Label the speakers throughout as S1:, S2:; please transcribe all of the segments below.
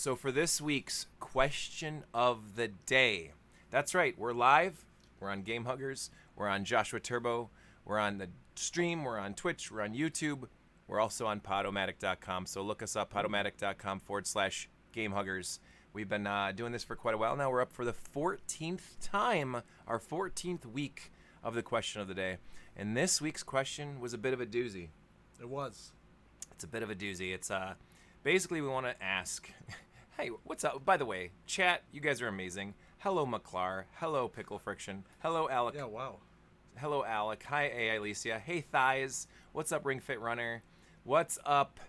S1: So for this week's question of the day, that's right, we're live. We're on Gamehuggers. We're on Joshua Turbo. We're on the stream. We're on Twitch. We're on YouTube. We're also on Podomatic.com. So look us up, Podomatic.com/Gamehuggers. We've been doing this for quite a while now. We're up for the 14th time, our 14th week of the question of the day. And this week's question was a bit of a doozy.
S2: It was.
S1: It's a bit of a doozy. It's basically we want to ask, hey, what's up? By the way, chat, you guys are amazing. Hello, McClar. Hello, Pickle Friction. Hello, Alec.
S2: Yeah, wow.
S1: Hello, Alec. Hi, A. Alicia. Hey, Thighs. What's up, Ring Fit Runner? What's up,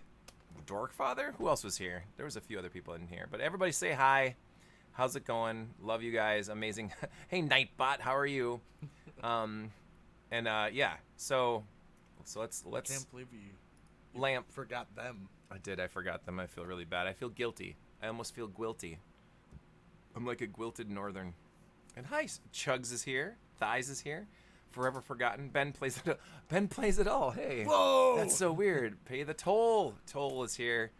S1: Dorkfather? Who else was here? There was a few other people in here, but everybody say hi. How's it going? Love you guys. Amazing. Hey, Nightbot. How are you? Yeah. So let's.
S2: I can't believe you
S1: Lamp.
S2: forgot them.
S1: I did. I forgot them. I feel really bad. I feel guilty. I almost feel guilty. I'm like a gwilted northern. And hi, Chugs is here. Thighs is here. Forever forgotten. Ben plays it. Ben plays it all. Hey.
S2: Whoa!
S1: That's so weird. Pay the toll. Toll is here.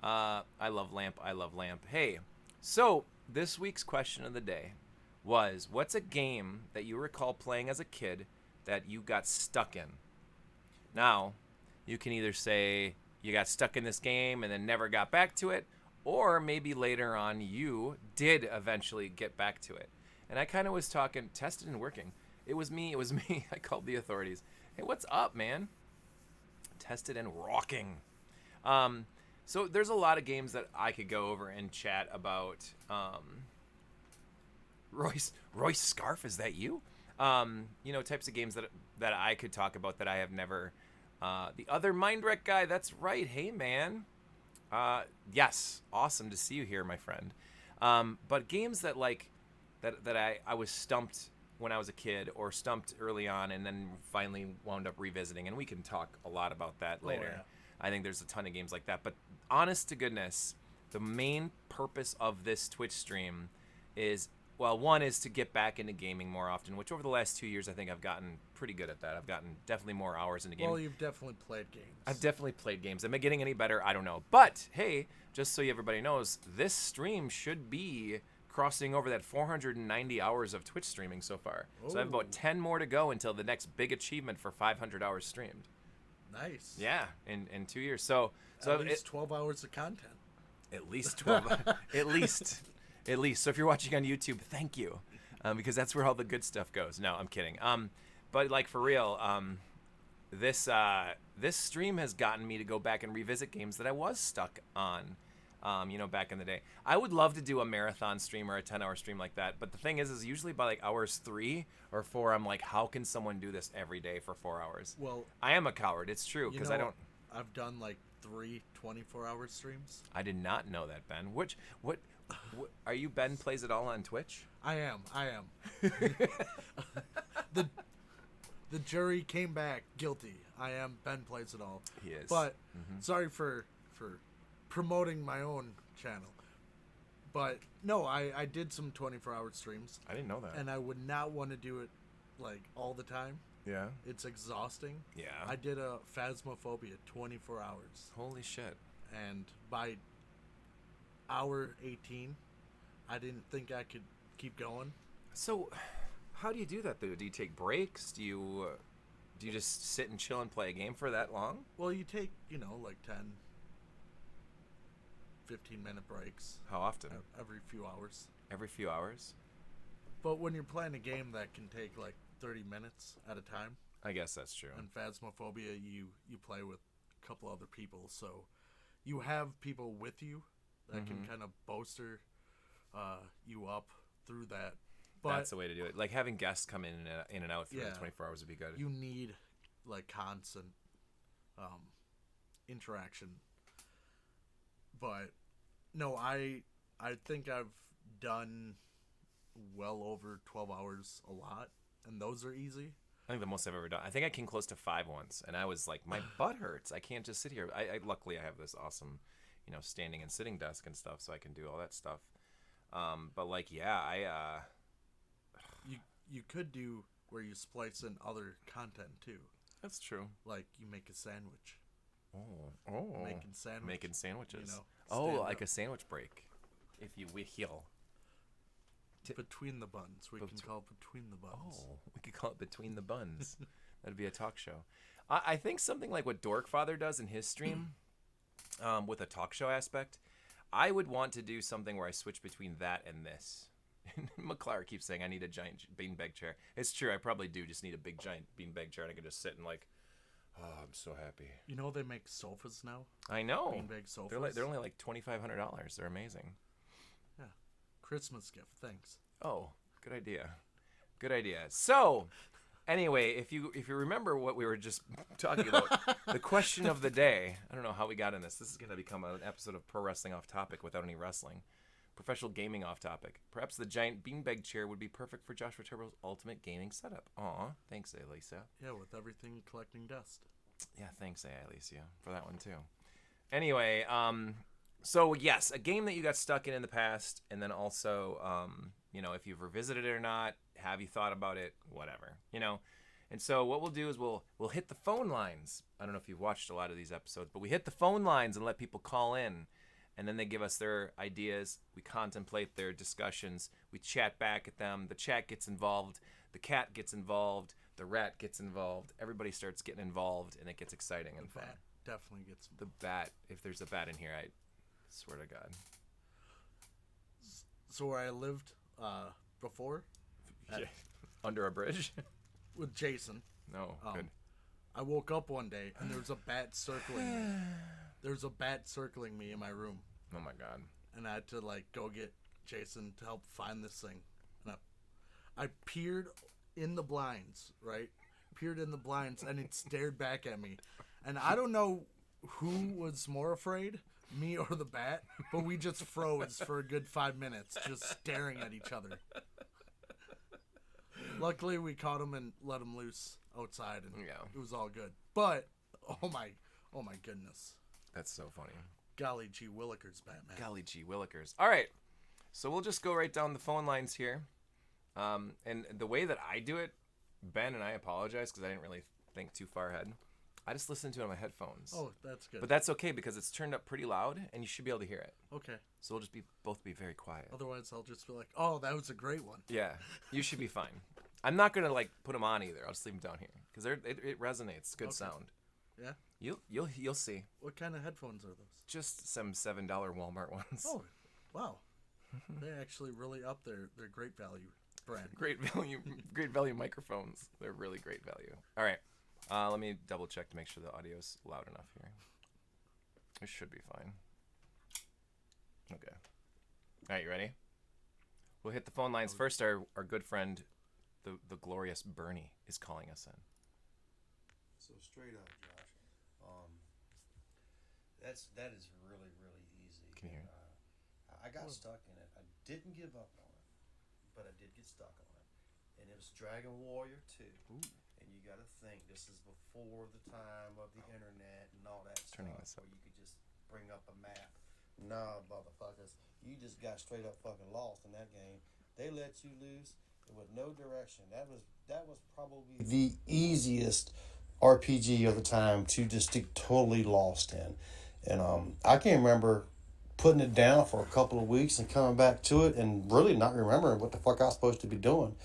S1: I love Lamp. I love Lamp. Hey. So this week's question of the day was, what's a game that you recall playing as a kid that you got stuck in? Now, you can either say you got stuck in this game and then never got back to it, or maybe later on you did eventually get back to it. And I kind of was talking, tested and working. It was me. I called the authorities. Hey, what's up, man? Tested and rocking. So there's a lot of games that I could go over and chat about. Royce Scarf, is that you? Types of games that I could talk about that I have never. The other Mindwreck guy, that's right. Hey, man. Yes, awesome to see you here, my friend. But games that I was stumped when I was a kid, or stumped early on, and then finally wound up revisiting, and we can talk a lot about that later.
S2: Yeah.
S1: I think there's a ton of games like that. But honest to goodness, the main purpose of this Twitch stream is, well, one is to get back into gaming more often, which over the last 2 years I think I've gotten pretty good at that. I've gotten definitely more hours into gaming.
S2: Well, you've definitely played games.
S1: I've definitely played games. Am I getting any better? I don't know. But, hey, just so everybody knows, this stream should be crossing over that 490 hours of Twitch streaming so far.
S2: Ooh.
S1: So I have about 10 more to go until the next big achievement for 500 hours streamed.
S2: Nice.
S1: Yeah, in 2 years. So
S2: at least 12 hours of content.
S1: At least 12. At least. So if you're watching on YouTube, thank you, because that's where all the good stuff goes. No, I'm kidding. But like for real, this stream has gotten me to go back and revisit games that I was stuck on, back in the day. I would love to do a marathon stream or a 10-hour stream like that. But the thing is usually by like hours 3 or 4, I'm like, how can someone do this every day for 4 hours?
S2: Well,
S1: I am a coward. It's true, because I don't.
S2: I've done like 3 24-hour streams.
S1: I did not know that, Ben. What are you? Ben plays it all on Twitch?
S2: I am. The jury came back guilty. I am Ben Plays It All.
S1: He is.
S2: But sorry for promoting my own channel. But no, I did some 24-hour streams.
S1: I didn't know that.
S2: And I would not want to do it like all the time.
S1: Yeah.
S2: It's exhausting.
S1: Yeah.
S2: I did a Phasmophobia 24 hours.
S1: Holy shit.
S2: And by hour 18, I didn't think I could keep going.
S1: So, how do you do that though? Do you take breaks? Do you just sit and chill and play a game for that long?
S2: Well, you take, like 10, 15-minute breaks.
S1: How often?
S2: Every few hours.
S1: Every few hours?
S2: But when you're playing a game that can take like 30 minutes at a time.
S1: I guess that's true.
S2: And Phasmophobia, you play with a couple other people, so you have people with you that can kind of bolster you up through that. But
S1: that's the way to do it. Like having guests come in and out through the 24 hours would be good.
S2: You need like constant interaction. But no, I think I've done well over 12 hours a lot, and those are easy.
S1: I think the most I've ever done. I think I came close to 5 once, and I was like, my butt hurts. I can't just sit here. Luckily I have this awesome, standing and sitting desk and stuff, so I can do all that stuff. But like, yeah,
S2: You could do where you splice in other content too.
S1: That's true.
S2: Like you make a sandwich.
S1: Oh.
S2: Making sandwiches.
S1: Making sandwiches.
S2: Like
S1: like a sandwich break. if you will.
S2: Between the buns. We can call it Between the Buns.
S1: Oh, we could call it Between the Buns. That'd be a talk show. I think something like what Dorkfather does in his stream, with a talk show aspect, I would want to do something where I switch between that and this. McClar keeps saying I need a giant beanbag chair. It's true. I probably do just need a big giant beanbag chair, and I can just sit and like, oh, I'm so happy.
S2: You know they make sofas now?
S1: I know.
S2: Beanbag sofas.
S1: They're only like $2,500. They're amazing.
S2: Yeah. Christmas gift. Thanks.
S1: Oh, good idea. Good idea. So, anyway, if you remember what we were just talking about, the question of the day. I don't know how we got in this. This is going to become an episode of Pro Wrestling Off Topic without any wrestling. Professional gaming off topic. Perhaps the giant beanbag chair would be perfect for Joshua Turbo's ultimate gaming setup. Aw, thanks, Alicia.
S2: Yeah, with everything collecting dust.
S1: Yeah, thanks, Alicia, for that one too. Anyway, so yes, a game that you got stuck in the past, and then also, if you've revisited it or not, have you thought about it, whatever, And so what we'll do is we'll hit the phone lines. I don't know if you've watched a lot of these episodes, but we hit the phone lines and let people call in. And then they give us their ideas. We contemplate their discussions. We chat back at them. The chat gets involved. The cat gets involved. The rat gets involved. Everybody starts getting involved, and it gets exciting and fun.
S2: Bat definitely gets involved.
S1: The bat. If there's a bat in here, I swear to God.
S2: So where I lived before,
S1: Under a bridge.
S2: with Jason.
S1: No, good.
S2: I woke up one day and there was a bat circling me. There's a bat circling me in my room.
S1: Oh my God.
S2: And I had to go get Jason to help find this thing. And I peered in the blinds, right? Peered in the blinds and it stared back at me. And I don't know who was more afraid, me or the bat, but we just froze for a good 5 minutes just staring at each other. Luckily we caught him and let him loose outside and it was all good. But oh my goodness.
S1: That's so funny.
S2: Golly gee willikers, Batman.
S1: Golly gee willikers. All right. So we'll just go right down the phone lines here. And the way that I do it, Ben, and I apologize because I didn't really think too far ahead. I just listen to it on my headphones.
S2: Oh, that's good.
S1: But that's okay because it's turned up pretty loud and you should be able to hear it.
S2: Okay.
S1: So we'll just both be very quiet.
S2: Otherwise, I'll just be like, oh, that was a great one.
S1: Yeah. You should be fine. I'm not going to put them on either. I'll just leave them down here because it resonates. Good sound.
S2: Yeah.
S1: You'll see.
S2: What kind of headphones are those?
S1: Just some $7 Walmart ones.
S2: Oh, wow. They actually really up their great value brand.
S1: Great value microphones. They're really great value. All right. Let me double check to make sure the audio's loud enough here. It should be fine. Okay. All right, you ready? We'll hit the phone lines first. Our good friend, the glorious Bernie, is calling us in.
S3: So straight up, Josh, that is really, really easy.
S1: Can you hear?
S3: I got stuck in it. I didn't give up on it, but I did get stuck on it. And it was Dragon Warrior 2.
S1: Ooh.
S3: And you got to think, this is before the time of the internet and all that
S1: Turning
S3: stuff,
S1: this up.
S3: where you could just bring up a map. Nah, motherfuckers, you just got straight up fucking lost in that game. They let you loose with no direction. That was probably the easiest RPG of the time to just get totally lost in. And I can remember putting it down for a couple of weeks and coming back to it and really not remembering what the fuck I was supposed to be doing.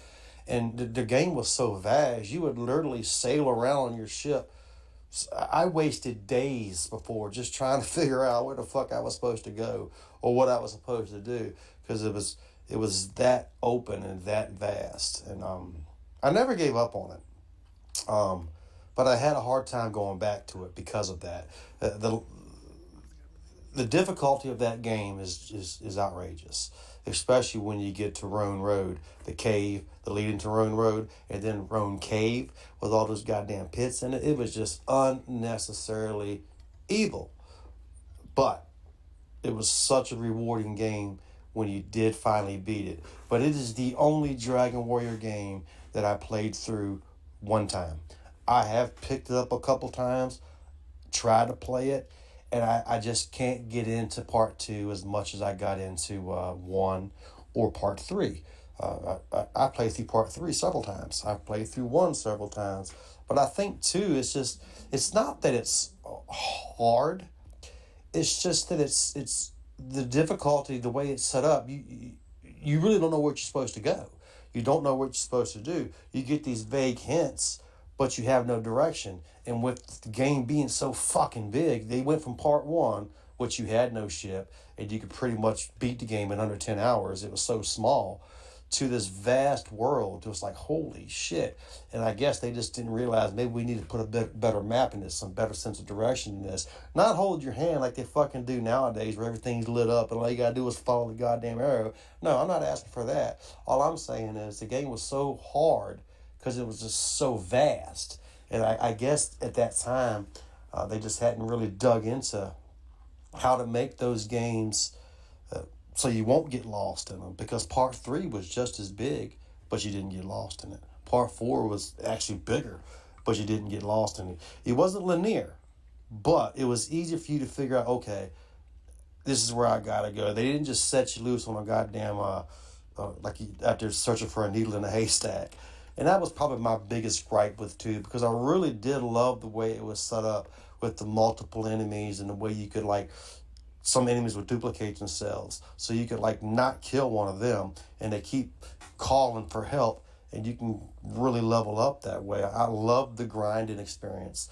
S3: And the game was so vast, you would literally sail around on your ship. I wasted days before just trying to figure out where the fuck I was supposed to go or what I was supposed to do because it was that open and that vast. And I never gave up on it. But I had a hard time going back to it because of that. The difficulty of that game is outrageous, especially when you get to Roan Road, the cave, the leading to Roan Road, and then Roan Cave with all those goddamn pits in it. It was just unnecessarily evil. But it was such a rewarding game when you did finally beat it. But it is the only Dragon Warrior game that I played through one time. I have picked it up a couple times, tried to play it, and I just can't get into part 2 as much as I got into 1 or part 3. I played through part 3 several times. I've played through 1 several times. But I think 2 it's not that it's hard. It's just that it's the difficulty, the way it's set up, you really don't know where you're supposed to go. You don't know what you're supposed to do. You get these vague hints, but you have no direction. And with the game being so fucking big, they went from part one, which you had no ship, and you could pretty much beat the game in under 10 hours. It was so small, to this vast world. It was like, holy shit. And I guess they just didn't realize maybe we need to put a better map in this, some better sense of direction in this. Not hold your hand like they fucking do nowadays where everything's lit up and all you gotta do is follow the goddamn arrow. No, I'm not asking for that. All I'm saying is the game was so hard because it was just so vast. And I guess at that time, they just hadn't really dug into how to make those games so you won't get lost in them, because part 3 was just as big, but you didn't get lost in it. Part 4 was actually bigger, but you didn't get lost in it. It wasn't linear, but it was easier for you to figure out, okay, this is where I gotta go. They didn't just set you loose on a goddamn, after searching for a needle in a haystack. And that was probably my biggest gripe with 2, because I really did love the way it was set up with the multiple enemies and the way you could, like, some enemies would duplicate themselves. So you could, like, not kill one of them, and they keep calling for help, and you can really level up that way. I loved the grinding experience,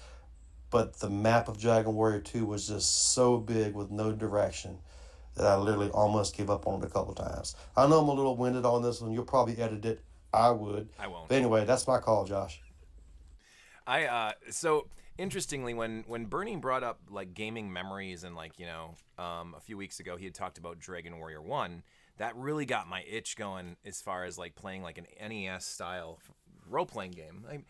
S3: but the map of Dragon Warrior 2 was just so big with no direction that I literally almost gave up on it a couple times. I know I'm a little winded on this one. You'll probably edit it. I would.
S1: I won't.
S3: But anyway, that's my call, Josh.
S1: So interestingly, when Bernie brought up like gaming memories and like, you know, a few weeks ago he had talked about Dragon Warrior 1, that really got my itch going as far as like playing like an NES style role playing game. Like,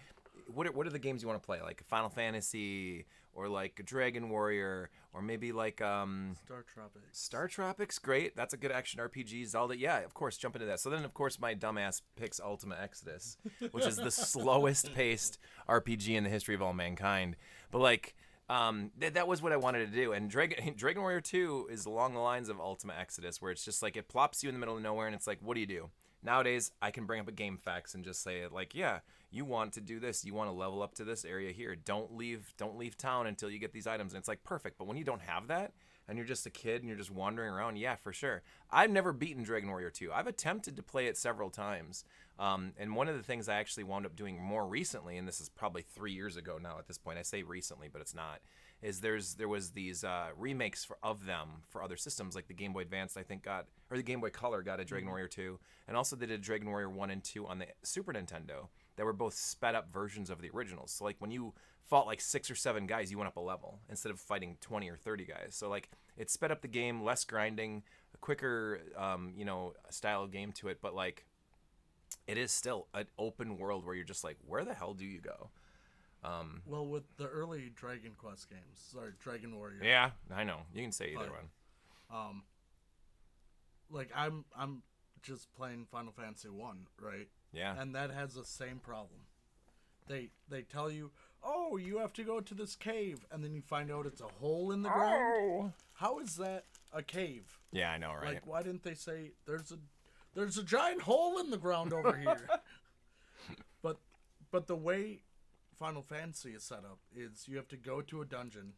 S1: what are the games you want to play? Like Final Fantasy or like Dragon Warrior or maybe like
S2: Star Tropics.
S1: Star Tropics, great. That's a good action RPG. Zelda, yeah, of course, jump into that. So then, of course, my dumbass picks Ultima Exodus, which is the slowest paced RPG in the history of all mankind. But like, that was what I wanted to do. And Dragon Warrior 2 is along the lines of Ultima Exodus, where it's just like it plops you in the middle of nowhere, and it's like, what do you do? Nowadays, I can bring up a game facts and just say like, yeah, you want to do this. You want to level up to this area here. Don't leave town until you get these items. And it's like perfect. But when you don't have that and you're just a kid and you're just wandering around, yeah, for sure. I've never beaten Dragon Warrior 2. I've attempted to play it several times. And one of the things I actually wound up doing more recently, and this is probably 3 years ago now at this point. I say recently, but it's not. Is there was these remakes of them for other systems, like the Game Boy Advance, I think or the Game Boy Color got a Dragon Warrior 2, and also they did Dragon Warrior 1 and 2 on the Super Nintendo. That were both sped up versions of the originals. So like when you fought like 6 or 7 guys, you went up a level instead of fighting 20 or 30 guys. So like it sped up the game, less grinding, a quicker style of game to it, but like it is still an open world where you're just like, where the hell do you go?
S2: Well, with the early Dragon Quest games, or Dragon Warrior.
S1: Yeah, I know. You can say either one.
S2: Like I'm just playing Final Fantasy 1, right?
S1: Yeah.
S2: And that has the same problem. They tell you, "Oh, you have to go to this cave," and then you find out it's a hole in the ground. How is that a cave?
S1: Yeah, I know, right?
S2: Like, why didn't they say there's a giant hole in the ground over here? But the way Final Fantasy is set up is you have to go to a dungeon,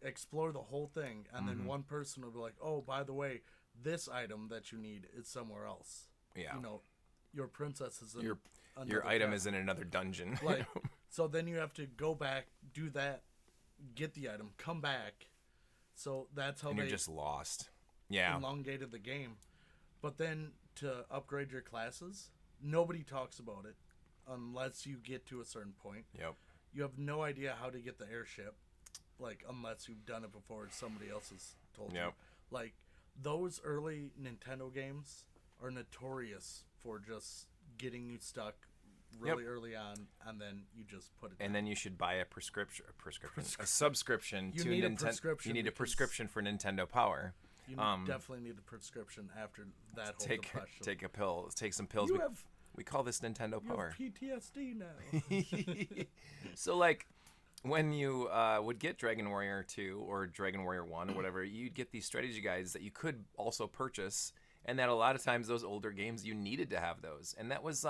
S2: explore the whole thing, and then one person will be like, "Oh, by the way, this item that you need is somewhere else."
S1: Yeah.
S2: You know, your princess is in
S1: your item is in another dungeon.
S2: Like, so then you have to go back, do that, get the item, come back. So that's how
S1: and
S2: they
S1: you're just lost. Yeah.
S2: elongated the game. But then to upgrade your classes, nobody talks about it unless you get to a certain point.
S1: Yep.
S2: You have no idea how to get the airship, like, unless you've done it before and somebody else has told you. Like, those early Nintendo games are notorious for just getting you stuck really early on, and then you just put it down.
S1: And then you should buy a subscription
S2: you
S1: to
S2: need
S1: Nintendo.
S2: a prescription.
S1: You need a prescription for Nintendo Power.
S2: You definitely need a prescription after that whole depression.
S1: Take a pill. Take some pills. We call this Nintendo Power.
S2: You have PTSD now.
S1: So, like, when you would get Dragon Warrior 2 or Dragon Warrior 1 or whatever, you'd get these strategy guides that you could also purchase, and that a lot of times those older games, you needed to have those. And that was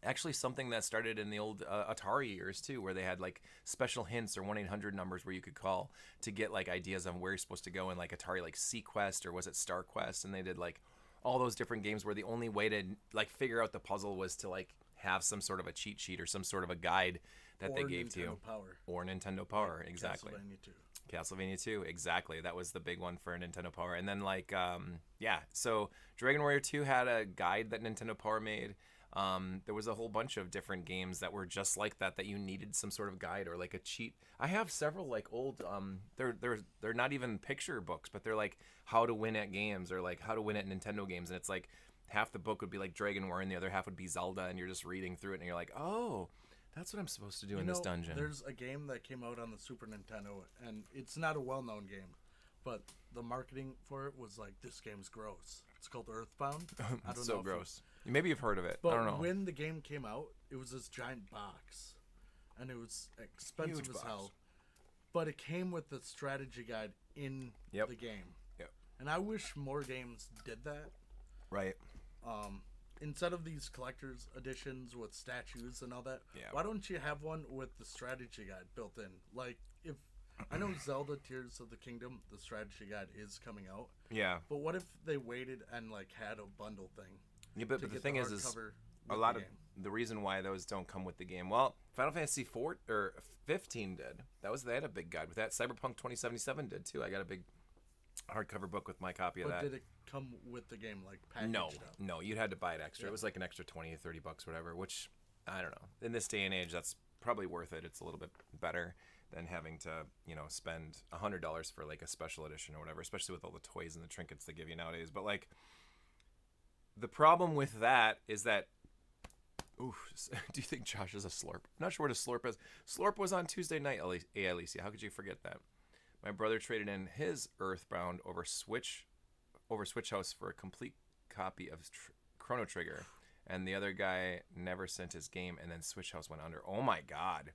S1: actually something that started in the old Atari years too, where they had like special hints or 1-800 numbers where you could call to get like ideas on where you're supposed to go in like Atari, like SeaQuest or was it StarQuest, and they did like all those different games where the only way to like figure out the puzzle was to like have some sort of a cheat sheet or some sort of a guide that they gave to you.
S2: Power.
S1: Or Nintendo Power,
S2: Like
S1: exactly.
S2: Castlevania 2.
S1: Castlevania 2, exactly. That was the big one for Nintendo Power. And then like yeah, so Dragon Warrior 2 had a guide that Nintendo Power made. There was a whole bunch of different games that were just like that you needed some sort of guide or like a cheat. I have several like old they're not even picture books, but they're like how to win at games or like how to win at Nintendo games, and it's like half the book would be like Dragon Warrior and the other half would be Zelda, and you're just reading through it and you're like, "Oh, that's what I'm supposed to do in this dungeon."
S2: There's a game that came out on the Super Nintendo, and it's not a well-known game, but the marketing for it was like, this game's gross. It's called Earthbound. I don't
S1: so
S2: know.
S1: gross. Maybe you've heard of it.
S2: But
S1: I don't know.
S2: when the game came out, it was this giant box, and it was expensive
S1: Huge
S2: as
S1: box.
S2: hell. But it came with the strategy guide in
S1: Yep.
S2: the game.
S1: Yep.
S2: And I wish more games did that.
S1: Right.
S2: Instead of these collector's editions with statues and all that,
S1: Yeah.
S2: why don't you have one with the strategy guide built in? Like, if I know Zelda Tears of the Kingdom, the strategy guide is coming out,
S1: Yeah.
S2: but what if they waited and like had a bundle thing?
S1: Yeah, but
S2: to
S1: the
S2: get
S1: thing is
S2: hardcover
S1: a
S2: with
S1: lot
S2: the
S1: of
S2: game?
S1: the reason why those don't come with the game. Well, Final Fantasy 4 or 15 did. They had a big guide with that. Cyberpunk 2077 did too. I got a big hardcover book with my copy of
S2: But
S1: that.
S2: did it come with the game like packaged
S1: No,
S2: up?
S1: no, you'd had to buy it extra.
S2: Yeah.
S1: It was like an extra 20 or 30 bucks, whatever, which I don't know. In this day and age, that's probably worth it. It's a little bit better than having to, spend $100 for like a special edition or whatever, especially with all the toys and the trinkets they give you nowadays. But like, the problem with that is that, ooh, do you think Josh is a slurp? I'm not sure what a slurp is. Slurp was on Tuesday night, Alicia. How could you forget that? My brother traded in his Earthbound over Switch House for a complete copy of Chrono Trigger, and the other guy never sent his game, and then Switch House went under. Oh my God,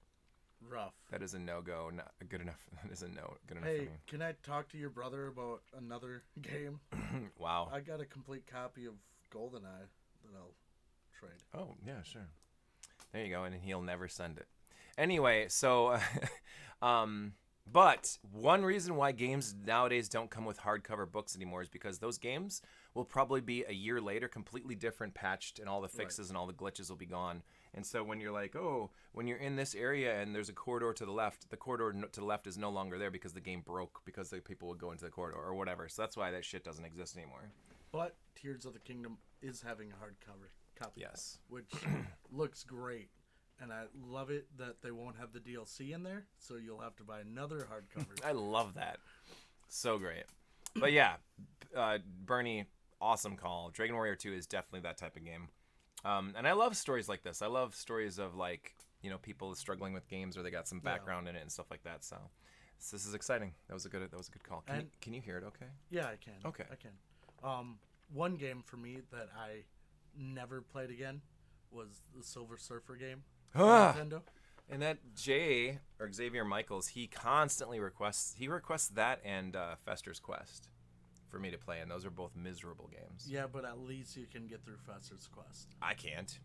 S2: Rough.
S1: that is a no-go. Not good enough. That is a no good enough
S2: Hey,
S1: for me.
S2: can I talk to your brother about another game?
S1: Wow.
S2: I got a complete copy of GoldenEye that I'll trade.
S1: Oh yeah, sure. There you go, and he'll never send it. Anyway, so, but one reason why games nowadays don't come with hardcover books anymore is because those games will probably be a year later, completely different, patched, and all the fixes and all the glitches will be gone. And so when you're like, oh, when you're in this area and there's a corridor to the left, the corridor to the left is no longer there because the game broke because the people would go into the corridor or whatever. So that's why that shit doesn't exist anymore.
S2: But Tears of the Kingdom is having a hardcover copy.
S1: Yes.
S2: Which looks great. And I love it that they won't have the DLC in there, so you'll have to buy another hardcover.
S1: I love that. So great. But yeah, Bernie, awesome call. Dragon Warrior 2 is definitely that type of game. And I love stories like this. I love stories of like, people struggling with games or they got some background in it and stuff like that. So this is exciting. That was a good call. Can you hear it okay?
S2: Yeah, I can.
S1: Okay.
S2: I can. One game for me that I never played again was the Silver Surfer game.
S1: Ah!
S2: Nintendo.
S1: And that Xavier Michaels, he constantly requests that and Fester's Quest for me to play, and those are both miserable games.
S2: Yeah, but at least you can get through Fester's Quest.
S1: I can't.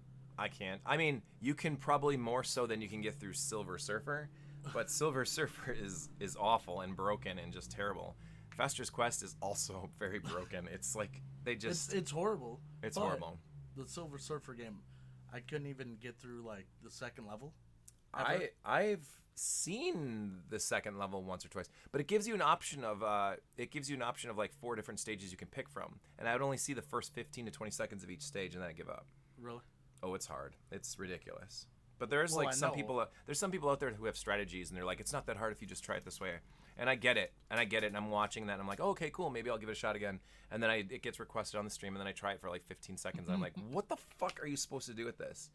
S1: I mean, you can probably more so than you can get through Silver Surfer, but Silver Surfer is awful and broken and just terrible. Fester's Quest is also very broken. It's like they just
S2: It's horrible.
S1: it's
S2: but
S1: horrible.
S2: The Silver Surfer game, I couldn't even get through like the second level. ever.
S1: I've seen the second level once or twice, but it gives you an option of like 4 different stages you can pick from, and I would only see the first 15 to 20 seconds of each stage, and then I give up.
S2: Really?
S1: Oh, it's hard. It's ridiculous. But there's
S2: Well,
S1: like
S2: I
S1: some
S2: know.
S1: people. There's some people out there who have strategies, and they're like, it's not that hard if you just try it this way. And I get it, and I'm watching that, and I'm like, oh, okay, cool, maybe I'll give it a shot again. And then it gets requested on the stream, and then I try it for like 15 seconds, and I'm like, what the fuck are you supposed to do with this?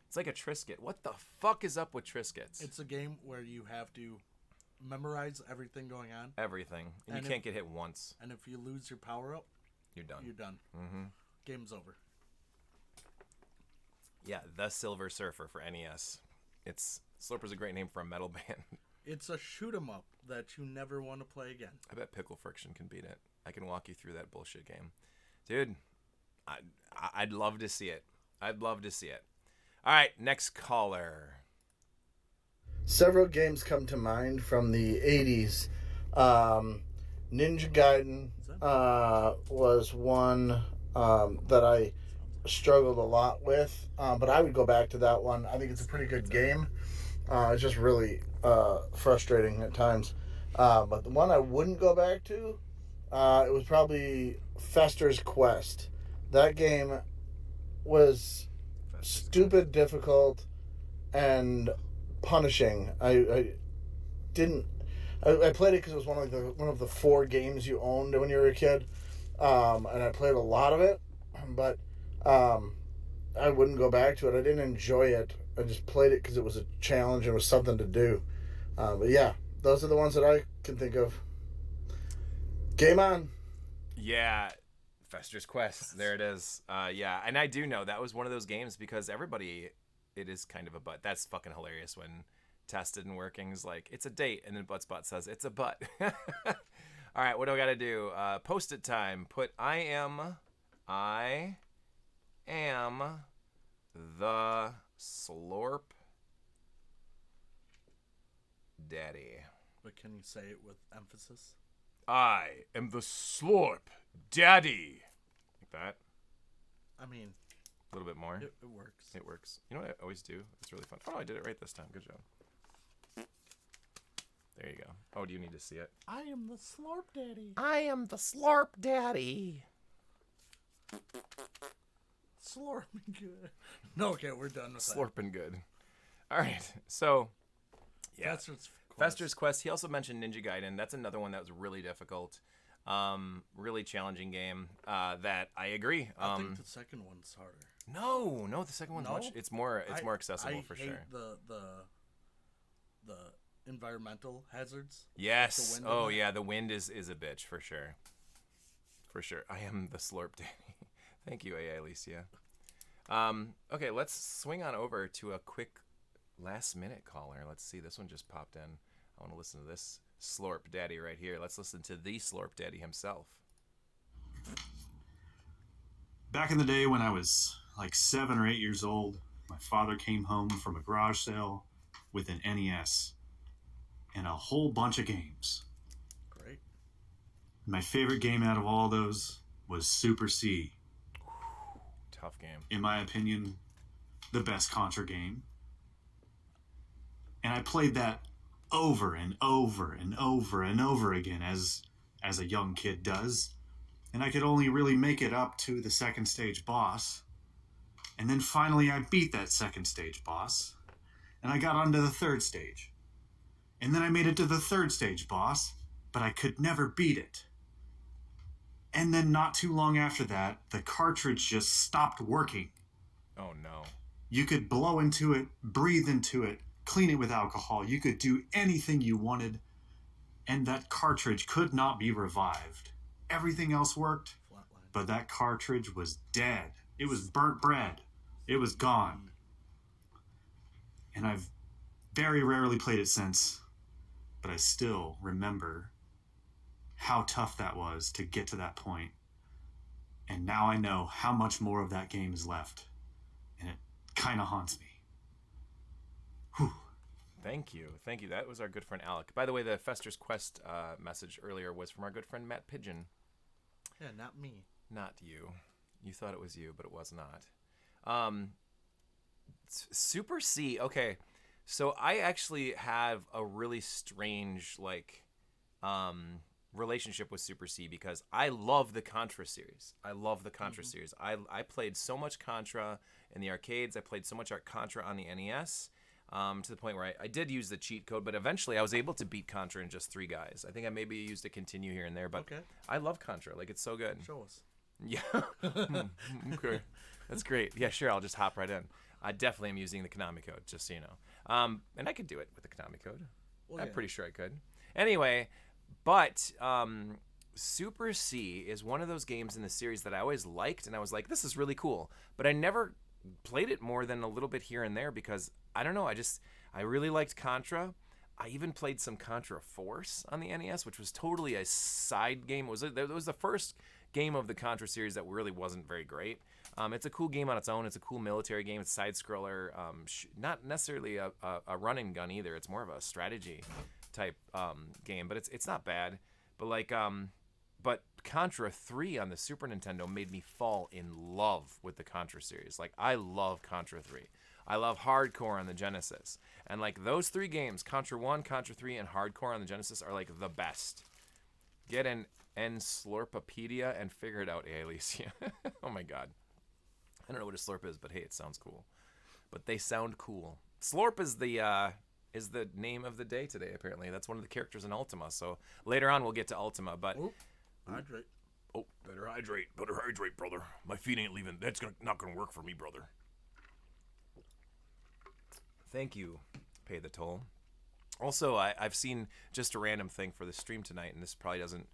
S1: It's like a Triscuit. What the fuck is up with Triscuits?
S2: It's a game where you have to memorize everything going on,
S1: Everything, and
S2: And
S1: you can't get hit once.
S2: and if you lose your power up,
S1: You're done.
S2: you're done.
S1: Mm-hmm.
S2: Game's over.
S1: Yeah, the Silver Surfer for NES. Slurper's a great name for a metal band.
S2: It's a shoot 'em up that you never want to play again.
S1: I bet Pickle Friction can beat it. I can walk you through that bullshit game. Dude, I'd love to see it. I'd love to see it. All right, next caller.
S2: Several games come to mind from the 80s. Ninja Gaiden was one that I struggled a lot with, but I would go back to that one. I think it's a pretty good game. It's just really frustrating at times. But the one I wouldn't go back to, it was probably Fester's Quest. That game was stupid difficult and punishing. I didn't. I played it because it was one of the 4 games you owned when you were a kid, and I played a lot of it, but I wouldn't go back to it. I didn't enjoy it. I just played it because it was a challenge and it was something to do. But yeah, those are the ones that I can think of. Game on.
S1: Yeah, Fester's Quest. There it is. Yeah, and I do know that was one of those games because everybody, it is kind of a butt. That's fucking hilarious when tested and working is like, it's a date, and then Buttspot says, it's a butt. All right, what do I got to do? Post-it time. Put I am the Slorp Daddy.
S2: But can you say it with emphasis?
S1: I am the Slorp Daddy. Like that.
S2: I mean,
S1: a little bit more.
S2: It works.
S1: It works. You know what I always do? It's really fun. Oh, I did it right this time. Good job. There you go. Oh, do you need to see it?
S2: I am the Slorp Daddy.
S1: I am the Slorp Daddy.
S2: Slorping good. No, okay, we're done with
S1: Slorping good. All right. So, yeah. Fester's Quest. He also mentioned Ninja Gaiden. That's another one that was really difficult. Really challenging game. That I agree.
S2: I think the second one's harder.
S1: No, the second one's much. It's more accessible for sure.
S2: I hate the environmental hazards.
S1: Yes. Oh yeah, the wind is a bitch for sure. For sure. I am the Slorp Daddy. Thank you, AA Alicia. Okay, let's swing on over to a quick last minute caller. Let's see. This one just popped in. I want to listen to this Slorp Daddy right here. Let's listen to the Slorp Daddy himself.
S4: Back in the day when I was like 7 or 8 years old, my father came home from a garage sale with an NES and a whole bunch of games.
S2: Great.
S4: My favorite game out of all those was Super C.
S1: Tough game.
S4: In my opinion, the best Contra game. And I played that over and over and over and over again as a young kid does. And I could only really make it up to the second stage boss. And then finally I beat that second stage boss. And I got onto the third stage. And then I made it to the third stage boss, but I could never beat it. And then not too long after that, the cartridge just stopped working.
S1: Oh no.
S4: You could blow into it, breathe into it, clean it with alcohol. You could do anything you wanted, and that cartridge could not be revived. Everything else worked, but that cartridge was dead. It was burnt bread. It was gone. And I've very rarely played it since, but I still remember how tough that was to get to that point. And now I know how much more of that game is left, and it kind of haunts me. Whew.
S1: Thank you. That was our good friend Alec. By the way, the Fester's Quest message earlier was from our good friend Matt Pigeon.
S2: Yeah, not me.
S1: Not you. You thought it was you, but it was not. Super C. Okay, so I actually have a really strange relationship with Super C because I love the Contra series. Series. I played so much Contra in the arcades. I played so much Contra on the NES. To the point where I did use the cheat code, but eventually I was able to beat Contra in just 3 guys. I think I maybe used to continue here and there, but
S2: okay.
S1: I love Contra. Like, it's so good.
S2: Show us.
S1: Yeah. Okay. That's great. Yeah, sure. I'll just hop right in. I definitely am using the Konami code, just so you know. And I could do it with the Konami code. Well, I'm pretty sure I could. Anyway, but Super C is one of those games in the series that I always liked, and I was like, this is really cool. But I never played it more than a little bit here and there because I don't know. I really liked Contra. I even played some Contra Force on the NES, which was totally a side game. It was the first game of the Contra series that really wasn't very great. It's a cool game on its own. It's a cool military game. It's a side-scroller, not necessarily a run and gun either. It's more of a strategy type game, but it's not bad. But but Contra 3 on the Super Nintendo made me fall in love with the Contra series. Like, I love Contra 3. I love Hardcore on the Genesis. And like those 3 games, Contra 1, Contra 3, and Hardcore on the Genesis are like the best. Get an Slurpopedia and figure it out, Alicia. Oh my god. I don't know what a slurp is, but hey, it sounds cool. But they sound cool. Slorp is the name of the day today, apparently. That's one of the characters in Ultima. So later on we'll get to Ultima, but
S2: Hydrate.
S1: oh, better hydrate, brother. My feet ain't leaving. That's not gonna work for me, brother. Thank you, Pay the Toll. Also, I've seen just a random thing for the stream tonight, and this probably doesn't,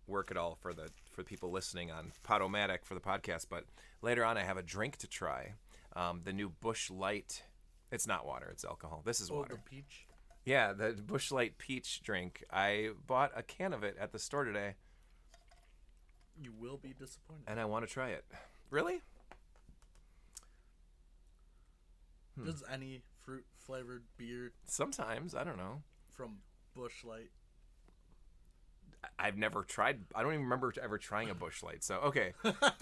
S1: work at all for people listening on Podomatic for the podcast. But later on, I have a drink to try. The new Busch Light. It's not water; it's alcohol. This is water.
S2: The peach.
S1: Yeah, the Busch Light peach drink. I bought a can of it at the store today.
S2: You will be disappointed.
S1: And I want to try it. Really?
S2: Does any fruit flavored beer
S1: Sometimes. I don't know.
S2: from Busch Light?
S1: I've never tried. I don't even remember ever trying a Busch Light. So, okay.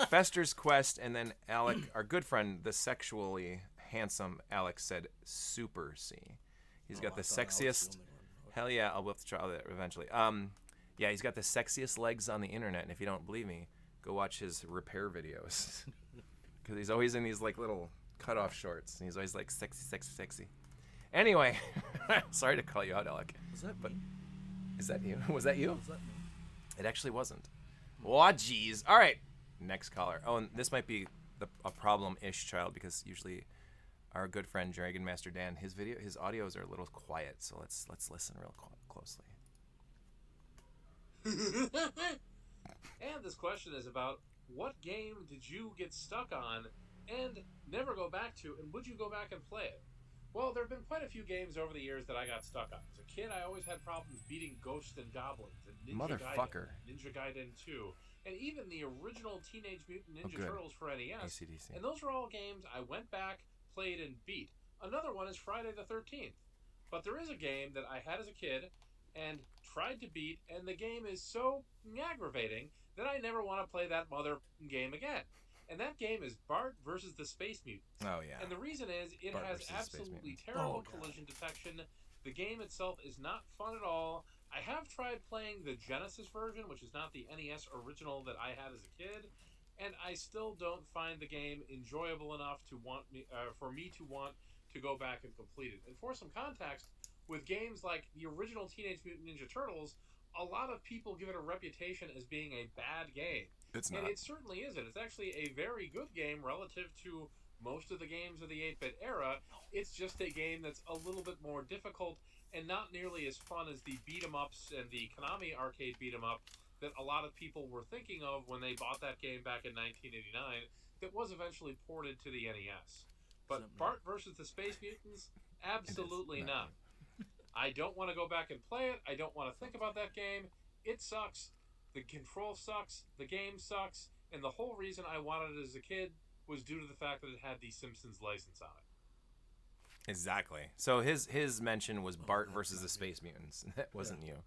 S1: Fester's Quest, and then Alec, our good friend, the sexually handsome Alex, said Super C. He's got the sexiest. Hell yeah, I'll have to try that eventually. Yeah, he's got the sexiest legs on the internet, and if you don't believe me, go watch his repair videos. Because he's always in these like little cutoff shorts, and he's always like sexy. Anyway, sorry to call you out, Alec.
S2: Was that me?
S1: Is that you? Was that you?
S2: Was that me?
S1: It actually wasn't. Oh, jeez. All right, next caller. Oh, and this might be a problem-ish child, because usually our good friend Dragon Master Dan, his audios are a little quiet, so let's listen real closely.
S5: And this question is about, what game did you get stuck on and never go back to, and would you go back and play it? Well, there have been quite a few games over the years that I got stuck on. As a kid, I always had problems beating Ghosts and Goblins and Ninja Gaiden 2, and even the original Teenage Mutant Ninja Turtles for NES.
S1: AC/DC.
S5: And those were all games I went back, played, and beat. Another one is Friday the 13th. But there is a game that I had as a kid and tried to beat, and the game is so aggravating that I never want to play that mother game again. And that game is Bart versus the Space Mutants.
S1: Oh, yeah.
S5: And the reason is it
S1: Bart
S5: has
S1: versus the Space
S5: absolutely
S1: Mutants.
S5: terrible collision detection. The game itself is not fun at all. I have tried playing the Genesis version, which is not the NES original that I had as a kid, and I still don't find the game enjoyable enough for me to want to go back and complete it. And for some context, with games like the original Teenage Mutant Ninja Turtles, a lot of people give it a reputation as being a bad game.
S1: It's not.
S5: And it certainly isn't. It's actually a very good game relative to most of the games of the 8-bit era. It's just a game that's a little bit more difficult and not nearly as fun as the beat-em-ups and the Konami arcade beat-em-up that a lot of people were thinking of when they bought that game back in 1989 that was eventually ported to the NES. But Bart versus the Space Mutants? Absolutely not. I don't want to go back and play it. I don't want to think about that game. It sucks. The control sucks. The game sucks. And the whole reason I wanted it as a kid was due to the fact that it had the Simpsons license on it.
S1: Exactly. So his mention was Bart versus the Space Mutants. That wasn't you.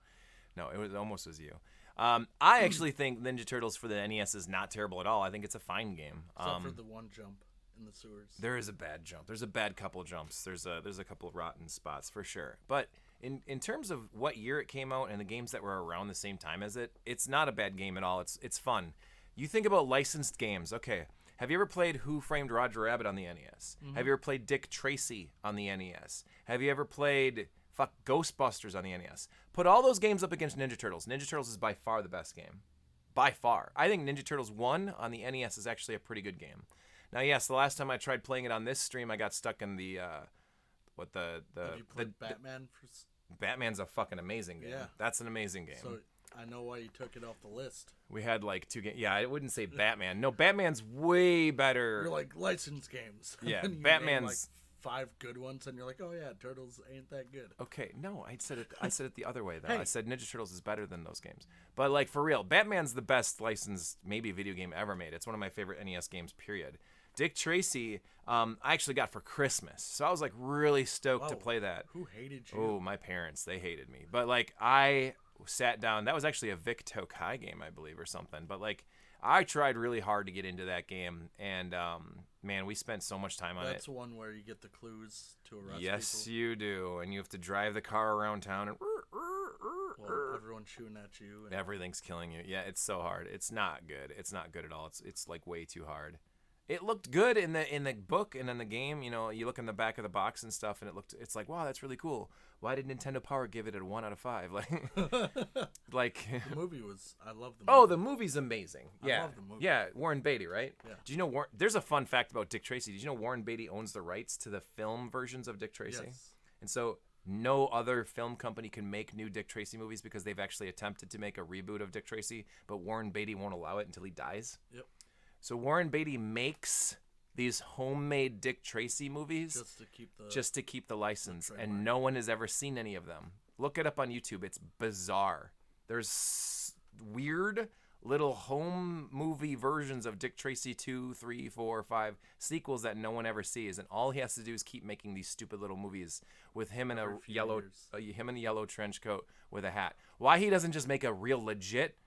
S1: No, it almost was you. I actually think Ninja Turtles for the NES is not terrible at all. I think it's a fine game.
S2: Except for the one jump in the sewers.
S1: There is a bad jump. There's a bad couple jumps. There's a couple rotten spots for sure. But in terms of what year it came out and the games that were around the same time as it, it's not a bad game at all. It's fun. You think about licensed games. Okay, have you ever played Who Framed Roger Rabbit on the NES? Mm-hmm. Have you ever played Dick Tracy on the NES? Have you ever played Ghostbusters on the NES? Put all those games up against Ninja Turtles. Ninja Turtles is by far the best game. By far. I think Ninja Turtles 1 on the NES is actually a pretty good game. Now, yes, the last time I tried playing it on this stream, I got stuck in the
S2: Have you played Batman?
S1: Batman's a fucking amazing game.
S2: Yeah.
S1: That's an amazing game.
S2: So I know why you took it off the list.
S1: We had like 2 games. Yeah, I wouldn't say Batman. No, Batman's way better.
S2: You're like licensed games.
S1: Yeah,
S2: And you
S1: Batman's
S2: name, like 5 good ones, and you're like, oh yeah, Turtles ain't that good.
S1: Okay, no, I said it the other way though.
S2: Hey.
S1: I said Ninja Turtles is better than those games. But like for real, Batman's the best licensed maybe video game ever made. It's one of my favorite NES games. Period. Dick Tracy, I actually got for Christmas, so I was like really stoked to
S2: Whoa.
S1: play that.
S2: Who hated you?
S1: Oh, my parents, they hated me. But like I sat down. That was actually a Vic Tokai game, I believe, or something. But like I tried really hard to get into that game, and man, we spent so much time on it.
S2: That's one where you get the clues to arrest
S1: Yes,
S2: people.
S1: you do, and you have to drive the car around town, and
S2: Well, everyone's shooting at you. And
S1: everything's killing you. Yeah, it's so hard. It's not good. It's not good at all. It's like way too hard. It looked good in the book and in the game. You know, you look in the back of the box and stuff, and it's like, wow, that's really cool. Why did Nintendo Power give it a 1 out of 5? Like,
S2: the movie was. I love the movie.
S1: oh, the movie's amazing.
S2: I
S1: Yeah,
S2: love the movie.
S1: yeah, Warren Beatty, right?
S2: Yeah.
S1: Do you know there's a fun fact about Dick Tracy. Did you know Warren Beatty owns the rights to the film versions of Dick Tracy?
S2: Yes.
S1: And so no other film company can make new Dick Tracy movies because they've actually attempted to make a reboot of Dick Tracy, but Warren Beatty won't allow it until he dies.
S2: Yep.
S1: So Warren Beatty makes these homemade Dick Tracy movies
S2: Just to keep the.
S1: to keep the license,
S2: trademark.
S1: and no one has ever seen any of them. Look it up on YouTube. It's bizarre. There's weird little home movie versions of Dick Tracy 2, 3, 4, 5 sequels that no one ever sees, and all he has to do is keep making these stupid little movies with him in
S2: Every
S1: a
S2: few
S1: yellow
S2: years.
S1: him in a yellow trench coat with a hat. Why he doesn't just make a real legit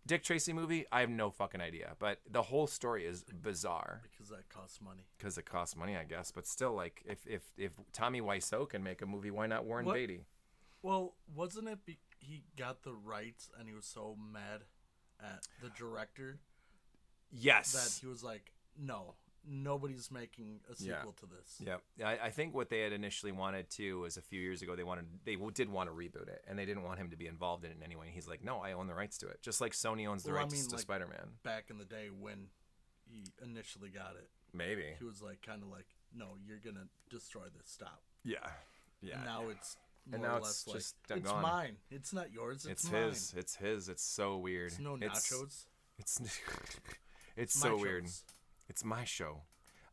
S1: Dick Tracy movie, I have no fucking idea. But the whole story is bizarre
S2: Because that costs money.
S1: because it costs money, I guess. But still, like, if Tommy Wiseau can make a movie, why not Warren
S2: What?
S1: Beatty?
S2: Well, wasn't it he got the rights and he was so mad at the director
S1: Yes.
S2: that he was like, no, nobody's making a
S1: Yeah.
S2: sequel to this.
S1: Yep. I think what they had initially wanted to was a few years ago they did want to reboot it, and they didn't want him to be involved in it in any way. He's like, no, I own the rights to it, just like Sony owns the
S2: Well, I
S1: rights
S2: mean,
S1: to
S2: like,
S1: Spider-Man.
S2: Back in the day when he initially got it,
S1: Maybe.
S2: he was like, kind of like, no, you're gonna destroy this. Stop.
S1: Yeah. Yeah.
S2: And now it's more
S1: And now
S2: or
S1: it's
S2: less
S1: just
S2: like, it's
S1: gone.
S2: mine. It's not yours.
S1: It's
S2: mine.
S1: his. It's his. It's so weird.
S2: It's no nachos.
S1: It's it's
S2: My
S1: so weird.
S2: shows.
S1: It's my show.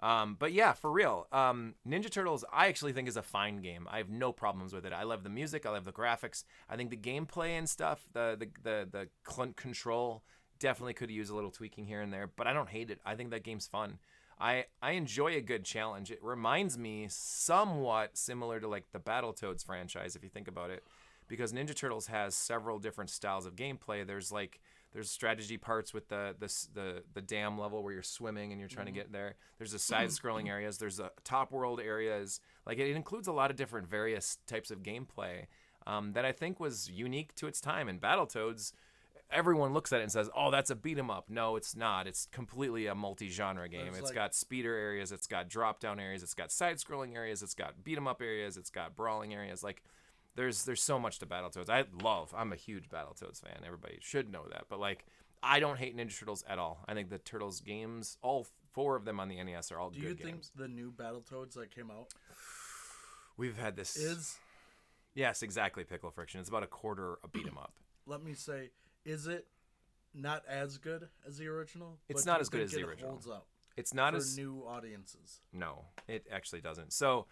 S1: But yeah, for real. Ninja Turtles, I actually think is a fine game. I have no problems with it. I love the music. I love the graphics. I think the gameplay and stuff, the control definitely could use a little tweaking here and there. But I don't hate it. I think that game's fun. I enjoy a good challenge. It reminds me somewhat similar to like the Battletoads franchise, if you think about it, because Ninja Turtles has several different styles of gameplay. There's strategy parts with the dam level where you're swimming and you're trying to get there. There's the side-scrolling areas. There's the top world areas. Like it includes a lot of different various types of gameplay that I think was unique to its time. And Battletoads, everyone looks at it and says, "Oh, that's a beat 'em up." No, it's not. It's completely a multi-genre game.
S2: It's
S1: It's
S2: like-
S1: got speeder areas. It's got drop-down areas. It's got side-scrolling areas. It's got beat 'em up areas. It's got brawling areas. Like there's so much to Battletoads. I'm a huge Battletoads fan. Everybody should know that. But like I don't hate Ninja Turtles at all. I think the Turtles games, all 4 of them on the NES, are all
S2: Do
S1: good
S2: you
S1: games.
S2: think the new Battletoads that came out
S1: We've had this.
S2: is?
S1: Yes, exactly. Pickle Friction. It's about a quarter a beat 'em up.
S2: Let me say, is it not as good as the original?
S1: It's
S2: but
S1: not
S2: do you
S1: as good
S2: think
S1: as the
S2: it
S1: original.
S2: Holds up
S1: It's not
S2: for
S1: as
S2: new audiences.
S1: No, it actually doesn't. So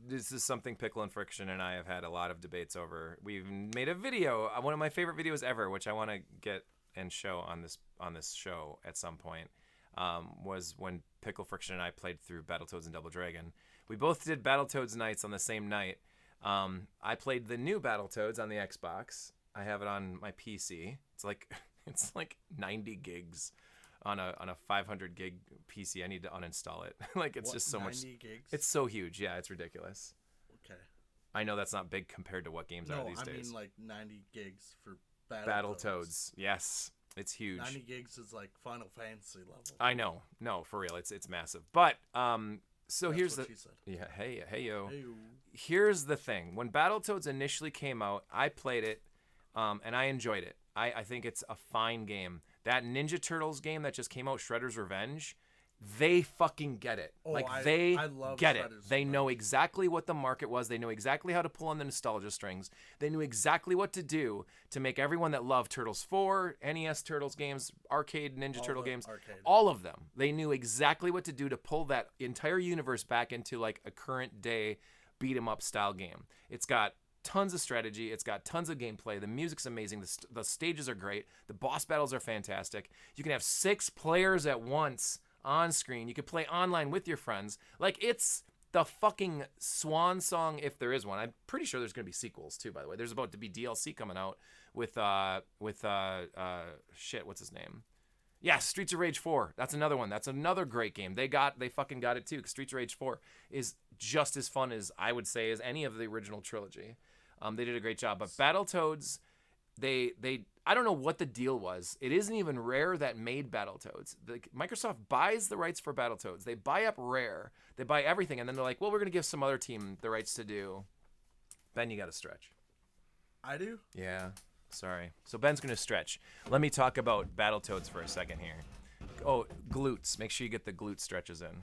S1: this is something Pickle and Friction and I have had a lot of debates over. We've made a video, one of my favorite videos ever, which I want to get and show on this show at some point, was when Pickle Friction and I played through Battletoads and Double Dragon. We both did Battletoads nights on the same night. I played the new Battletoads on the Xbox. I have it on my PC. It's like 90 gigs. On a 500 gig PC, I need to uninstall it. Like it's
S2: What,
S1: just so
S2: 90
S1: much.
S2: gigs?
S1: It's so huge. Yeah, it's ridiculous.
S2: Okay.
S1: I know that's not big compared to what games are
S2: No,
S1: these
S2: I
S1: days.
S2: mean like 90 gigs for
S1: Battletoads. Yes, it's huge.
S2: 90 gigs is like Final Fantasy level.
S1: I know. No, for real, it's massive. But so
S2: That's
S1: here's
S2: what
S1: the
S2: she said.
S1: yeah. Hey yo.
S2: Hey,
S1: Here's the thing. When Battletoads initially came out, I played it, and I enjoyed it. I think it's a fine game. That Ninja Turtles game that just came out, Shredder's Revenge, they fucking get it.
S2: Oh,
S1: Like
S2: I love
S1: get it.
S2: Shredder's
S1: They know
S2: Revenge.
S1: exactly what the market was. They knew exactly how to pull on the nostalgia strings. They knew exactly what to do to make everyone that loved Turtles 4, NES Turtles games, arcade Ninja
S2: All
S1: Turtle
S2: the
S1: games,
S2: arcade.
S1: all of them. They knew exactly what to do to pull that entire universe back into like a current day beat 'em up style game. It's got tons of strategy. It's got tons of gameplay. The music's amazing. The stages are great. The boss battles are fantastic. You can have 6 players at once on screen. You can play online with your friends. Like, it's the fucking swan song, if there is one. I'm pretty sure there's going to be sequels too, by the way. There's about to be DLC coming out with shit, what's his name? Yeah, Streets of Rage 4. That's another one. That's another great game. They fucking got it too, because Streets of Rage 4 is just as fun as, I would say, as any of the original trilogy. They did a great job. But Battletoads, they I don't know what the deal was. It isn't even Rare that made Battletoads. Microsoft buys the rights for Battletoads. They buy up Rare. They buy everything, and then they're like, well, we're going to give some other team the rights to do. Ben, you got to stretch.
S2: I do.
S1: Yeah, sorry. So Ben's going to stretch. Let me talk about Battletoads for a second here. Oh, glutes. Make sure you get the glute stretches in.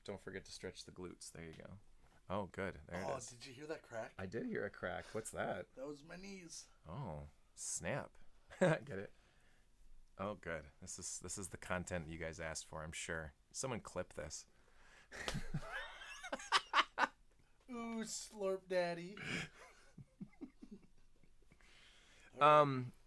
S1: Don't forget to stretch the glutes. There you go. Oh, good. There it is.
S2: Did you hear that crack?
S1: I did hear a crack. What's that?
S2: That was my knees.
S1: Oh, snap. Get it? Oh, good. This is the content you guys asked for, I'm sure. Someone clip this.
S2: Ooh, slurp daddy.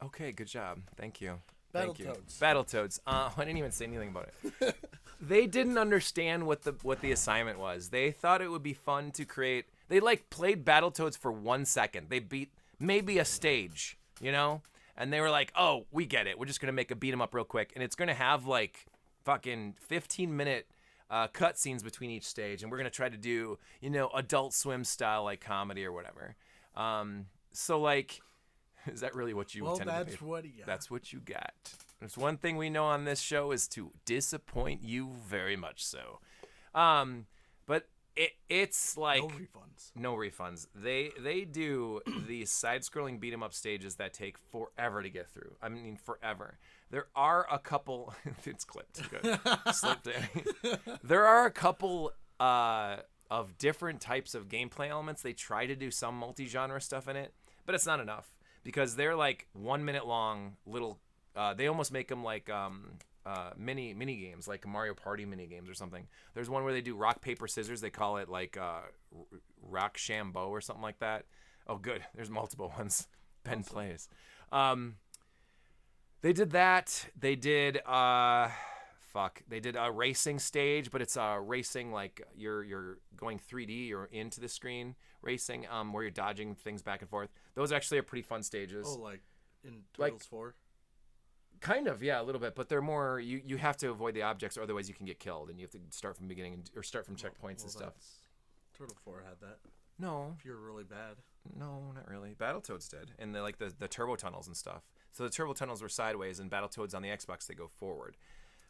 S1: Okay, good job. Thank you. Thank you.
S2: Battletoads.
S1: Battletoads. I didn't even say anything about it. They didn't understand what the assignment was. They thought it would be fun to create. They played Battletoads for 1 second. They beat maybe a stage, you know, and they were like, "Oh, we get it. We're just gonna make a beat 'em up real quick, and it's gonna have like fucking 15-minute cutscenes between each stage, and we're gonna try to do, you know, Adult Swim style like comedy or whatever." So like. Is that really what you intended to
S2: that's
S1: do?
S2: what he got.
S1: That's what you got. There's one thing we know on this show is to disappoint you very much so. But it's like
S2: No refunds.
S1: no refunds. They do these side-scrolling beat 'em up stages that take forever to get through. I mean, forever. There are a couple. It's clipped. Good. Slipped in. There are a couple of different types of gameplay elements. They try to do some multi-genre stuff in it, but it's not enough. Because they're like 1 minute long little, they almost make them like mini games, like Mario Party mini games or something. There's one where they do rock, paper, scissors. They call it like Rock Shambo or something like that. Oh, good. There's multiple ones. Ben plays. They did that. They did They did a racing stage, but it's racing like you're going 3D. You're into the screen racing, where you're dodging things back and forth. Those actually are pretty fun stages.
S2: Oh, like in Turtles 4?
S1: Kind of, yeah, a little bit, but they're more. You have to avoid the objects, or otherwise you can get killed, and you have to start from the beginning or start from checkpoints and stuff.
S2: Turtle 4 had that.
S1: No,
S2: If you're really bad.
S1: no, not really. Battletoads did, and the turbo tunnels and stuff. So the turbo tunnels were sideways, and Battletoads on the Xbox they go forward.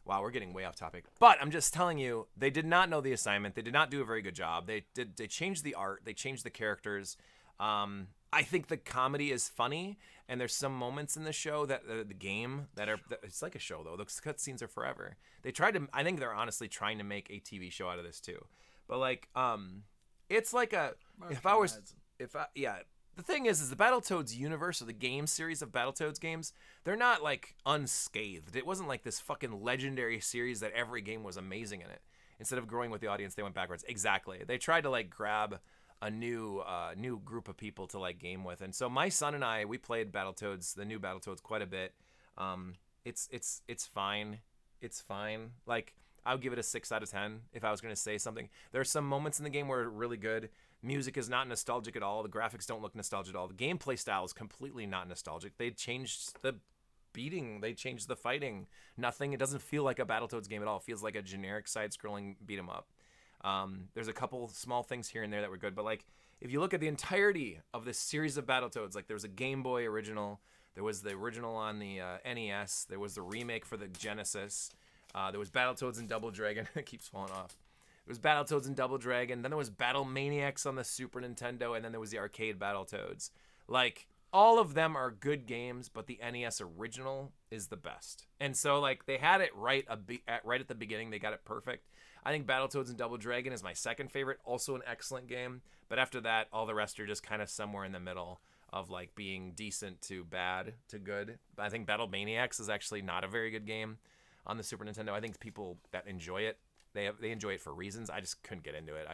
S1: Wow, we're getting way off topic. But I'm just telling you, they did not know the assignment. They did not do a very good job. They changed the art. They changed the characters. I think the comedy is funny, and there's some moments in the show that the game that it's like a show though. Those cutscenes are forever. They tried to. I think they're honestly trying to make a TV show out of this too. But like, it's like a. The thing is the Battletoads universe, or the game series of Battletoads games, they're not like unscathed. It wasn't like this fucking legendary series that every game was amazing in it. Instead of growing with the audience, they went backwards. Exactly. They tried to like grab a new group of people to like game with. And so my son and I, we played Battletoads, the new Battletoads, quite a bit. It's fine. It's fine. Like, I'll give it a 6 out of 10 if I was going to say something. There are some moments in the game where it's really good. Music is not nostalgic at all. The graphics don't look nostalgic at all. The gameplay style is completely not nostalgic. They changed the beating. They changed the fighting. Nothing. It doesn't feel like a Battletoads game at all. It feels like a generic side-scrolling beat 'em up. There's a couple small things here and there that were good, but like if you look at the entirety of this series of Battletoads, like there was a Game Boy original, there was the original on the NES, there was the remake for the Genesis, there was Battletoads and Double Dragon. It keeps falling off. There was Battletoads and Double Dragon, then there was Battle Maniacs on the Super Nintendo, and then there was the arcade Battletoads. Like, all of them are good games, but the NES original is the best. And so like they had it right at the beginning. They got it perfect. I think Battletoads and Double Dragon is my second favorite, also an excellent game. But after that, all the rest are just kind of somewhere in the middle of like being decent to bad to good. I think Battle Maniacs is actually not a very good game on the Super Nintendo. I think people that enjoy it, they enjoy it for reasons. I just couldn't get into it.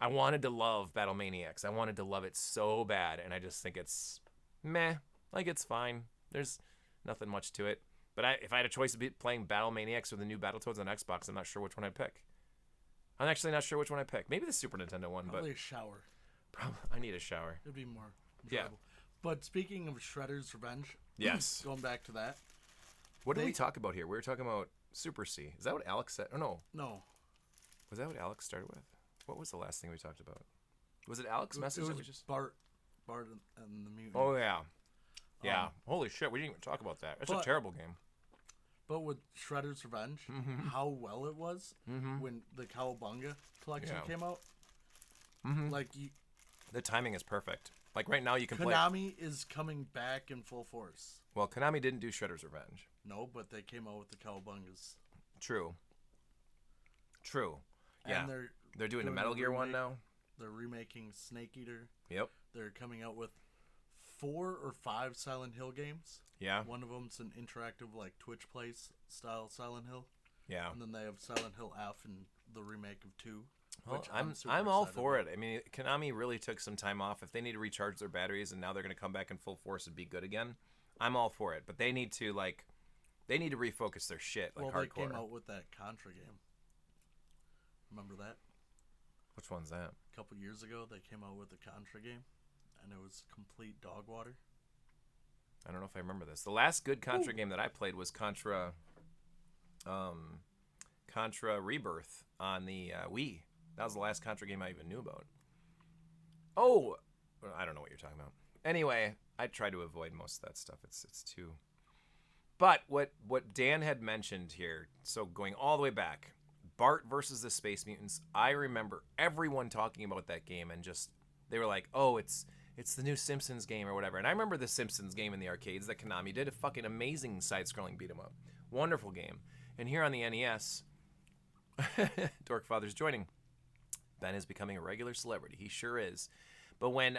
S1: I wanted to love Battle Maniacs. I wanted to love it so bad, and I just think it's meh. Like it's fine. There's nothing much to it. But if I had a choice of playing Battle Maniacs or the new Battletoads on Xbox, I'm not sure which one I'd pick. I'm actually not sure which one I pick. Maybe the Super Nintendo one,
S2: Probably a shower.
S1: I need a shower.
S2: It'd be more
S1: Yeah.
S2: enjoyable. But speaking of Shredder's Revenge,
S1: Yes.
S2: going back to that.
S1: What did we talk about here? We were talking about Super C. Is that what Alex said? Oh, no.
S2: No.
S1: Was that what Alex started with? What was the last thing we talked about? Was it Alex's message?
S2: It
S1: that
S2: was
S1: we just...
S2: Bart and the Mutant.
S1: Oh, yeah. Yeah. Holy shit, we didn't even talk about that. It's a terrible game.
S2: But with Shredder's Revenge, how well it was when the Cowabunga collection came out. Like
S1: The timing is perfect. Like right now you can play...
S2: Konami is coming back in full force.
S1: Well, Konami didn't do Shredder's Revenge.
S2: No, but they came out with the Cowabungas.
S1: True. Yeah.
S2: And
S1: they're doing a Metal Gear one now.
S2: They're remaking Snake Eater.
S1: Yep.
S2: They're coming out with 4 or 5 Silent Hill games.
S1: Yeah.
S2: One of them's an interactive, like Twitch Plays style Silent Hill.
S1: Yeah.
S2: And then they have Silent Hill F and the remake of 2.
S1: Well,
S2: Which
S1: I'm all
S2: excited
S1: for
S2: about.
S1: it. I mean, Konami really took some time off. If they need to recharge their batteries and now they're going to come back in full force and be good again, I'm all for it. But they need to refocus their shit like
S2: well,
S1: hardcore.
S2: they came out with that Contra game. Remember that?
S1: Which one's that?
S2: A couple years ago, they came out with the Contra game, and it was complete dog water.
S1: I don't know if I remember this. The last good Contra game that I played was Contra Rebirth on the Wii. That was the last Contra game I even knew about. Oh, I don't know what you're talking about. Anyway, I try to avoid most of that stuff. It's too. But what Dan had mentioned here, so going all the way back, Bart versus the Space Mutants. I remember everyone talking about that game and just they were like, "Oh, it's the new Simpsons game or whatever." And I remember the Simpsons game in the arcades that Konami did, a fucking amazing side-scrolling beat 'em up, wonderful game. And here on the NES, Dorkfather's joining. Ben is becoming a regular celebrity. He sure is. But when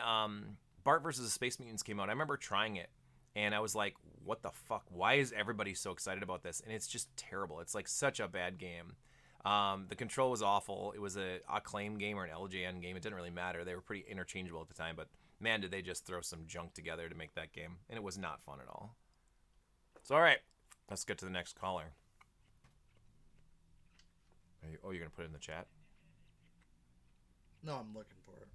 S1: Bart versus the Space Mutants came out, I remember trying it, and I was like, "What the fuck? Why is everybody so excited about this?" And it's just terrible. It's like such a bad game. The control was awful. It was a Acclaim game or an LJN game. It didn't really matter. They were pretty interchangeable at the time, but man, did they just throw some junk together to make that game. And it was not fun at all. So, all right, let's get to the next caller. You're going to put it in the chat?
S2: No, I'm looking for it.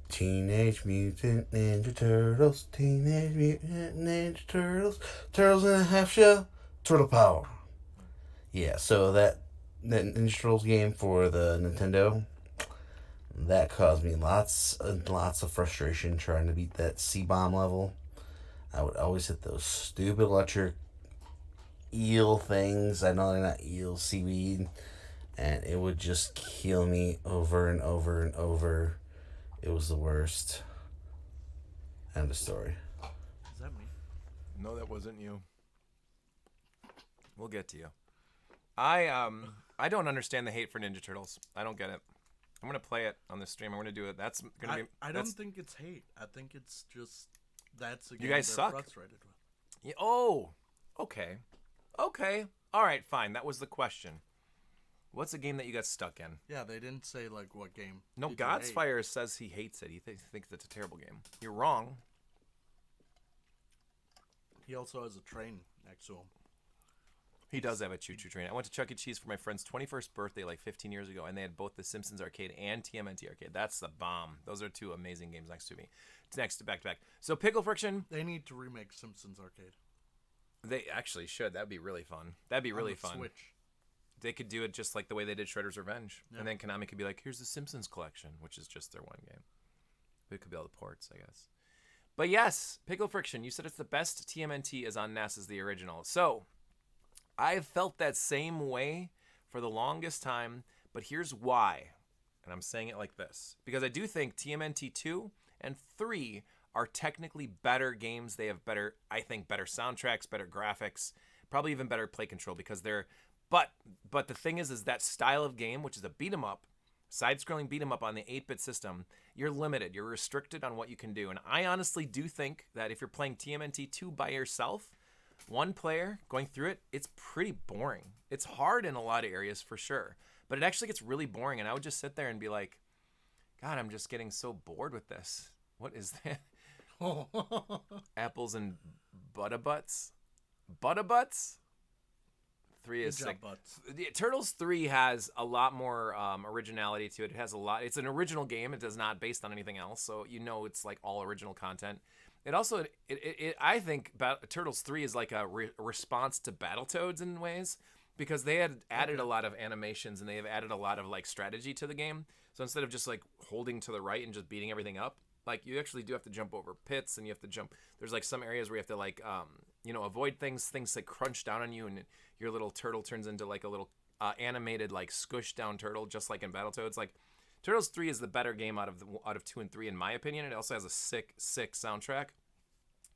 S3: Teenage Mutant Ninja Turtles, Teenage Mutant Ninja Turtles, Turtles in a Half Shell, Turtle Power. Yeah, so that Ninja Turtles game for the Nintendo, that caused me lots of frustration trying to beat that C-bomb level. I would always hit those stupid electric eel things. I know they're not eels, seaweed. And it would just kill me over and over and over. It was the worst. End of story.
S2: Is that me?
S1: No, that wasn't you. We'll get to you. I don't understand the hate for Ninja Turtles. I don't get it. I'm gonna play it on the stream. I'm gonna do it. That's gonna be.
S2: I don't think it's hate. I think it's just that's a game
S1: You guys
S2: they're
S1: suck.
S2: frustrated with.
S1: Yeah, oh, okay. All right, fine. That was the question. What's a game that you got stuck in?
S2: Yeah, they didn't say like what game.
S1: No,
S2: did you
S1: God's
S2: hate.
S1: Fire says he hates it. He thinks it's a terrible game. You're wrong.
S2: He also has a train next to him.
S1: He does have a choo-choo train. I went to Chuck E. Cheese for my friend's 21st birthday like 15 years ago, and they had both the Simpsons arcade and TMNT arcade. That's the bomb. Those are two amazing games next to me. It's next to back to back. So Pickle Friction,
S2: They need to remake Simpsons Arcade.
S1: they actually should. That'd be really fun. That'd be really
S2: on the
S1: fun.
S2: Switch.
S1: They could do it just like the way they did Shredder's Revenge.
S2: Yeah.
S1: And then Konami could be like, here's the Simpsons collection, which is just their one game. It could be all the ports, I guess. But yes, Pickle Friction, you said it's the best TMNT is on NES as the original. So, I've felt that same way for the longest time, but here's why. And I'm saying it like this. Because I do think TMNT 2 and 3 are technically better games. They have better, I think, better soundtracks, better graphics, probably even better play control because they're. But the thing is that style of game, which is a beat 'em up, side-scrolling beat 'em up on the 8-bit system, you're limited. You're restricted on what you can do. And I honestly do think that if you're playing TMNT 2 by yourself, one player going through it, it's pretty boring. It's hard in a lot of areas for sure, but it actually gets really boring. And I would just sit there and be like, God, I'm just getting so bored with this. What is that? Apples and Buttabutts? Buttabutts? 3 is sick. Turtles 3 has a lot more originality to it. It has a lot. It's an original game. It does not based on anything else, so you know it's like all original content. It also, I think Turtles 3 is like a response to Battletoads in ways because they had added a lot of animations and they have added a lot of like strategy to the game. So instead of just like holding to the right and just beating everything up, like you actually do have to jump over pits and you have to jump. There's like some areas where you have to like, avoid things like crunch down on you and your little turtle turns into like a little animated like squish down turtle, just like in Battletoads. Like Turtles 3 is the better game out of 2 and 3 in my opinion. It also has a sick soundtrack.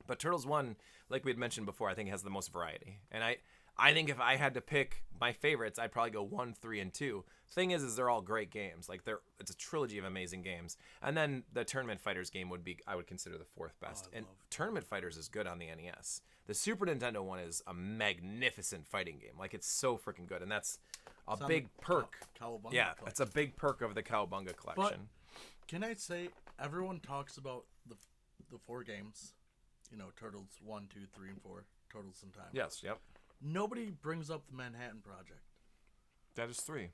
S1: But Turtles 1, like we had mentioned before, I think has the most variety. And I think if I had to pick my favorites, I'd probably go 1, 3, and 2. Thing is they're all great games. Like it's a trilogy of amazing games. And then the Tournament Fighters game I would consider the 4th best. And Tournament Fighters is good on the NES. The Super Nintendo one is a magnificent fighting game. Like it's so freaking good, and that's a big perk.
S2: Cowabunga
S1: it's a big perk of the Cowabunga collection.
S2: But can I say everyone talks about the 4 games, Turtles 1, 2, 3, and 4, Turtles in Time.
S1: Yes, yep.
S2: Nobody brings up the Manhattan Project.
S1: That is 3.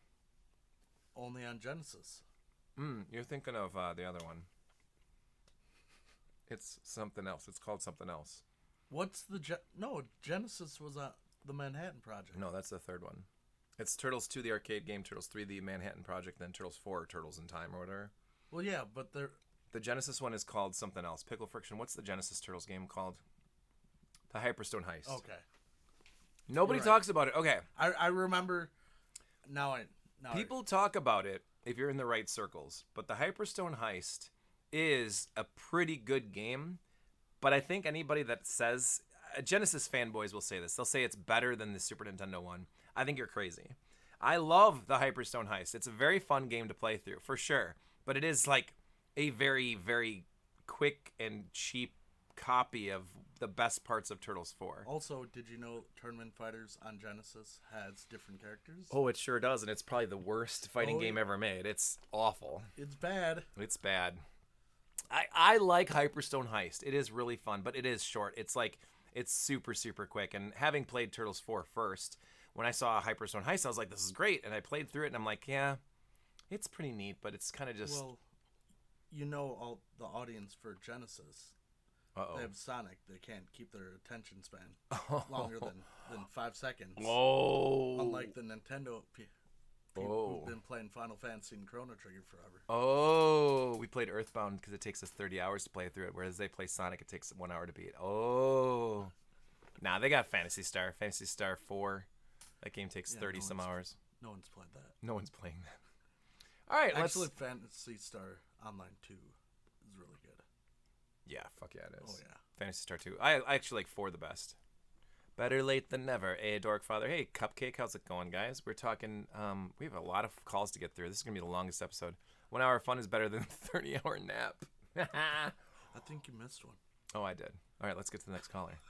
S2: Only on Genesis.
S1: You're thinking of the other one. It's something else. It's called something else.
S2: What's the No, Genesis was the Manhattan Project.
S1: No, that's the 3rd one. It's Turtles 2, the arcade game, Turtles 3, the Manhattan Project, then Turtles 4, Turtles in Time or whatever.
S2: Well, yeah, but
S1: the Genesis one is called something else. Pickle Friction. What's the Genesis Turtles game called? The Hyperstone Heist.
S2: Okay.
S1: Nobody talks about it. Okay.
S2: I remember.
S1: People talk about it if you're in the right circles, but the Hyperstone Heist is a pretty good game. But I think anybody that says Genesis fanboys will say this. They'll say it's better than the Super Nintendo one. I think you're crazy. I love the Hyperstone Heist. It's a very fun game to play through, for sure. But it is like a very, very quick and cheap copy of the best parts of Turtles 4.
S2: Also, did you know Tournament Fighters on Genesis has different characters?
S1: Oh, it sure does, and it's probably the worst fighting game ever made. It's awful.
S2: It's bad.
S1: It's bad. I like Hyperstone Heist. It is really fun, but it is short. It's super, super quick. And having played Turtles 4 first, when I saw Hyperstone Heist, I was like, this is great. And I played through it, and I'm like, yeah, it's pretty neat, but it's kind of just...
S2: Well, all the audience for Genesis, they have Sonic. They can't keep their attention span longer than 5 seconds.
S1: Whoa.
S2: Unlike the Nintendo people who've been playing Final Fantasy and Chrono Trigger forever.
S1: Oh, we played Earthbound because it takes us 30 hours to play through it, whereas they play Sonic, it takes 1 hour to beat. Oh. Nah, they got Phantasy Star. Phantasy Star 4. That game takes 30-some hours.
S2: No one's played that.
S1: No one's playing that. All right,
S2: Actually, Phantasy Star Online 2 is really good.
S1: Yeah, fuck yeah, it is.
S2: Oh, yeah.
S1: Phantasy Star 2. I actually like 4 the best. Better late than never, Dork Father. Hey, Cupcake, how's it going, guys? We're talking, we have a lot of calls to get through. This is going to be the longest episode. 1 hour of fun is better than a 30-hour nap.
S2: I think you missed one.
S1: Oh, I did. All right, let's get to the next caller.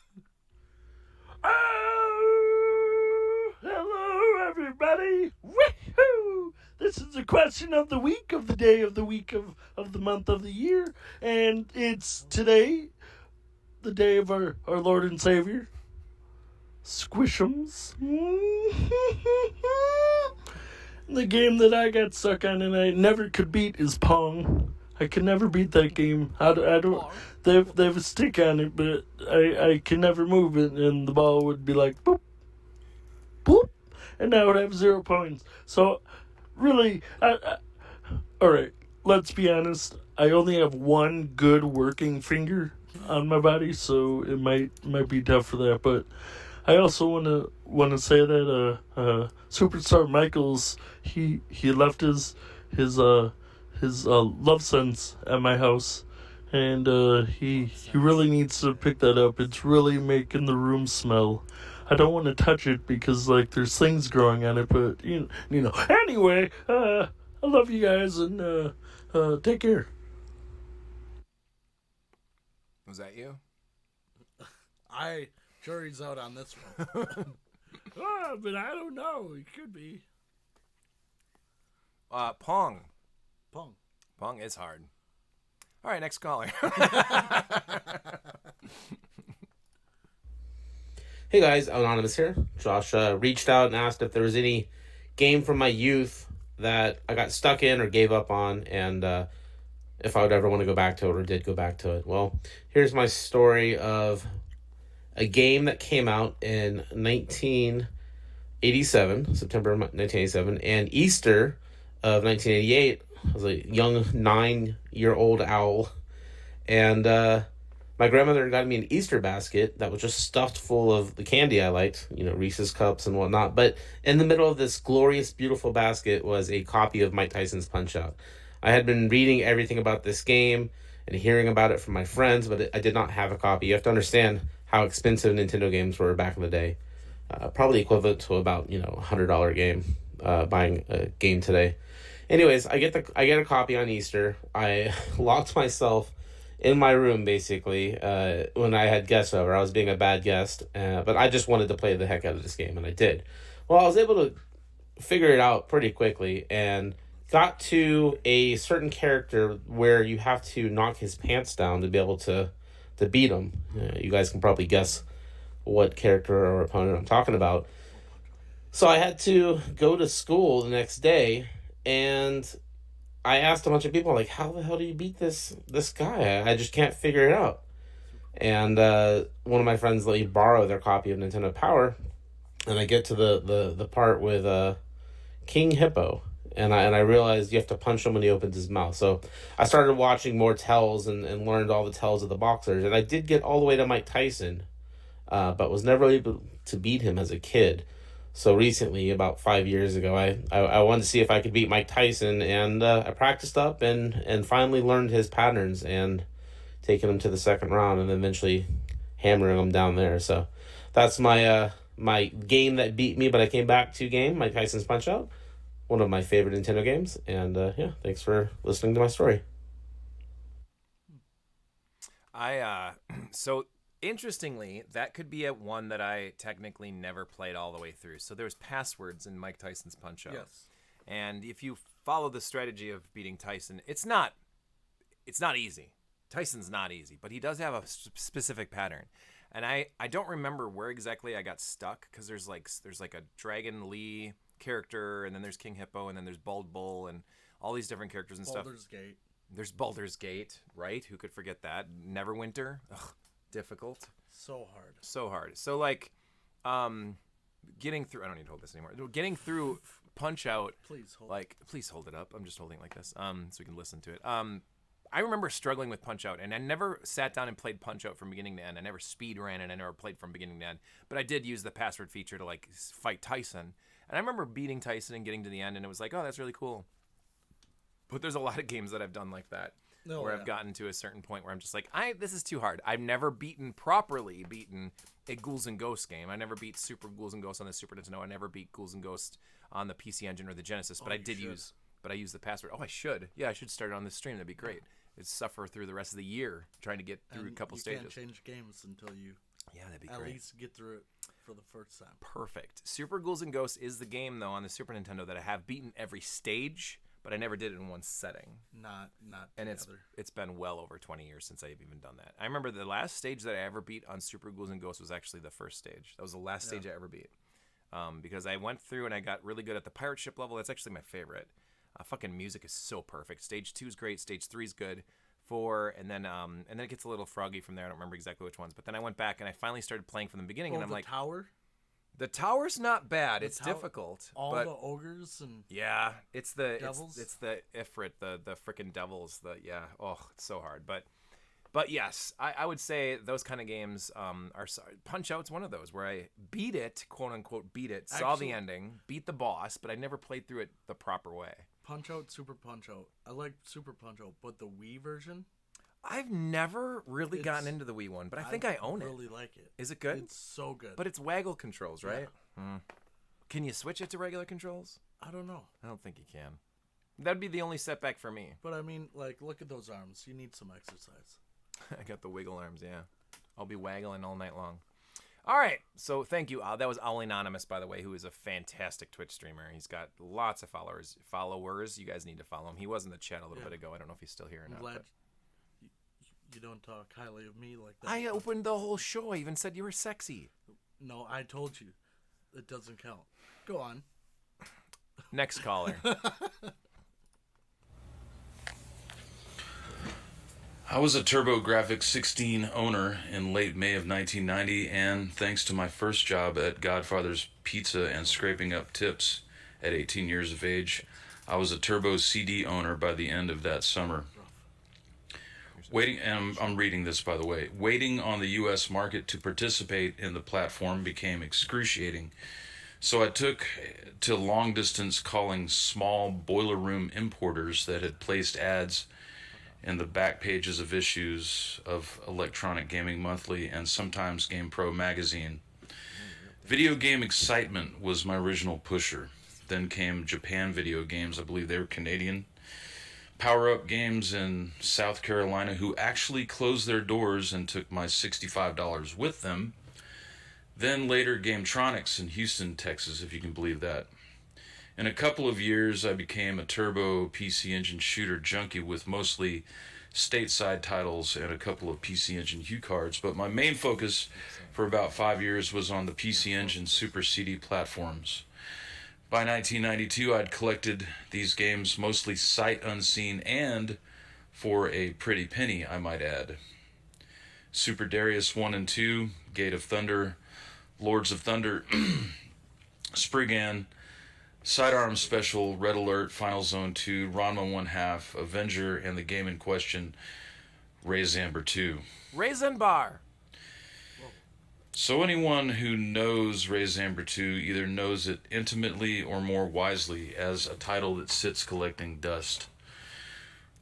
S6: Oh, hello, everybody. Woohoo! This is the question of the week, of the day, of the week, of the month, of the year. And it's today, the day of our Lord and Savior, Squish'ems. The game that I got stuck on and I never could beat is Pong. I could never beat that game. I don't. They have a stick on it, but I can never move it, and the ball would be like boop, boop, and I would have 0 points. So, really, all right. Let's be honest. I only have one good working finger on my body, so it might be tough for that. But I also want to say that Superstar Michaels he left his love sense at my house, and he really needs to pick that up. It's really making the room smell. I don't want to touch it because like there's things growing on it, but you know. Anyway, I love you guys and take care.
S1: Was that you?
S2: Jury's out on this one.
S6: But I don't know. It could be.
S1: Pong.
S2: Pong.
S1: Pong is hard. All right, next caller.
S7: Hey guys, Anonymous here. Josh reached out and asked if there was any game from my youth that I got stuck in or gave up on, and if I would ever want to go back to it or did go back to it. Well, here's my story of a game that came out in 1987, September 1987, and Easter of 1988. I was a young 9-year-old owl, and my grandmother got me an Easter basket that was just stuffed full of the candy I liked, Reese's Cups and whatnot. But in the middle of this glorious, beautiful basket was a copy of Mike Tyson's Punch-Out! I had been reading everything about this game and hearing about it from my friends, but I did not have a copy. You have to understand how expensive Nintendo games were back in the day. Probably equivalent to about, $100 game, buying a game today. Anyways, I get a copy on Easter. I locked myself in my room, basically, when I had guests over. I was being a bad guest, but I just wanted to play the heck out of this game, and I did. Well, I was able to figure it out pretty quickly, and got to a certain character where you have to knock his pants down to be able to beat him. You guys can probably guess what character or opponent I'm talking about. So I had to go to school the next day, and I asked a bunch of people, like, how the hell do you beat this guy? I just can't figure it out. And one of my friends let me borrow their copy of Nintendo Power, and I get to the part with King Hippo, and I realized you have to punch him when he opens his mouth. So I started watching more tells and learned all the tells of the boxers, and I did get all the way to Mike Tyson, but was never able to beat him as a kid. So recently, about 5 years ago, I wanted to see if I could beat Mike Tyson, and I practiced up and finally learned his patterns and taking him to the second round and eventually hammering him down there. So that's my my game that beat me, but I came back to game, Mike Tyson's Punch-Out!, one of my favorite Nintendo games. And yeah, thanks for listening to my story.
S1: So interestingly, that could be one that I technically never played all the way through. So there's passwords in Mike Tyson's Punch-Out!.
S2: Yes.
S1: And if you follow the strategy of beating Tyson, it's not easy. Tyson's not easy, but he does have a specific pattern. And I don't remember where exactly I got stuck, because there's like a Dragon Lee character, and then there's King Hippo, and then there's Bald Bull, and all these different characters and
S2: Baldur's
S1: stuff.
S2: Gate.
S1: There's Baldur's Gate, right? Who could forget that? Neverwinter. Ugh, difficult.
S2: So hard.
S1: So hard. So like, getting through. I don't need to hold this anymore. Getting through Punch-Out!.
S2: Please hold.
S1: Please hold it up. I'm just holding it like this. So we can listen to it. I remember struggling with Punch-Out!, and I never sat down and played Punch-Out! From beginning to end. I never speed ran it. I never played from beginning to end. But I did use the password feature to like fight Tyson. And I remember beating Tyson and getting to the end, and it was like, oh, that's really cool. But there's a lot of games that I've done like that, where I've gotten to a certain point where I'm just like, this is too hard. I've never properly beaten a Ghouls and Ghosts game. I never beat Super Ghouls and Ghosts on the Super Nintendo. I never beat Ghouls and Ghosts on the PC Engine or the Genesis. But I used the password. Oh, I should. Yeah, I should start it on this stream. That'd be great. It's suffer through the rest of the year trying to get through a couple stages.
S2: You can't change games until you
S1: that'd be
S2: at
S1: great.
S2: least get through it for the first time.
S1: Perfect. Super Ghouls and Ghosts is the game, though, on the Super Nintendo that I have beaten every stage, but I never did it in one setting.
S2: Not
S1: and
S2: together.
S1: it's been well over 20 years since I've even done that. I remember the last stage that I ever beat on Super Ghouls and Ghosts was actually the first stage. That was the last stage I ever beat. Because I went through and I got really good at the pirate ship level. That's actually my favorite. Fucking music is so perfect. Stage 2 is great. Stage 3 is good. 4, and then it gets a little froggy from there. I don't remember exactly which ones. But then I went back and I finally started playing from the beginning, and I'm like,
S2: tower?
S1: The tower's not bad. It's difficult.
S2: All
S1: but
S2: the ogres and
S1: it's the
S2: devils?
S1: it's the Ifrit, the frickin' devils. It's so hard. But yes, I would say those kind of games are Punch-Out's one of those where I beat it, quote unquote, saw the ending, beat the boss, but I never played through it the proper way.
S2: Punch-Out!, Super Punch-Out!. I like Super Punch-Out!, but the Wii version.
S1: I've never really gotten into the Wii one, but I think I own it.
S2: I really like it.
S1: Is it good?
S2: It's so good.
S1: But it's waggle controls, right? Can you switch it to regular controls?
S2: I don't know.
S1: I don't think you can. That'd be the only setback for me.
S2: But I mean, like, look at those arms. You need some exercise.
S1: I got the wiggle arms, yeah. I'll be waggling all night long. All right, so thank you. That was All Anonymous, by the way, who is a fantastic Twitch streamer. He's got lots of followers. You guys need to follow him. He was in the chat a little bit ago. I don't know if he's still here or
S2: I'm
S1: not.
S2: glad
S1: But
S2: you don't talk highly of me like that.
S1: I opened the whole show. I even said you were sexy.
S2: No, I told you. It doesn't count. Go on.
S1: Next caller.
S8: I was a TurboGrafx 16 owner in late May of 1990, and thanks to my first job at Godfather's Pizza and scraping up tips at 18 years of age, I was a Turbo CD owner by the end of that summer. I'm reading this, by the way. Waiting on the U.S. market to participate in the platform became excruciating, so I took to long-distance calling small boiler room importers that had placed ads in the back pages of issues of Electronic Gaming Monthly and sometimes Game Pro magazine. Video Game Excitement was my original pusher. Then came Japan Video Games, I believe they were Canadian. Power Up Games in South Carolina, who actually closed their doors and took my $65 with them. Then later Gametronics in Houston, Texas, if you can believe that. In a couple of years, I became a Turbo PC Engine shooter junkie with mostly stateside titles and a couple of PC Engine Hue cards, but my main focus for about 5 years was on the PC Engine Super CD platforms. By 1992, I'd collected these games mostly sight unseen and for a pretty penny, I might add. Super Darius 1 and 2, Gate of Thunder, Lords of Thunder, Spriggan, Sidearms Special, Red Alert, Final Zone 2, Ranma 1/2, Avenger, and the game in question, Rayzamber 2.
S1: Raisin Bar.
S8: So anyone who knows Rayzamber 2 either knows it intimately or more wisely as a title that sits collecting dust.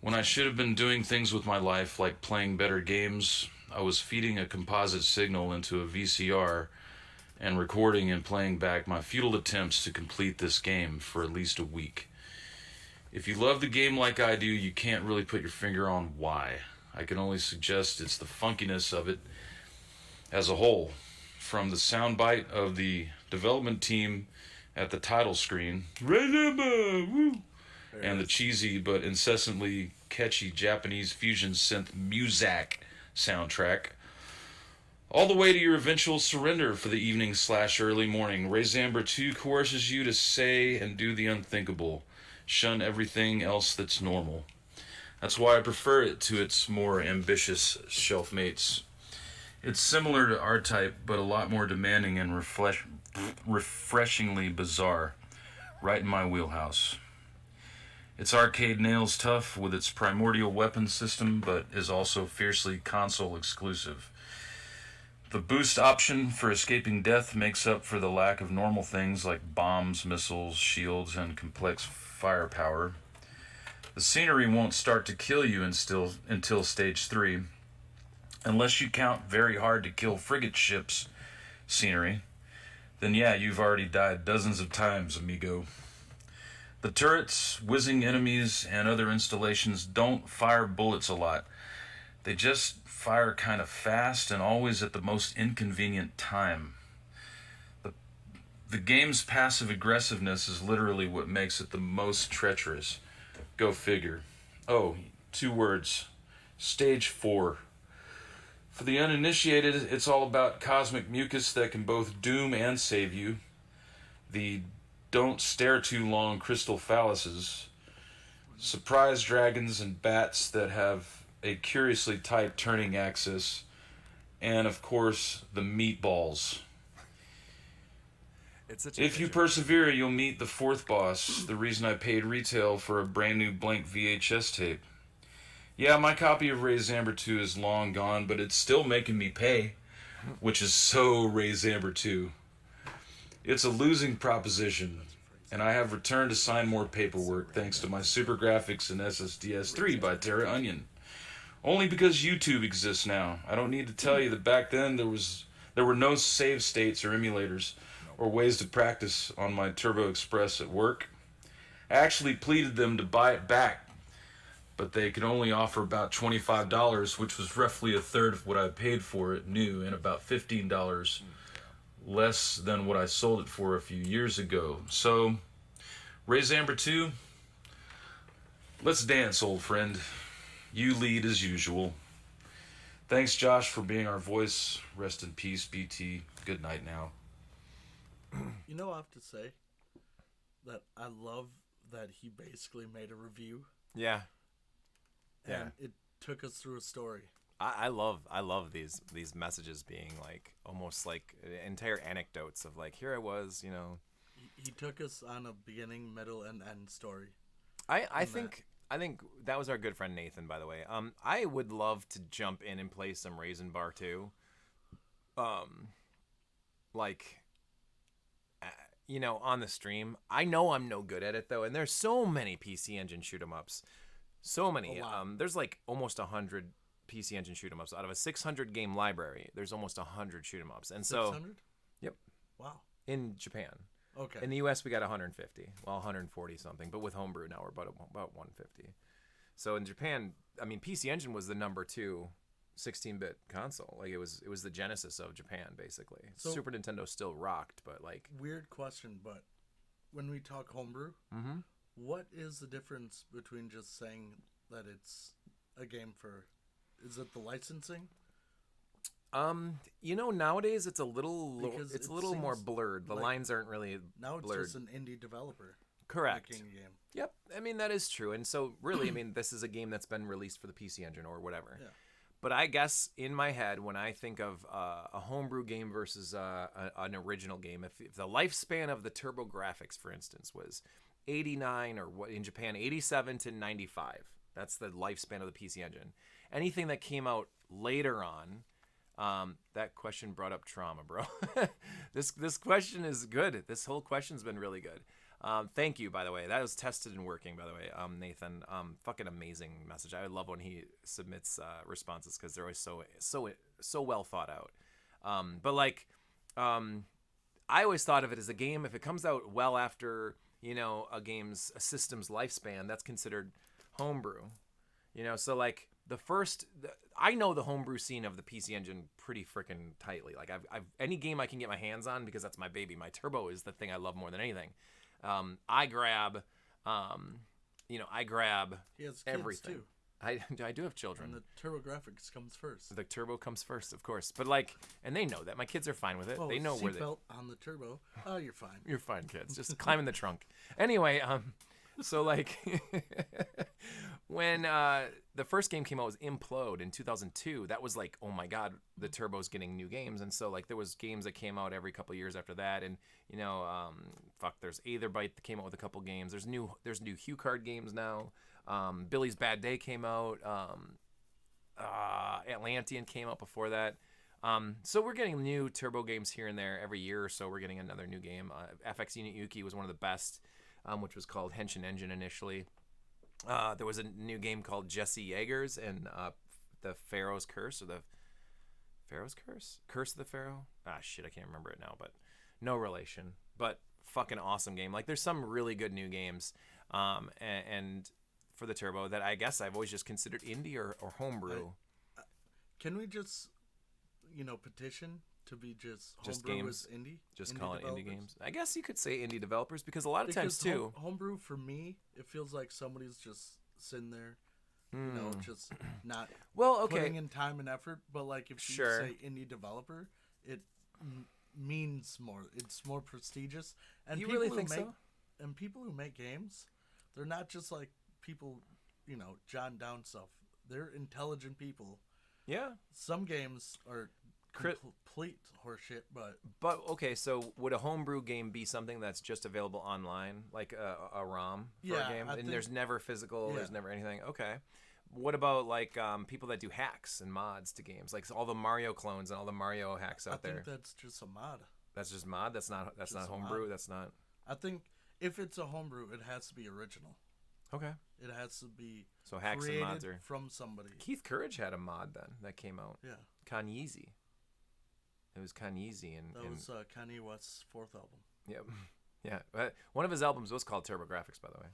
S8: When I should have been doing things with my life like playing better games, I was feeding a composite signal into a VCR and recording and playing back my futile attempts to complete this game for at least a week. If you love the game like I do, you can't really put your finger on why. I can only suggest it's the funkiness of it as a whole. From the soundbite of the development team at the title screen, and the cheesy but incessantly catchy Japanese fusion synth Muzak soundtrack, all the way to your eventual surrender for the evening/early morning, Rayzamber 2 coerces you to say and do the unthinkable. Shun everything else that's normal. That's why I prefer it to its more ambitious shelf mates. It's similar to R-Type, but a lot more demanding and refreshingly bizarre. Right in my wheelhouse. Its arcade nails tough with its primordial weapon system, but is also fiercely console exclusive. The boost option for escaping death makes up for the lack of normal things like bombs, missiles, shields, and complex firepower. The scenery won't start to kill you until stage 3, unless you count very hard to kill frigate ships scenery. Then yeah, you've already died dozens of times, amigo. The turrets, whizzing enemies, and other installations don't fire bullets a lot. They just fire kind of fast and always at the most inconvenient time. The game's passive aggressiveness is literally what makes it the most treacherous. Go figure. Oh, 2 words. Stage 4. For the uninitiated, it's all about cosmic mucus that can both doom and save you. The don't stare too long crystal phalluses. Surprise dragons and bats that have a curiously tight turning axis. And of course, the meatballs. If you persevere, you'll meet the 4th boss, the reason I paid retail for a brand new blank VHS tape. Yeah, my copy of Rayzamber 2 is long gone, but it's still making me pay, which is so Rayzamber 2. It's a losing proposition, and I have returned to sign more paperwork thanks to my Super Graphics and SSDS 3 by Terra Onion, Only because YouTube exists now. I don't need to tell you that back then there were no save states or emulators or ways to practice on my Turbo Express at work. I actually pleaded them to buy it back, but they could only offer about $25, which was roughly a third of what I paid for it new, and about $15 less than what I sold it for a few years ago. So, Ray Zamber 2, let's dance, old friend. You lead as usual. Thanks, Josh, for being our voice. Rest in peace, BT. Good night now.
S2: You know, I have to say that I love that he basically made a review.
S1: Yeah.
S2: And it took us through a story.
S1: I love these messages being like almost like entire anecdotes of like, here I was, you know.
S2: He took us on a beginning, middle, and end story.
S1: I think that was our good friend Nathan, by the way. I would love to jump in and play some Raisin Bar 2. You know, on the stream. I know I'm no good at it though, and there's so many PC Engine shoot 'em ups. So many. There's like almost 100 PC Engine shoot 'em ups out of a 600 game library. There's almost 100 shoot 'em ups, and so
S2: 600?
S1: Yep.
S2: Wow.
S1: In Japan.
S2: Okay.
S1: In the US we got 150. Well, 140 something, but with homebrew now we're about 150. So in Japan, I mean, PC Engine was the number 2 16-bit console. Like it was the genesis of Japan basically.
S2: So,
S1: Super Nintendo still rocked, but like
S2: weird question, but when we talk homebrew, what is the difference between just saying that it's a game for? Is it the licensing?
S1: You know, nowadays it's a little more blurred. The
S2: like
S1: lines aren't really
S2: now
S1: blurred.
S2: it's just an indie developer.
S1: Correct.
S2: Making a game.
S1: Yep. I mean, that is true. And so really, I mean, this is a game that's been released for the PC Engine or whatever.
S2: Yeah.
S1: But I guess in my head, when I think of a homebrew game versus an original game, if the lifespan of the TurboGrafx, for instance, was 89 or what in Japan, 87 to 95, that's the lifespan of the PC Engine. Anything that came out later on, that question brought up trauma, bro. This question is good. This whole question's been really good. Thank you, by the way. That was tested and working, by the way, Nathan. Fucking amazing message. I love when he submits responses because they're always so well thought out. But like, I always thought of it as a game. If it comes out well after, you know, a system's lifespan, that's considered homebrew. You know, so like I know the homebrew scene of the PC Engine pretty freaking tightly. Like I've any game I can get my hands on because that's my baby. My Turbo is the thing I love more than anything. I grab
S2: He has kids
S1: everything.
S2: too.
S1: I do have children.
S2: And the TurboGrafx comes first.
S1: The Turbo comes first, of course. But like, and they know that. My kids are fine with it.
S2: Well,
S1: they know where they.
S2: Seatbelt on the Turbo. Oh, you're fine.
S1: You're fine, kids. Just climb in the trunk. Anyway, so like, when the first game came out was Implode in 2002. That was like, oh my god, the Turbo's getting new games, and so like there was games that came out every couple of years after that, and you know, there's Aetherbyte that came out with a couple games. There's new HuCard games now. Billy's Bad Day came out. Atlantean came out before that. So we're getting new Turbo games here and there every year or so. We're getting another new game. FX Unit Yuki was one of the best, which was called Henshin Engine initially. There was a new game called Jesse Jaegers and the Pharaoh's Curse, or the Pharaoh's Curse? Curse of the Pharaoh? Ah, shit, I can't remember it now, but no relation. But fucking awesome game. Like, there's some really good new games. And for the Turbo that I guess I've always just considered indie or homebrew.
S2: Can we just, petition to be just homebrew
S1: games?
S2: Is indie?
S1: Just
S2: indie
S1: call it
S2: developers?
S1: indie games. I guess you could say indie developers because a lot of times too.
S2: Homebrew for me, it feels like somebody's just sitting there, just not putting in time and effort. But like if you say indie developer, it means more. It's more prestigious. And
S1: You
S2: people
S1: really
S2: who
S1: think
S2: make,
S1: so?
S2: And people who make games, they're not just like people, jotting down stuff. They're intelligent people.
S1: Yeah.
S2: Some games are complete horseshit,
S1: but okay, so would a homebrew game be something that's just available online, like a ROM for a game, and there's never physical, there's never anything? Okay. What about like people that do hacks and mods to games, like all the Mario clones and all the Mario hacks out there?
S2: I think that's just a mod.
S1: That's just mod. That's not homebrew. That's not.
S2: I think if it's a homebrew, it has to be original.
S1: Okay.
S2: It has to be
S1: So hacks and
S2: created
S1: mods are.
S2: from somebody.
S1: Keith Courage had a mod then that came out.
S2: Yeah.
S1: Kanyeezy. It was Kanyeezy and.
S2: That was Kanye West's 4th album.
S1: Yep. Yeah. One of his albums was called TurboGrafx, by the way.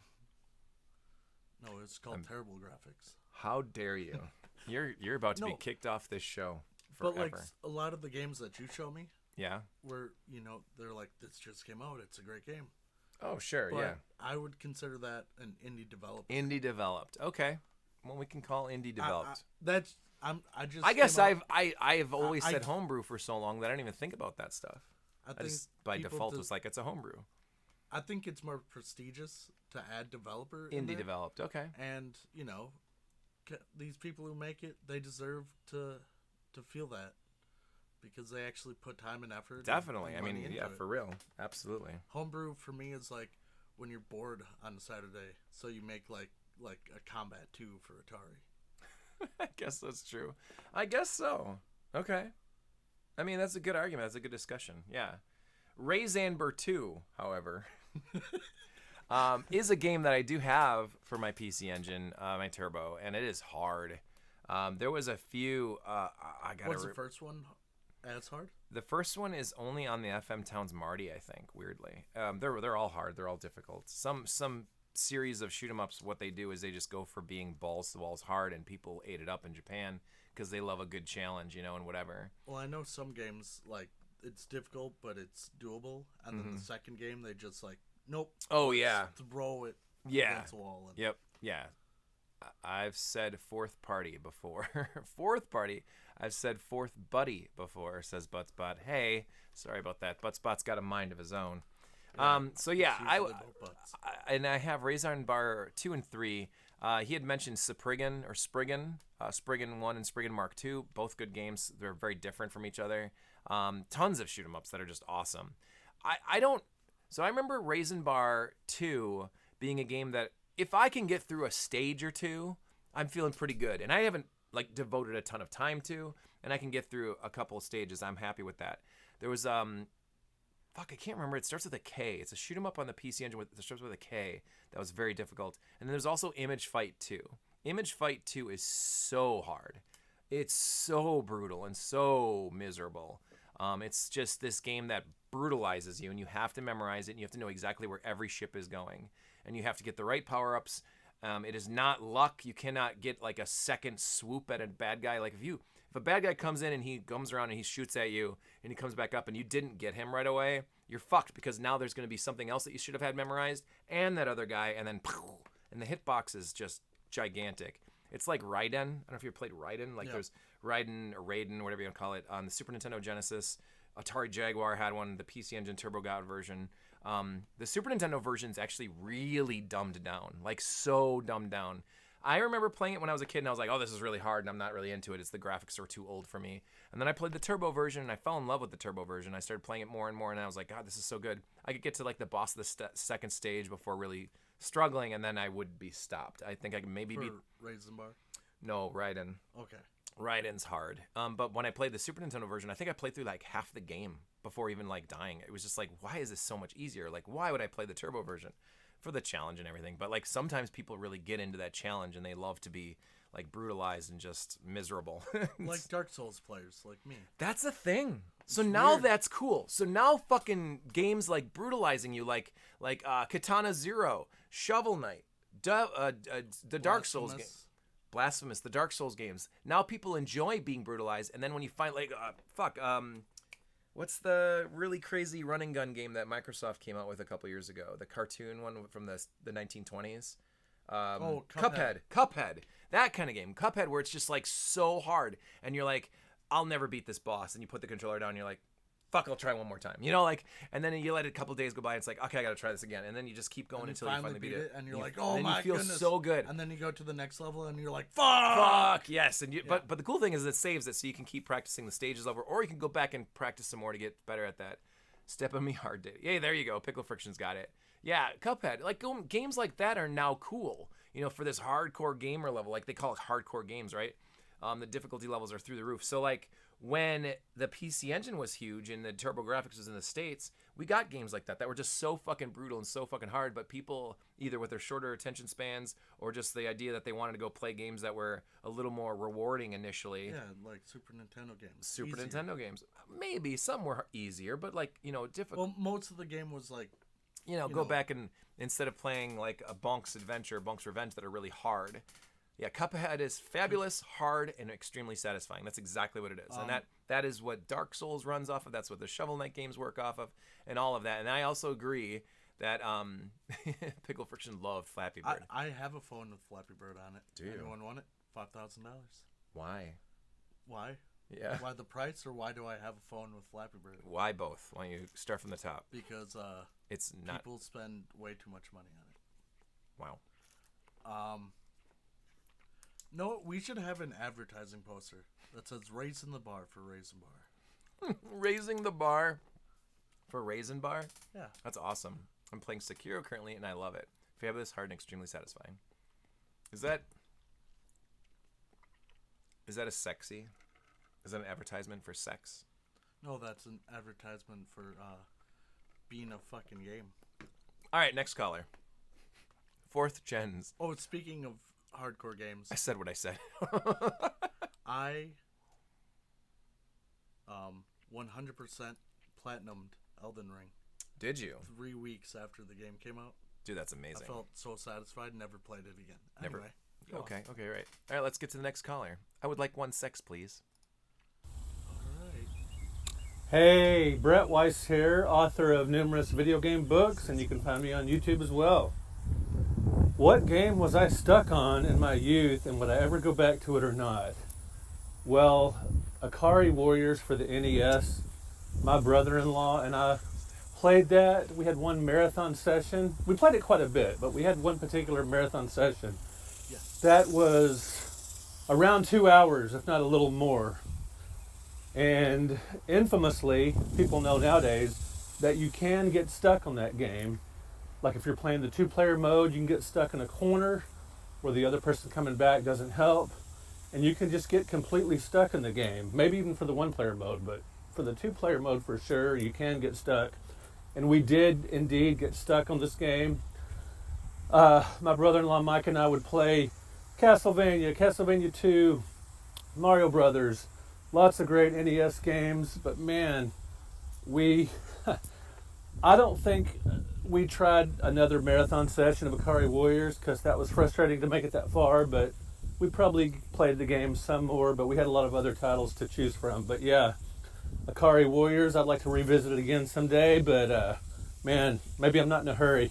S2: No, it's called Terrible Graphics.
S1: How dare you? You're about to be
S2: No.
S1: kicked off this show forever.
S2: But like a lot of the games that you show me,
S1: Yeah.
S2: where they're like, this just came out. It's a great game.
S1: Oh, sure.
S2: But
S1: Yeah.
S2: I would consider that an indie developer.
S1: Indie developed. Okay. Well, we can call indie developed.
S2: I
S1: guess
S2: came out-
S1: I've always
S2: I-
S1: said homebrew for so long that I didn't even think about that stuff.
S2: I
S1: I
S2: think
S1: just by
S2: people
S1: default
S2: do-
S1: was like it's a homebrew.
S2: I think it's more prestigious to add developer in
S1: Indie
S2: there.
S1: developed. Okay.
S2: And these people who make it, they deserve to feel that because they actually put time and effort.
S1: Definitely.
S2: and
S1: I mean,
S2: money
S1: yeah,
S2: into it.
S1: for real. Absolutely.
S2: Homebrew for me is like when you're bored on a Saturday, so you make like a Combat 2 for Atari.
S1: I guess that's true. I guess so. Okay. I mean, that's a good argument. That's a good discussion. Yeah. Rayzanber 2, however, is a game that I do have for my PC Engine, my Turbo, and it is hard. There was a few. I got.
S2: What's the first one? As hard?
S1: The first one is only on the FM Towns Marty, I think. Weirdly, they're all hard. They're all difficult. Some series of shoot 'em ups, what they do is they just go for being balls to walls hard, and people ate it up in Japan because they love a good challenge, and whatever.
S2: Well, I know some games like it's difficult, but it's doable, and then the second game they just like, nope.
S1: Oh yeah.
S2: Throw it
S1: Yeah.
S2: against the wall. And
S1: Yep. Yeah. I've said fourth party before. Fourth party. I've said fourth buddy before, says Buttsbot. Hey, sorry about that. Buttsbot's got a mind of his own. So yeah,
S2: It's usually both butts.
S1: I have Razorn Bar 2 and 3. He had mentioned Spriggan or Spriggan, Spriggan 1 and Spriggan Mark 2, both good games. They're very different from each other. Tons of shoot 'em ups that are just awesome. So I remember Raisin Bar 2 being a game that if I can get through a stage or two, I'm feeling pretty good. And I haven't like devoted a ton of time to, and I can get through a couple of stages. I'm happy with that. There was I can't remember. It starts with a K. It's a shoot 'em up on the PC Engine that starts with a K. That was very difficult. And then there's also Image Fight 2. Image Fight 2 is so hard. It's so brutal and so miserable. It's just this game that brutalizes you, and you have to memorize it, and you have to know exactly where every ship is going, and you have to get the right power-ups. It is not luck. You cannot get like a second swoop at a bad guy. Like if a bad guy comes in and he comes around and he shoots at you and he comes back up and you didn't get him right away, you're fucked because now there's going to be something else that you should have had memorized and that other guy, and then and the hitbox is just gigantic. It's like Raiden. I don't know if you ever played Raiden. Like there's Raiden or Raiden, whatever you want to call it, on the Super Nintendo Genesis. Atari Jaguar had one, the PC Engine Turbo God version. The Super Nintendo version is actually really dumbed down, like so dumbed down. I remember playing it when I was a kid, and I was like, oh, this is really hard, and I'm not really into it. It's the graphics are too old for me. And then I played the Turbo version, and I fell in love with the Turbo version. I started playing it more and more, and I was like, God, this is so good. I could get to like the boss of the second stage before really struggling, and then I would be stopped. I think I could maybe beat...
S2: Raisin Bar?
S1: No, Raiden.
S2: Okay.
S1: Raiden's hard. But when I played the Super Nintendo version, I think I played through like half the game before even like dying. It was just like, why is this so much easier? Like, why would I play the Turbo version? For the challenge and everything. But like sometimes people really get into that challenge and they love to be like brutalized and just miserable.
S2: Like Dark Souls players like me.
S1: That's a thing. So now
S2: weird.
S1: that's cool. So now fucking games like brutalizing you, like Katana Zero, Shovel Knight, the Dark Souls game. Blasphemous, the Dark Souls games. Now people enjoy being brutalized, and then when you find like what's the really crazy running gun game that Microsoft came out with a couple years ago? The cartoon one from the 1920s.
S2: Cuphead.
S1: Cuphead. That kind of game. Cuphead, where it's just like so hard, and you're like, I'll never beat this boss, and you put the controller down, and you're like, fuck, I'll try one more time. And then you let it a couple days go by, and it's like, okay, I gotta try this again, and then you just keep going until you finally beat it,
S2: and you're like, oh my
S1: goodness. And you feel so good.
S2: And then you go to the next level, and you're like,
S1: fuck, yes. And but the cool thing is it saves it, so you can keep practicing the stages over, or you can go back and practice some more to get better at that. Step on me hard, dude. Yeah, there you go. Pickle Friction's got it. Yeah, Cuphead. Like games like that are now cool. For this hardcore gamer level, like they call it hardcore games, right? The difficulty levels are through the roof. So like when the PC Engine was huge and the TurboGrafx was in the States, we got games like that that were just so fucking brutal and so fucking hard, but people, either with their shorter attention spans or just the idea that they wanted to go play games that were a little more rewarding initially.
S2: Yeah, like Super Nintendo games.
S1: Super
S2: Easier.
S1: Nintendo games. Maybe some were easier, but like, difficult.
S2: Well, most of the game was like,
S1: go back and instead of playing like a Bonk's Adventure, Bonk's Revenge that are really hard. Yeah, Cuphead is fabulous, hard, and extremely satisfying. That's exactly what it is. And that is what Dark Souls runs off of. That's what the Shovel Knight games work off of, and all of that. And I also agree that Pickle Friction loved Flappy Bird.
S2: I have a phone with Flappy Bird on it.
S1: Do you?
S2: Anyone want it? $5,000.
S1: Why?
S2: Why?
S1: Yeah.
S2: Why the price, or why do I have a phone with Flappy Bird?
S1: Why both? Why don't you start from the top?
S2: Because
S1: it's not.
S2: People spend way too much money on it.
S1: Wow.
S2: No, we should have an advertising poster that says "Raising the bar for Raisin Bar."
S1: Raising the bar for Raisin Bar?
S2: Yeah.
S1: That's awesome. I'm playing Sekiro currently, and I love it. Fabulous, hard, and extremely satisfying. Is that a sexy? Is that an advertisement for sex?
S2: No, that's an advertisement for being a fucking game.
S1: All right, next caller. 4th gens.
S2: Oh, speaking of hardcore games,
S1: I said what I said.
S2: I 100% platinumed Elden Ring.
S1: Did you?
S2: 3 weeks after the game came out.
S1: Dude, that's amazing.
S2: I felt so satisfied. Never played it again.
S1: Never.
S2: Anyway, go on.
S1: Okay, right. All right, let's get to the next caller. I would like 1 sex, please.
S2: All right.
S9: Hey, Brett Weiss here, author of numerous video game books, and you can find me on YouTube as well. What game was I stuck on in my youth, and would I ever go back to it or not? Well, Akari Warriors for the NES. My brother-in-law and I played that. We had one marathon session. We played it quite a bit, but we had one particular marathon session.
S2: Yeah.
S9: That was around 2 hours, if not a little more. And infamously, people know nowadays that you can get stuck on that game. Like if you're playing the 2-player mode, you can get stuck in a corner where the other person coming back doesn't help. And you can just get completely stuck in the game. Maybe even for the 1-player mode, but for the 2-player mode for sure, you can get stuck. And we did indeed get stuck on this game. My brother-in-law Mike and I would play Castlevania 2, Mario Brothers, lots of great NES games, but man, I don't think we tried another marathon session of Akari Warriors because that was frustrating to make it that far, but we probably played the game some more, but we had a lot of other titles to choose from. But yeah, Akari Warriors, I'd like to revisit it again someday, but man, maybe I'm not in a hurry.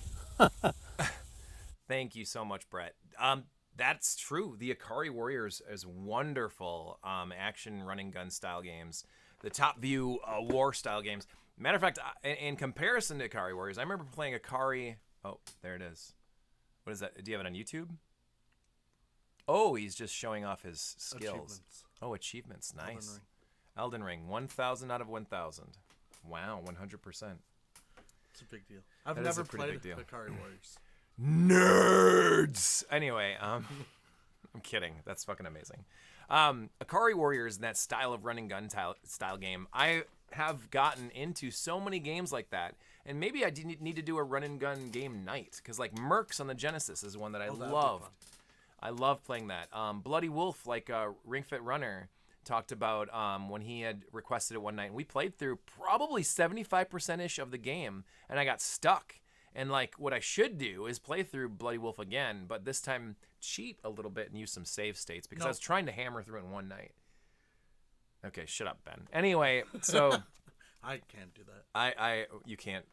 S1: Thank you so much, Brett. That's true. The Akari Warriors is wonderful action running gun style games. The top view war style games. Matter of fact, in comparison to Akari Warriors, I remember playing Akari. Oh, there it is. What is that? Do you have it on YouTube? Oh, he's just showing off his skills.
S2: Achievements.
S1: Oh, achievements. Nice.
S2: Elden Ring.
S1: 1,000 out of 1,000. Wow, 100%.
S2: It's a big deal. I've
S1: That is
S2: never
S1: a pretty
S2: played
S1: big deal.
S2: Akari Warriors.
S1: Nerds. Anyway, I'm kidding. That's fucking amazing. Akari Warriors and that style of running gun style game, I have gotten into so many games like that, and maybe I need to do a run and gun game night, because like Mercs on the Genesis is one that I
S2: that'd be
S1: loved.
S2: fun.
S1: I love playing that. Bloody Wolf, like Ring Fit Runner, talked about when he had requested it one night, and we played through probably 75%ish of the game, and I got stuck. And like what I should do is play through Bloody Wolf again, but this time cheat a little bit and use some save states, because I was trying to hammer through it in one night. Okay, shut up, Ben. Anyway, so
S2: I can't do that.
S1: You can't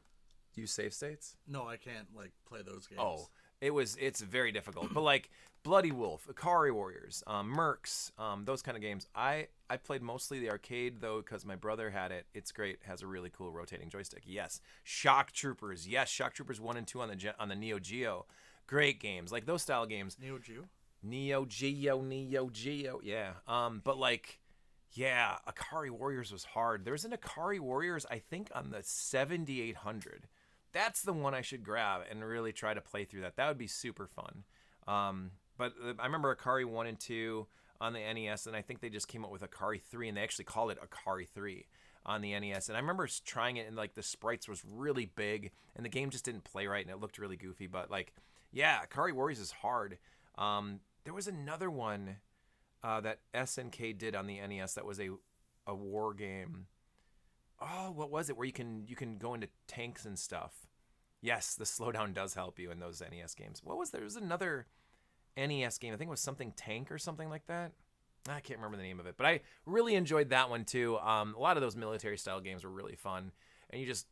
S1: use save states?
S2: No, I can't like play those games.
S1: Oh, it's very difficult. But like Bloody Wolf, Akari Warriors, Mercs, those kind of games. I played mostly the arcade though, because my brother had it. It's great. Has a really cool rotating joystick. Yes. Shock Troopers. Yes, Shock Troopers 1 and 2 on the Neo Geo. Great games. Like those style games.
S2: Neo Geo?
S1: Neo Geo. Yeah. But like, yeah, Akari Warriors was hard. There's an Akari Warriors, I think, on the 7800. That's the one I should grab and really try to play through that. That would be super fun. But I remember Akari 1 and 2. on the NES, and I think they just came out with Akari 3, and they actually called it Akari 3 on the NES. And I remember trying it, and like the sprites was really big, and the game just didn't play right, and it looked really goofy. But like, yeah, Akari Warriors is hard. There was another one that SNK did on the NES that was a war game. Oh, what was it? Where you can go into tanks and stuff. Yes, the slowdown does help you in those NES games. What was there? There was another NES game. I think it was something tank or something like that. I can't remember the name of it, but I really enjoyed that one too. A lot of those military style games were really fun, and you just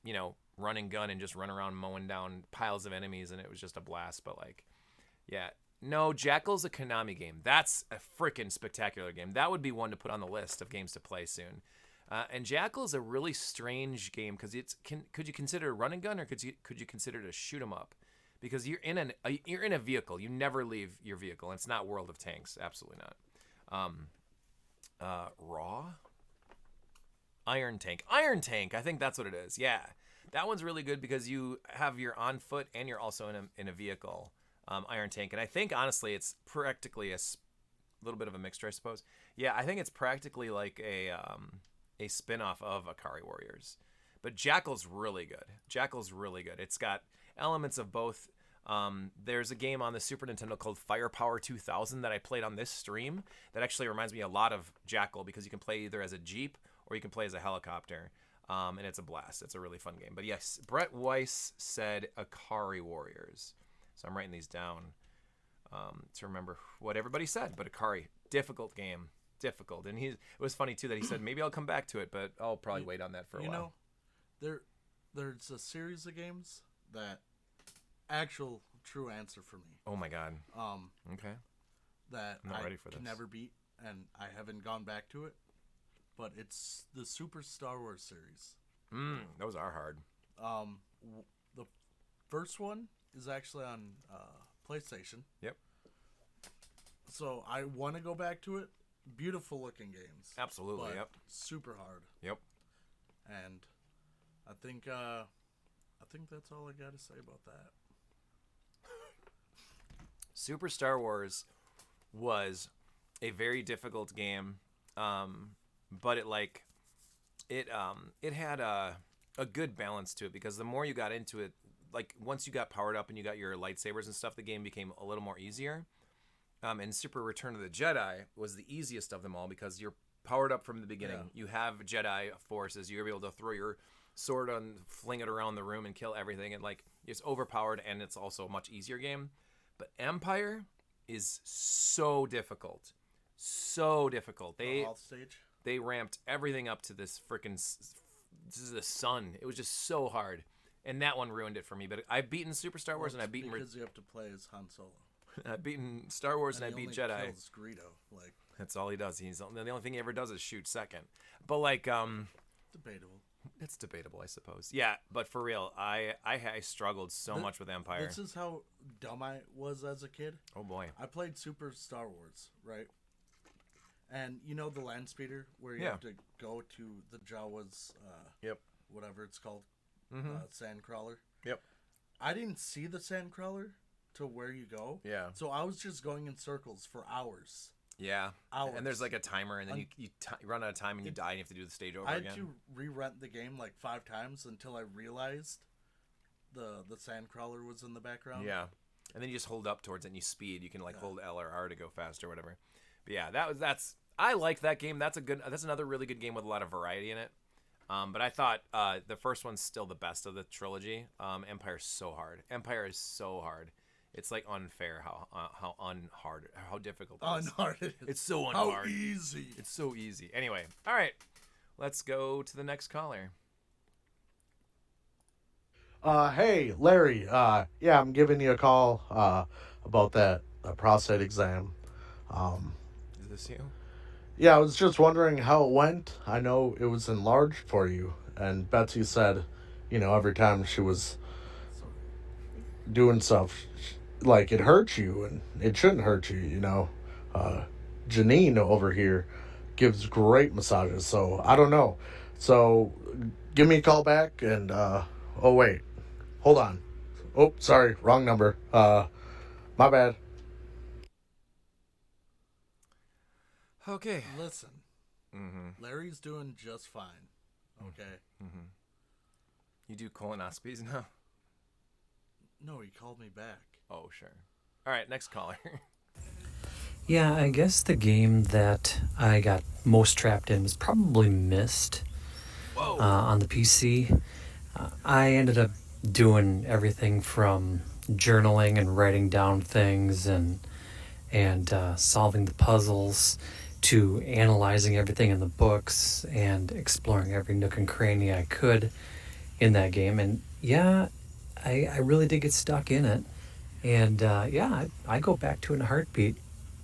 S1: run and gun and just run around mowing down piles of enemies, and it was just a blast. But like, yeah, no, Jackal's a Konami game. That's a freaking spectacular game. That would be one to put on the list of games to play soon. And Jackal is a really strange game because could you consider it a run and gun, or could you consider it a shoot 'em up? Because you're in a vehicle. You never leave your vehicle, and it's not World of Tanks. Absolutely not. Raw? Iron Tank. Iron Tank. I think that's what it is. Yeah, that one's really good because you have your on foot and you're also in a vehicle. Iron Tank, and I think honestly it's practically a little bit of a mixture, I suppose. Yeah, I think it's practically like a spin-off of Akari Warriors. But Jackal's really good. Jackal's really good. It's got elements of both. There's a game on the Super Nintendo called Firepower 2000 that I played on this stream that actually reminds me a lot of Jackal because you can play either as a Jeep or you can play as a helicopter. And it's a blast. It's a really fun game. But yes, Brett Weiss said Akari Warriors. So I'm writing these down to remember what everybody said. But Akari, difficult game. Difficult. And it was funny too that he said maybe I'll come back to it, but I'll probably wait on that for a while.
S2: There's a series of games that actual true answer for me.
S1: Oh my god. Okay.
S2: That
S1: I'm not ready for
S2: can
S1: this.
S2: never beat, and I haven't gone back to it. But it's the Super Star Wars series.
S1: Those are hard.
S2: The first one is actually on PlayStation.
S1: Yep.
S2: So I want to go back to it. Beautiful looking games.
S1: Absolutely. Yep.
S2: Super hard.
S1: Yep.
S2: And I think that's all I got to say about that.
S1: Super Star Wars was a very difficult game, but it had a good balance to it because the more you got into it, like once you got powered up and you got your lightsabers and stuff, the game became a little more easier. And Super Return of the Jedi was the easiest of them all because you're powered up from the beginning. Yeah. You have Jedi forces. You're able to throw your sword and fling it around the room and kill everything. And like it's overpowered, and it's also a much easier game. But Empire is so difficult, so difficult. They ramped everything up to this is the sun. It was just so hard, and that one ruined it for me. But I've beaten Super Star Wars, and I've beaten
S2: because you have to play as Han Solo.
S1: I've beaten Star Wars and I beat Jedi.
S2: Kills Greedo, like
S1: that's all he does. The only thing he ever does is shoot second. But like
S2: debatable.
S1: It's debatable, I suppose. Yeah, but for real, I struggled so much with Empire.
S2: This is how dumb I was as a kid.
S1: Oh boy.
S2: I played Super Star Wars, right? And you know the land speeder where you have to go to the Jawas
S1: yep.
S2: Whatever it's called. Sand crawler.
S1: Yep.
S2: I didn't see the sand crawler to where you go.
S1: Yeah.
S2: So I was just going in circles for hours.
S1: Yeah.
S2: Hours.
S1: And there's like a timer, and then you run out of time and you die and you have to do the stage over again.
S2: I had to re-rent the game like 5 times until I realized the sand crawler was in the background.
S1: Yeah. And then you just hold up towards it and you speed. You can like hold L or R to go fast or whatever. But yeah, I like that game. That's another really good game with a lot of variety in it. But I thought the first one's still the best of the trilogy. Empire's so hard. Empire is so hard. It's like unfair how difficult it is.
S2: Unhard it is.
S1: It's so unhard.
S2: How easy.
S1: It's so easy. Anyway, all right. Let's go to the next caller.
S10: Hey, Larry. Yeah, I'm giving you a call about that prostate exam.
S1: Is this you?
S10: Yeah, I was just wondering how it went. I know it was enlarged for you, and Betsy said, every time she was doing stuff, like it hurt you, and it shouldn't hurt you, Janine over here gives great massages, so I don't know. So give me a call back, and oh wait, hold on. Oh, sorry, wrong number. My bad.
S1: Okay.
S2: Listen,
S1: Mm-hmm.
S2: Larry's doing just fine. Okay.
S1: Mm-hmm. You do colonoscopies now?
S2: No, he called me back.
S1: Oh, sure. All right, next caller.
S11: Yeah, I guess the game that I got most trapped in was probably Myst on the PC. I ended up doing everything from journaling and writing down things and solving the puzzles to analyzing everything in the books and exploring every nook and cranny I could in that game. And yeah, I really did get stuck in it. And yeah, I go back to it in a heartbeat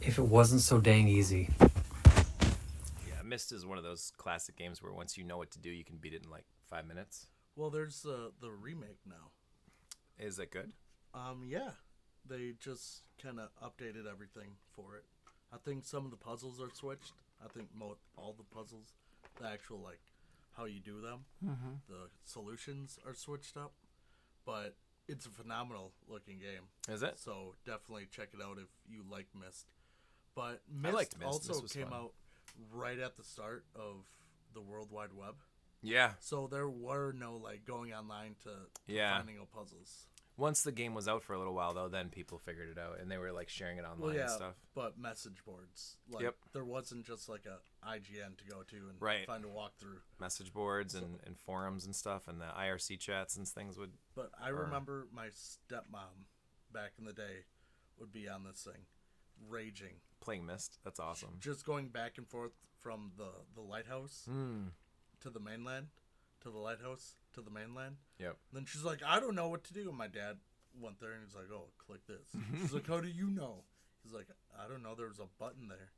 S11: if it wasn't so dang easy.
S1: Yeah, Myst is one of those classic games where once you know what to do, you can beat it in like 5 minutes.
S2: Well, there's the remake now.
S1: Is it good?
S2: Yeah. They just kind of updated everything for it. I think some of the puzzles are switched. I think all the puzzles, the actual, like, how you do them, the solutions are switched up. But it's a phenomenal looking game.
S1: Is it?
S2: So definitely check it out if you like Myst. But
S1: I liked Myst.
S2: also
S1: Myst was
S2: came
S1: fun.
S2: out right at the start of the World Wide Web.
S1: Yeah.
S2: So there were no, like, going online to finding out puzzles.
S1: Once the game was out for a little while, though, then people figured it out, and they were, like, sharing it online and stuff.
S2: But message boards. Like, there wasn't just, like, a IGN to go to and find a walkthrough.
S1: Message boards and forums and stuff, and the IRC chats and things would...
S2: But I remember my stepmom back in the day would be on this thing, raging.
S1: Playing Myst. That's awesome.
S2: Just going back and forth from the lighthouse to the mainland, to the lighthouse, to the mainland.
S1: Yep.
S2: Then she's like, I don't know what to do. And my dad went there and he's like, oh, click this. She's like, how do you know? He's like, I don't know. There's a button there.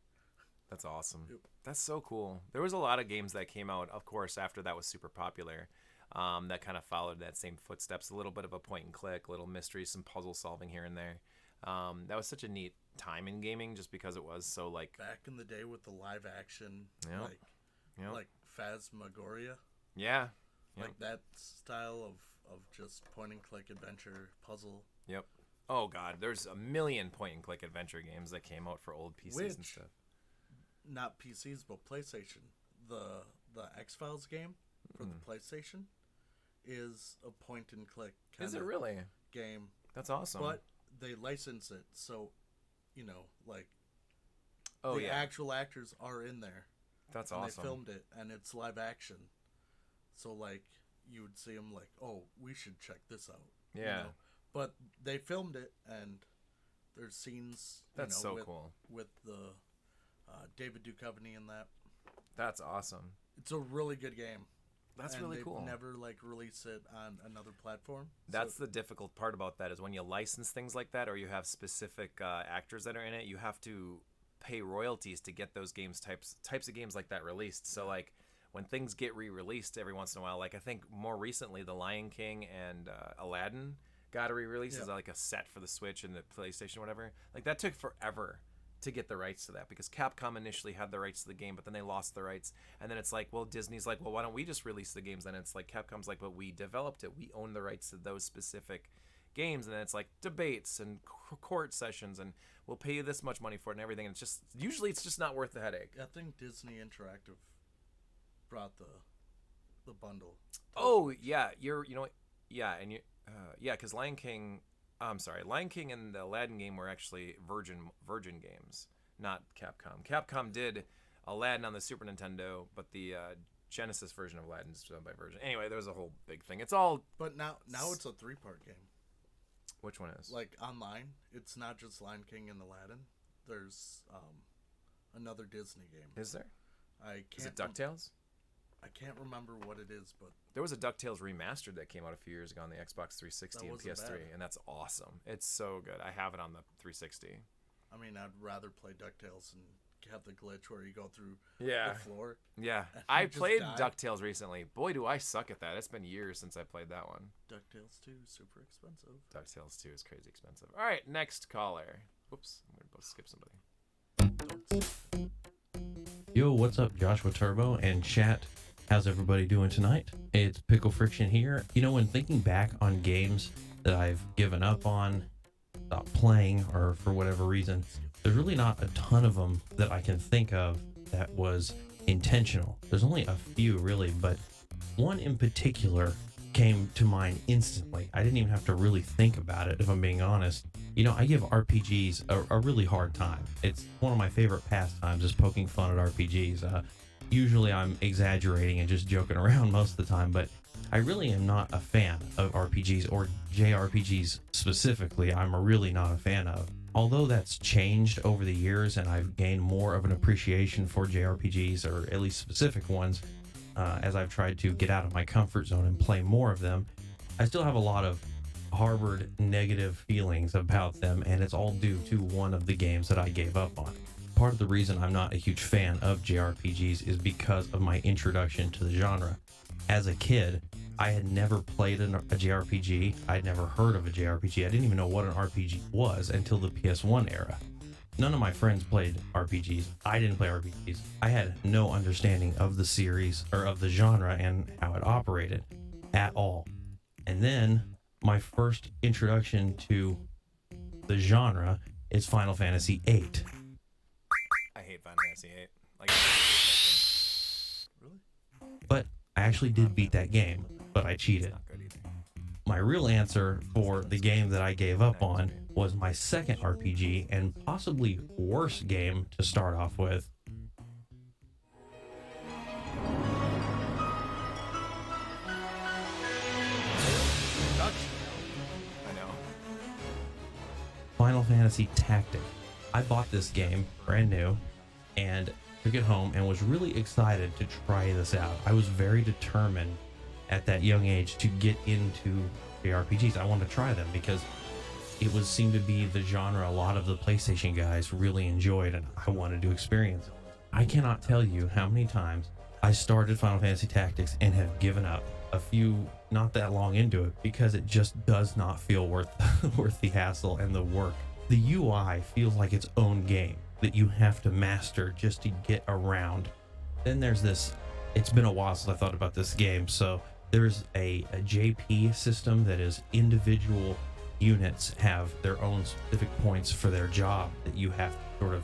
S1: That's awesome.
S2: Yep.
S1: That's so cool. There was a lot of games that came out, of course, after that was super popular, that kind of followed that same footsteps. A little bit of a point and click, little mystery, some puzzle solving here and there. That was such a neat time in gaming just because it was so, like...
S2: Back in the day with the live action, like Phasmagoria.
S1: Yeah.
S2: Like that style of just point and click adventure puzzle.
S1: Yep. Oh god, there's a million point and click adventure games that came out for old PCs and stuff.
S2: Not PCs, but PlayStation. The X-Files game for the PlayStation is a point and click kind
S1: Is it really?
S2: Game.
S1: That's awesome.
S2: But they license it, so like
S1: the
S2: actual actors are in there.
S1: That's
S2: and
S1: awesome.
S2: They filmed it and it's live action. So, like, you would see them like, oh, we should check this out.
S1: Yeah.
S2: You know? But they filmed it, and there's scenes,
S1: That's so cool.
S2: With the David Duchovny in that.
S1: That's awesome.
S2: It's a really good game.
S1: That's really cool.
S2: They've never, like, released it on another platform.
S1: That's the difficult part about that is when you license things like that or you have specific actors that are in it, you have to pay royalties to get those games types of games like that released. So, like, when things get re-released every once in a while, like I think more recently The Lion King and Aladdin got a re-release as like a set for the Switch and the PlayStation or whatever. Like that took forever to get the rights to that because Capcom initially had the rights to the game, but then they lost the rights. And then it's like, well, Disney's like, well, why don't we just release the games? Then it's like Capcom's like, but we developed it. We own the rights to those specific games. And then it's like debates and court sessions and we'll pay you this much money for it and everything. And it's just, usually it's just not worth the headache.
S2: I think Disney Interactive brought the bundle.
S1: Oh yeah, because Lion King and the Aladdin game were actually Virgin Games, not Capcom. Capcom did Aladdin on the Super Nintendo, but the Genesis version of Aladdin is done by Virgin. Anyway, there was a whole big thing. It's all.
S2: But now it's a 3-part game.
S1: Which one is?
S2: Like online, it's not just Lion King and Aladdin. There's another Disney game.
S1: Is there? Is it
S2: Can't
S1: DuckTales?
S2: I can't remember what it is, but
S1: there was a DuckTales remastered that came out a few years ago on the Xbox 360 and PS3,
S2: bad.
S1: and that's awesome. It's so good. I have it on the 360.
S2: I mean, I'd rather play DuckTales and have the glitch where you go through
S1: the
S2: floor.
S1: Yeah, I played DuckTales recently. Boy, do I suck at that. It's been years since I played that one.
S2: DuckTales 2, super expensive.
S1: DuckTales 2 is crazy expensive. All right, next caller. Whoops, I'm going to skip somebody.
S12: Yo, what's up, Joshua Turbo and chat? How's everybody doing tonight? It's Pickle Friction here. You know, when thinking back on games that I've given up on, stopped playing, or for whatever reason, there's really not a ton of them that I can think of that was intentional. There's only a few really, but one in particular came to mind instantly. I didn't even have to really think about it, if I'm being honest. You know, I give RPGs a really hard time. It's one of my favorite pastimes is poking fun at RPGs. Usually I'm exaggerating and just joking around most of the time, but I really am not a fan of RPGs, or JRPGs specifically. I'm really not a fan of. Although that's changed over the years and I've gained more of an appreciation for JRPGs, or at least specific ones, as I've tried to get out of my comfort zone and play more of them, I still have a lot of harbored negative feelings about them, and it's all due to one of the games that I gave up on. Part of the reason I'm not a huge fan of JRPGs is because of my introduction to the genre. As a kid, I had never played a JRPG. I'd never heard of a JRPG. I didn't even know what an RPG was until the PS1 era. None of my friends played RPGs. I didn't play RPGs. I had no understanding of the series or of the genre and how it operated at all. And then my first introduction to the genre is Final Fantasy VIII.
S1: I hate Final Fantasy VIII. Like,
S2: Really?
S12: But I actually did beat that game, but I cheated.
S1: not good either.
S12: My real answer for the game that I gave up on was my second RPG and possibly worst game to start off with.
S1: I know.
S12: Final Fantasy Tactic. I bought this game brand new and took it home and was really excited to try this out. I was very determined at that young age to get into JRPGs. I wanted to try them because it seemed to be the genre a lot of the PlayStation guys really enjoyed, and I wanted to experience it. I cannot tell you how many times I started Final Fantasy Tactics and have given up a few not that long into it because it just does not feel worth the hassle and the work. The UI feels like its own game that you have to master just to get around. Then there's this, it's been a while since I thought about this game, so there's a JP system that is individual units have their own specific points for their job that you have to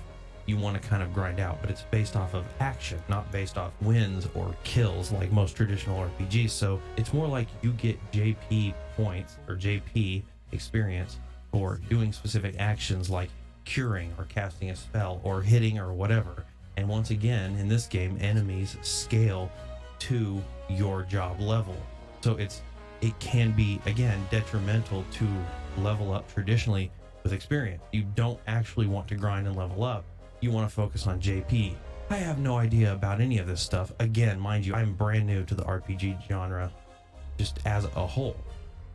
S12: you want to kind of grind out, but it's based off of action, not based off wins or kills like most traditional RPGs. So it's more like you get JP points or JP experience for doing specific actions like curing or casting a spell or hitting or whatever. And once again, in this game, enemies scale to your job level. So it can be, again, detrimental to level up traditionally with experience. You don't actually want to grind and level up. You want to focus on JP. I have no idea about any of this stuff. Again, mind you, I'm brand new to the RPG genre just as a whole.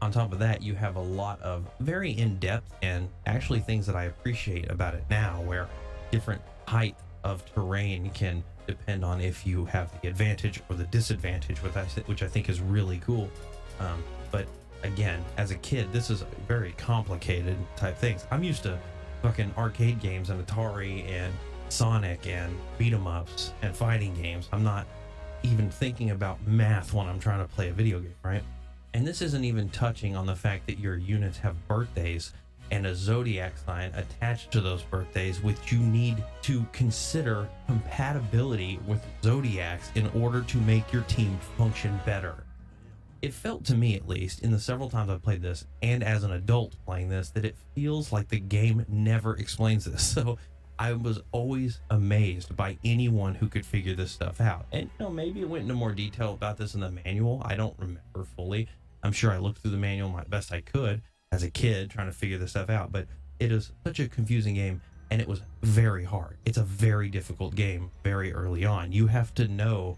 S12: On top of that, you have a lot of very in-depth and actually things that I appreciate about it now, where different height of terrain can depend on if you have the advantage or the disadvantage, which I think is really cool. But again, as a kid, this is very complicated type things. I'm used to fucking arcade games and Atari and Sonic and beat 'em ups and fighting games. I'm not even thinking about math when I'm trying to play a video game, right? And this isn't even touching on the fact that your units have birthdays and a zodiac sign attached to those birthdays, which you need to consider compatibility with zodiacs in order to make your team function better. It felt to me, at least, in the several times I've played this, and as an adult playing this, that it feels like the game never explains this. So I was always amazed by anyone who could figure this stuff out. And, maybe it went into more detail about this in the manual. I don't remember fully. I'm sure I looked through the manual my best I could as a kid trying to figure this stuff out. But it is such a confusing game, and it was very hard. It's a very difficult game very early on. You have to know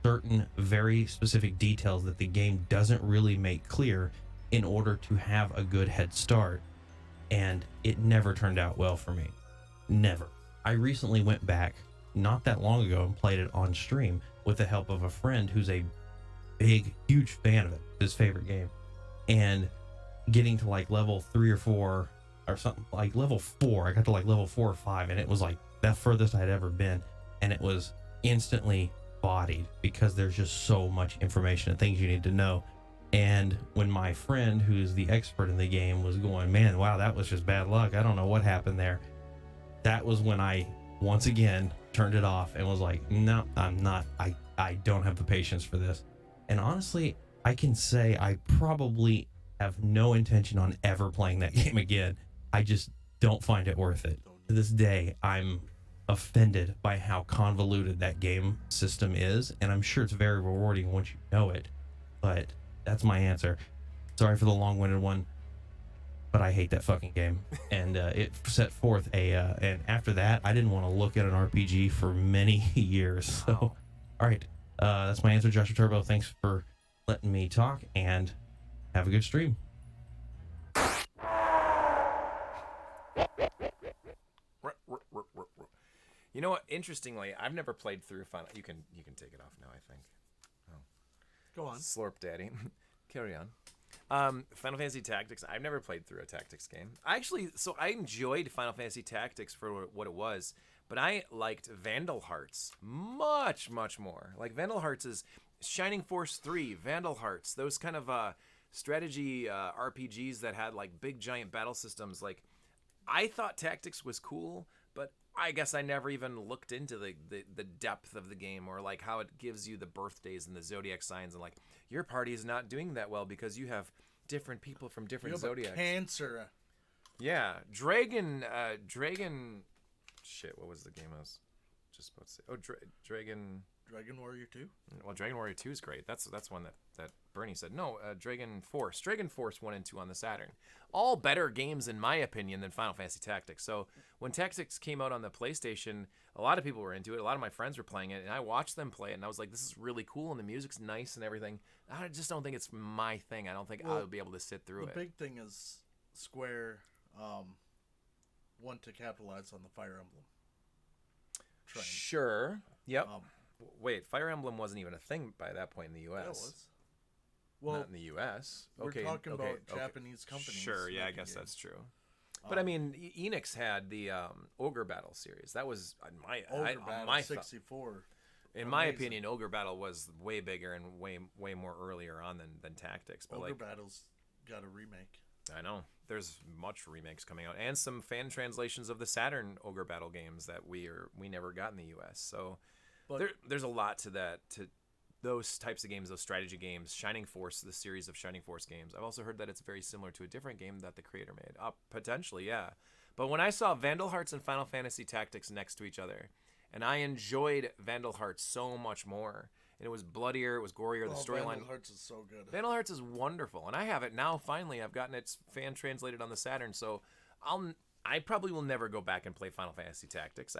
S12: certain very specific details that the game doesn't really make clear in order to have a good head start, and it never turned out well for me. Never. I recently went back not that long ago and played it on stream with the help of a friend who's a big, huge fan of it, his favorite game, and getting to like level 3 or 4 or something, like level 4. I got to like level 4 or 5, and it was like the furthest I'd ever been, and it was instantly bodied because there's just so much information and things you need to know. And when my friend, who's the expert in the game, was going, man, wow, that was just bad luck, I don't know what happened there, that was when I once again turned it off and was like, no, I'm not. I don't have the patience for this. And honestly, I can say I probably have no intention on ever playing that game again. I just don't find it worth it. To this day, I'm offended by how convoluted that game system is, and I'm sure it's very rewarding once you know it. But that's my answer. Sorry for the long-winded one, but I hate that fucking game. And it set forth and after that, I didn't want to look at an RPG for many years. So, all right, that's my answer, Joshua Turbo. Thanks for letting me talk, and have a good stream.
S1: You know what? Interestingly, I've never played through Final. You can take it off now, I think. Oh.
S2: Go on.
S1: Slurp Daddy. Carry on. Final Fantasy Tactics. I've never played through a tactics game. I enjoyed Final Fantasy Tactics for what it was, but I liked Vandal Hearts much, much more. Like Vandal Hearts is Shining Force 3, Vandal Hearts, those kind of strategy RPGs that had like big giant battle systems. Like I thought Tactics was cool, but I guess I never even looked into the depth of the game, or like how it gives you the birthdays and the zodiac signs, and like your party is not doing that well because you have different people from different zodiacs.
S2: Cancer.
S1: Yeah, Dragon. Shit, what was the game I was just about to say? Oh, Dragon.
S2: Dragon Warrior 2?
S1: Well, Dragon Warrior 2 is great. That's one that Bernie said. No, Dragon Force 1 and 2 on the Saturn. All better games, in my opinion, than Final Fantasy Tactics. So when Tactics came out on the PlayStation, a lot of people were into it. A lot of my friends were playing it, and I watched them play it, and I was like, this is really cool, and the music's nice and everything. I just don't think it's my thing. I don't think I would be able to sit through it.
S2: The big thing is Square want to capitalize on the Fire Emblem trend.
S1: Sure. Yep. Wait, Fire Emblem wasn't even a thing by that point in the U.S.
S2: Yeah, it was. Well,
S1: not in the U.S.
S2: We're talking about Japanese companies.
S1: Sure, yeah, I guess that's true. But I mean, Enix had the Ogre Battle series. That was
S2: Ogre Battle 64.
S1: In my opinion, Ogre Battle was way bigger and way more earlier on than Tactics. But
S2: Ogre Battle's got a remake.
S1: I know. There's much remakes coming out, and some fan translations of the Saturn Ogre Battle games that we never got in the U.S. So. But there's a lot to that, to those types of games, those strategy games. Shining Force, the series of Shining Force games. I've also heard that it's very similar to a different game that the creator made. Potentially, yeah. But when I saw Vandal Hearts and Final Fantasy Tactics next to each other, and I enjoyed Vandal Hearts so much more, and it was bloodier, it was gorier, the storyline.
S2: Vandal Hearts is so good.
S1: Vandal Hearts is wonderful, and I have it now. Finally, I've gotten it fan translated on the Saturn, so I probably will never go back and play Final Fantasy Tactics.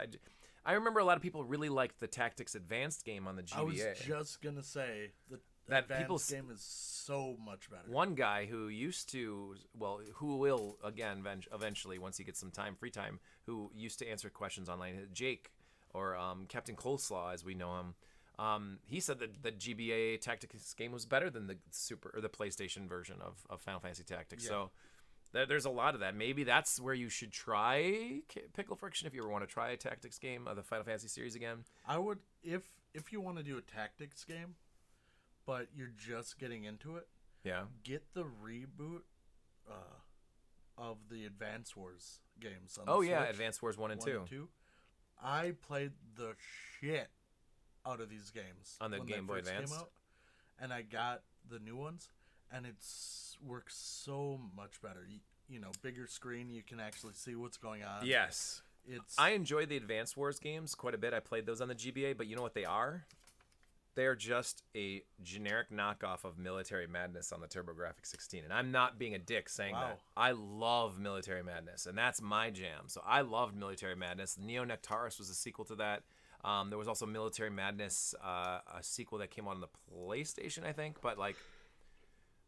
S1: I remember a lot of people really liked the Tactics Advanced game on the GBA.
S2: I was just gonna say that Advanced game is so much better.
S1: One guy who who will again eventually once he gets some free time, who used to answer questions online, Jake, or Captain Coleslaw as we know him. He said that the GBA Tactics game was better than the PlayStation version of Final Fantasy Tactics. Yeah. So. There's a lot of that. Maybe that's where you should try Pickle Friction if you ever want to try a tactics game of the Final Fantasy series again.
S2: I would, if you want to do a tactics game, but you're just getting into it.
S1: Yeah.
S2: Get the reboot of the Advance Wars games.
S1: On the Switch. Advance Wars 1 and 2.
S2: I played the shit out of these games
S1: on the Game Boy Advance,
S2: came out, and I got the new ones. And it works so much better. You know, bigger screen, you can actually see what's going on.
S1: Yes. I enjoy the Advance Wars games quite a bit. I played those on the GBA, but you know what they are? They are just a generic knockoff of Military Madness on the TurboGrafx 16. And I'm not being a dick saying that. I love Military Madness, and that's my jam. So I loved Military Madness. Neo Nectaris was a sequel to that. There was also Military Madness, a sequel that came out on the PlayStation, I think, but like...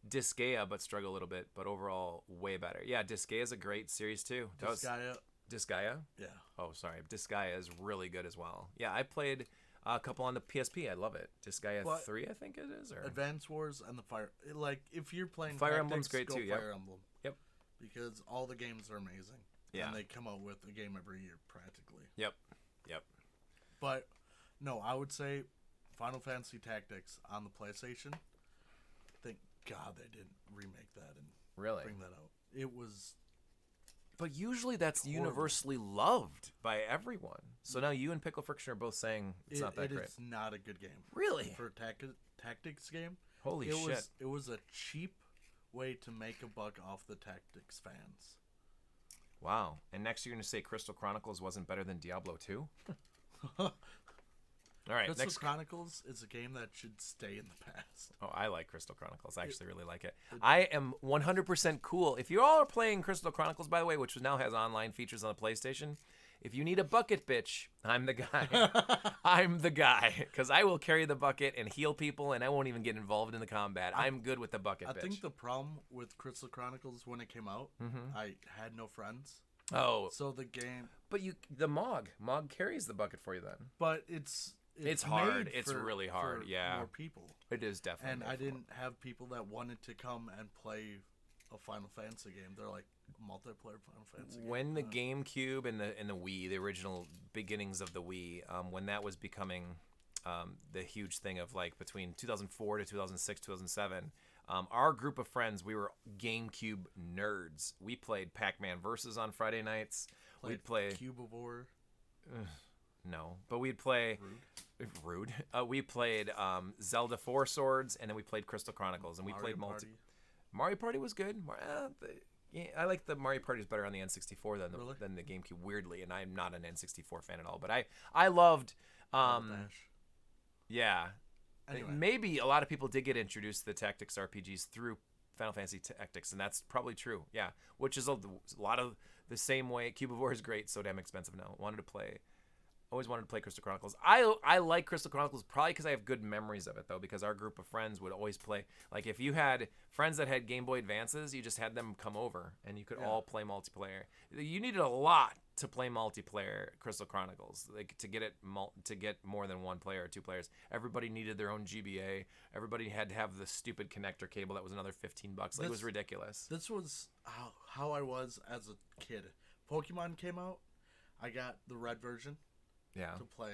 S1: Disgaea, but struggle a little bit, but overall way better. Yeah, Disgaea is a great series too. Disgaea?
S2: Yeah.
S1: Oh, sorry. Disgaea is really good as well. Yeah, I played a couple on the PSP. I love it. Disgaea 3, I think it is. Or
S2: Advance Wars and the Fire. Like, if you're playing
S1: Fire Emblem's great too.
S2: Fire Emblem.
S1: Yep.
S2: Because all the games are amazing.
S1: Yeah.
S2: And they come out with a game every year, practically.
S1: Yep.
S2: But, no, I would say Final Fantasy Tactics on the PlayStation. Thank God they didn't remake that and
S1: really
S2: bring that out. It was
S1: But usually that's universally loved by everyone. So now you and Pickle Friction are both saying it's not that great.
S2: It is not a good game.
S1: Really?
S2: For a tactics game?
S1: Holy shit.
S2: It was a cheap way to make a buck off the tactics fans.
S1: Wow. And next you're going to say Crystal Chronicles wasn't better than Diablo 2? All right,
S2: Crystal
S1: next
S2: Chronicles is a game that should stay in the past.
S1: Oh, I like Crystal Chronicles. I actually really like it. I am 100% cool. If you all are playing Crystal Chronicles, by the way, which now has online features on the PlayStation, if you need a bucket bitch, I'm the guy. I'm the guy. Because I will carry the bucket and heal people, and I won't even get involved in the combat. I'm good with the bucket bitch.
S2: I think the problem with Crystal Chronicles when it came out, I had no friends.
S1: Oh.
S2: So the game...
S1: But the Mog carries the bucket for you then.
S2: But it's
S1: hard. It's really hard. Yeah.
S2: More people.
S1: It is definitely.
S2: And I didn't have people that wanted to come and play a Final Fantasy game. They're like multiplayer Final Fantasy.
S1: When the GameCube and the Wii, the original beginnings of the Wii, when that was becoming the huge thing of like between 2004 to 2006, 2007, our group of friends, we were GameCube nerds. We played Pac-Man Versus on Friday nights. We'd play
S2: Cube of War.
S1: No, but we'd play Rude. We played Zelda 4 Swords, and then we played Crystal Chronicles, and we played Mario Party was good. I like the Mario Parties better on the N64 than the GameCube. Weirdly, and I'm not an N64 fan at all. But I loved. Yeah. Anyway. Maybe a lot of people did get introduced to the tactics RPGs through Final Fantasy Tactics, and that's probably true. Yeah, which is a lot of the same way. Cube of War is great, so damn expensive now. Always wanted to play Crystal Chronicles. I like Crystal Chronicles probably because I have good memories of it, though, because our group of friends would always play. Like, if you had friends that had Game Boy Advances, you just had them come over, and you could all play multiplayer. You needed a lot to play multiplayer Crystal Chronicles, like to get more than one player or two players. Everybody needed their own GBA. Everybody had to have the stupid connector cable that was another $15. Like, it was ridiculous.
S2: This was how I was as a kid. Pokemon came out. I got the red version.
S1: Yeah.
S2: To play,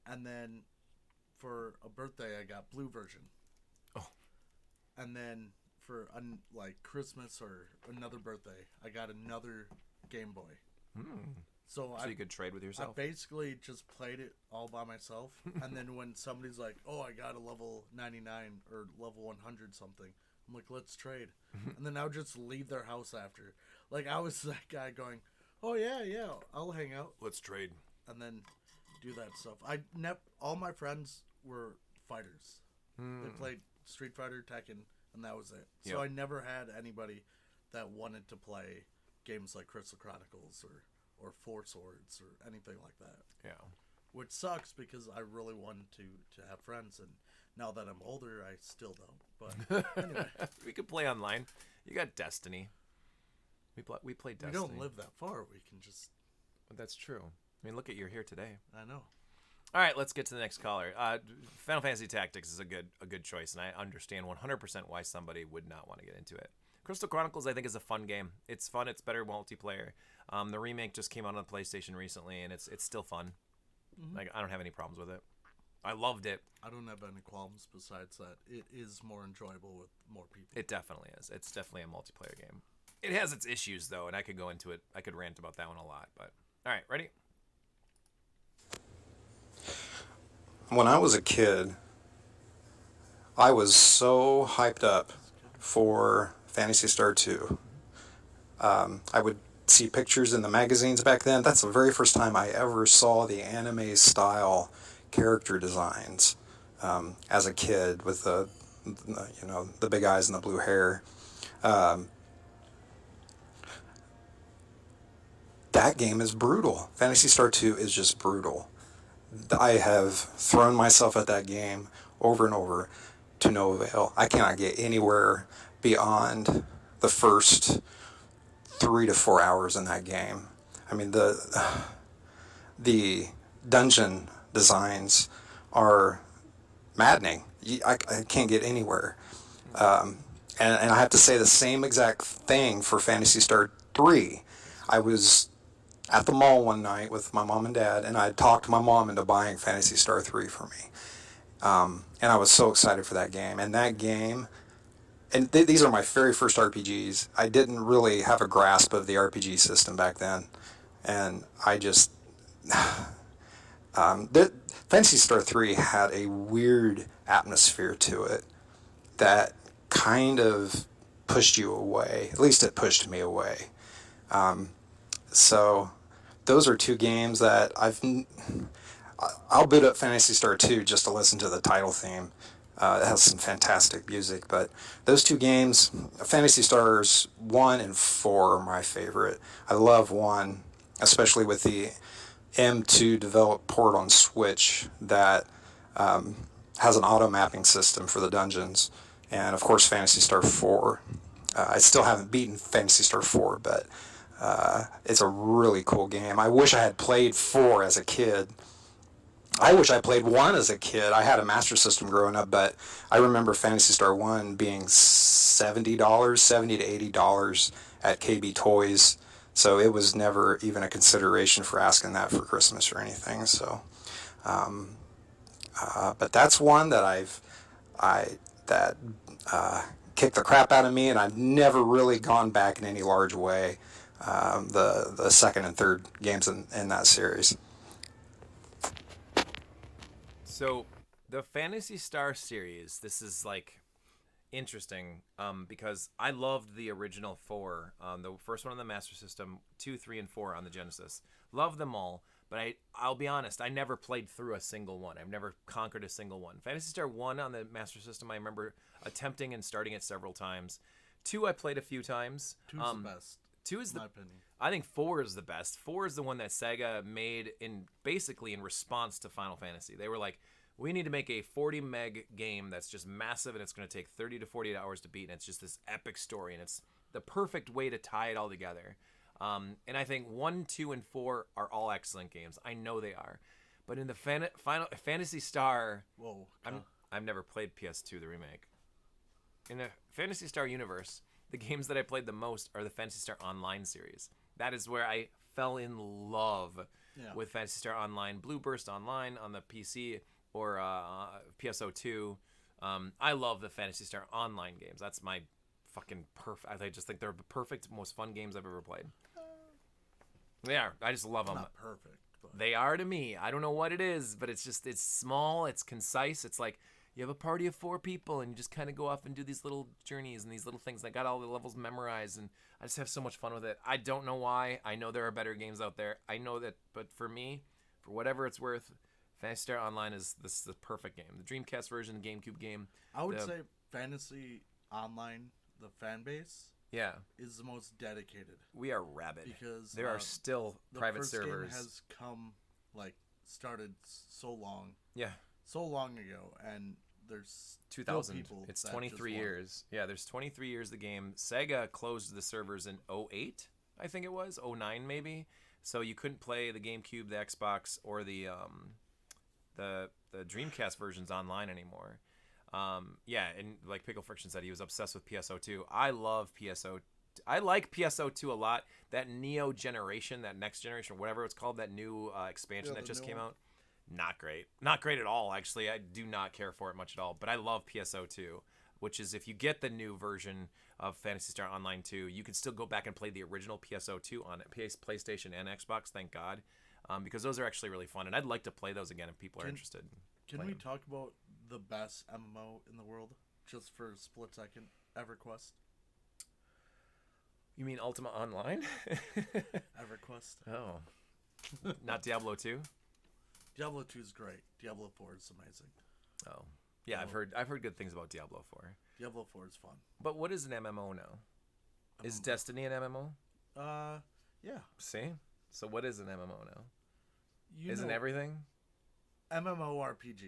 S2: and then for a birthday I got blue version.
S1: Oh.
S2: And then for like Christmas or another birthday, I got another Game Boy. So
S1: you could trade with yourself.
S2: I basically just played it all by myself, and then when somebody's like, "Oh, I got a level 99 or level 100 something," I'm like, "Let's trade," and then I would just leave their house after. Like I was that guy going, "Oh yeah, I'll hang out.
S1: Let's trade."
S2: And then do that stuff. All my friends were fighters. They played Street Fighter, Tekken, and that was it. So I never had anybody that wanted to play games like Crystal Chronicles or Four Swords or anything like that.
S1: Yeah.
S2: Which sucks because I really wanted to have friends, and now that I'm older, I still don't. But anyway.
S1: We could play online. You got Destiny. We play Destiny.
S2: We don't live that far. We can just...
S1: That's true. I mean, look at you're here today.
S2: I know.
S1: All right, let's get to the next caller. Final Fantasy Tactics is a good choice, and I understand 100% why somebody would not want to get into it. Crystal Chronicles, I think, is a fun game. It's fun. It's better multiplayer. The remake just came out on the PlayStation recently, and it's still fun. Like I don't have any problems with it. I loved it.
S2: I don't have any qualms besides that. It is more enjoyable with more people.
S1: It definitely is. It's definitely a multiplayer game. It has its issues, though, and I could go into it. I could rant about that one a lot. But all right, ready?
S13: When I was a kid, I was so hyped up for Phantasy Star 2. I would see pictures in the magazines back then. That's the very first time I ever saw the anime style character designs as a kid with the big eyes and the blue hair. That game is brutal. Phantasy Star 2 is just brutal. I have thrown myself at that game over and over to no avail. I cannot get anywhere beyond the first 3 to 4 hours in that game. I mean, the dungeon designs are maddening. I can't get anywhere. And I have to say the same exact thing for Phantasy Star 3. I was at the mall one night with my mom and dad, and I talked my mom into buying Phantasy Star 3 for me. And I was so excited for that game. And that game and these are my very first RPGs. I didn't really have a grasp of the RPG system back then, and I just Fantasy Star 3 had a weird atmosphere to it that kind of pushed you away. At least it pushed me away. So those are two games that I'll boot up Fantasy Star 2 just to listen to the title theme. It has some fantastic music, but those two games, Fantasy Stars 1 and 4 are my favorite. I love 1, especially with the M2 developed port on Switch that has an auto mapping system for the dungeons. And of course, Fantasy Star 4. I still haven't beaten Fantasy Star 4, but it's a really cool game. I wish I had played 4 as a kid. I wish I played 1 as a kid. I had a Master System growing up, but I remember Fantasy Star 1 being $70, $70 to $80 at KB Toys. So it was never even a consideration for asking that for Christmas or anything. So, but that's one that kicked the crap out of me, and I've never really gone back in any large way. The second and third games in that series.
S1: So the Phantasy Star series, this is like interesting because I loved the original 4, the first one on the Master System, 2, 3, and 4 on the Genesis. Loved them all, but I'll be honest, I never played through a single one. I've never conquered a single one. Phantasy Star 1 on the Master System, I remember attempting and starting it several times. 2 I played a few times.
S2: 2's the best.
S1: 2 is
S2: in my opinion.
S1: I think 4 is the best. 4 is the one that Sega made basically in response to Final Fantasy. They were like, we need to make a 40 meg game that's just massive, and it's going to take 30 to 48 hours to beat, and it's just this epic story, and it's the perfect way to tie it all together. And I think 1, 2, and 4 are all excellent games. I know they are. But in the Final Phantasy Star, I've never played PS2, the remake. In the Phantasy Star universe, the games that I played the most are the Phantasy Star Online series. That is where I fell in love with Phantasy Star Online, Blue Burst Online on the PC or PSO2. I love the Phantasy Star Online games. That's my fucking perfect. I just think they're the perfect, most fun games I've ever played. They are. I just love them.
S2: Not perfect. But
S1: They are to me. I don't know what it is, but it's small, it's concise. It's like you have a party of 4 people and you just kind of go off and do these little journeys and these little things. I got all the levels memorized and I just have so much fun with it. I don't know why. I know there are better games out there. I know that, but for me, for whatever it's worth, Phantasy Star Online is the perfect game. The Dreamcast version, the GameCube game.
S2: I would say Fantasy Online, the fan base, is the most dedicated.
S1: We are rabid
S2: because
S1: there are still private
S2: first
S1: servers.
S2: Game has started so long ago, and there's
S1: 2000.
S2: People
S1: it's
S2: that
S1: 23
S2: just
S1: years. Yeah, there's 23 years of the game. Sega closed the servers in 08, I think it was 09 maybe. So you couldn't play the GameCube, the Xbox, or the Dreamcast versions online anymore. And like Pickle Friction said, he was obsessed with PSO2. I love PSO. I like PSO2 a lot. That Neo generation, that next generation, whatever it's called, that new expansion that just came out. Not great. Not great at all, actually. I do not care for it much at all. But I love PSO2, which is if you get the new version of Phantasy Star Online 2, you can still go back and play the original PSO2 on PlayStation and Xbox, thank God. Because those are actually really fun. And I'd like to play those again if people are interested.
S2: Can we talk about the best MMO in the world, just for a split second? EverQuest.
S1: You mean Ultima Online?
S2: EverQuest.
S1: Oh. Not Diablo 2?
S2: Diablo 2 is great. Diablo 4 is amazing.
S1: Oh. Yeah, I've heard good things about Diablo 4.
S2: Diablo 4 is fun.
S1: But what is an MMO now? Is Destiny an MMO?
S2: Yeah.
S1: See? So what is an MMO now? Isn't everything?
S2: MMORPG.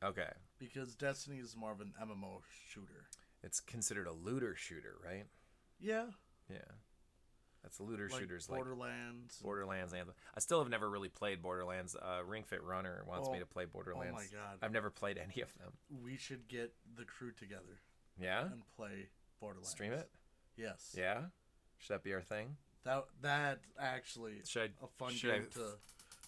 S1: Okay.
S2: Because Destiny is more of an MMO shooter.
S1: It's considered a looter shooter, right?
S2: Yeah.
S1: Yeah. That's looter shooters
S2: Borderlands.
S1: Like Borderlands. Anthem. I still have never really played Borderlands. Ring Fit Runner wants me to play Borderlands.
S2: Oh my God.
S1: I've never played any of them.
S2: We should get the crew together.
S1: Yeah?
S2: And play Borderlands.
S1: Stream it?
S2: Yes.
S1: Yeah? Should that be our thing?
S2: That actually a fun game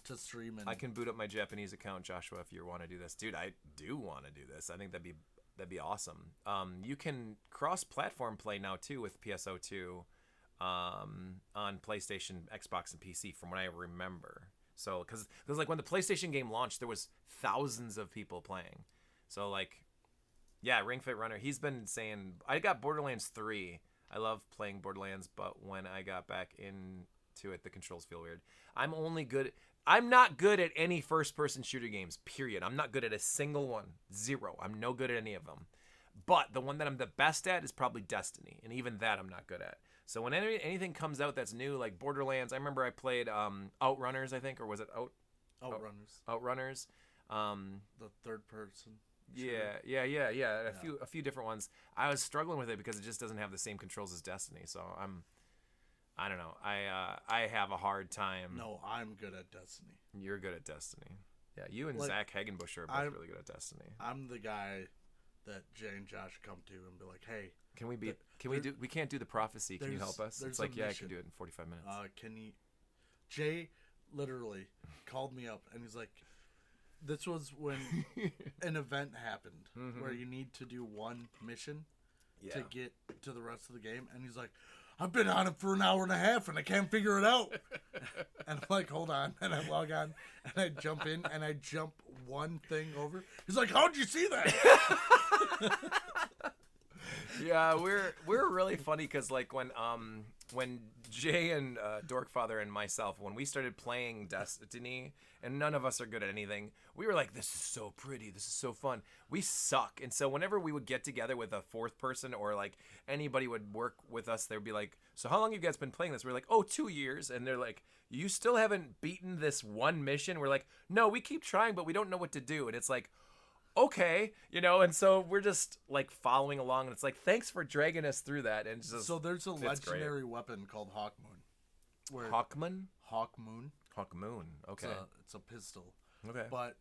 S2: to stream. And
S1: I can boot up my Japanese account, Joshua, if you want to do this. Dude, I do want to do this. I think that'd be That'd be awesome. You can cross-platform play now too with PSO2 on PlayStation, Xbox, and PC, from what I remember. So, because like when the PlayStation game launched, there was thousands of people playing. So like, yeah, Ring Fit Runner. He's been saying I got Borderlands 3. I love playing Borderlands, but when I got back into it, the controls feel weird. I'm not good at any first-person shooter games, period. I'm not good at a single one. Zero. I'm no good at any of them. But the one that I'm the best at is probably Destiny, and even that I'm not good at. So when anything comes out that's new, like Borderlands, I remember I played Outrunners, I think, or was it Outrunners.
S2: The third person.
S1: Yeah. A few different ones. I was struggling with it because it just doesn't have the same controls as Destiny. So I don't know. I have a hard time.
S2: No, I'm good at Destiny.
S1: You're good at Destiny. Yeah, you and Zach Hagenbush are both really good at Destiny.
S2: I'm the guy that Jay and Josh come to and be like, "Hey,
S1: we can't do the prophecy. Can you help us?" It's like, yeah, I can do it in 45 minutes.
S2: Can you? Jay literally called me up and he's like, "This was when an event happened where you need to do one mission to get to the rest of the game," and he's like, "I've been on it for an hour and a half and I can't figure it out." And I'm like, "Hold on," and I log on and I jump in and I jump one thing over. He's like, "How'd you see that?"
S1: Yeah, we're really funny because like when Jay and Dorkfather and myself, when we started playing Destiny, and none of us are good at anything, we were like, "This is so pretty, this is so fun." We suck, and so whenever we would get together with a fourth person or like anybody would work with us, they would be like, "So how long have you guys been playing this?" We're like, "Oh, 2 years," and they're like, "You still haven't beaten this one mission?" We're like, "No, we keep trying, but we don't know what to do," and it's like, okay, and so we're just like following along, and it's like, thanks for dragging us through that. And just,
S2: so there's a legendary weapon called Hawk Moon.
S1: Hawk Moon. Okay,
S2: it's a pistol.
S1: Okay,
S2: but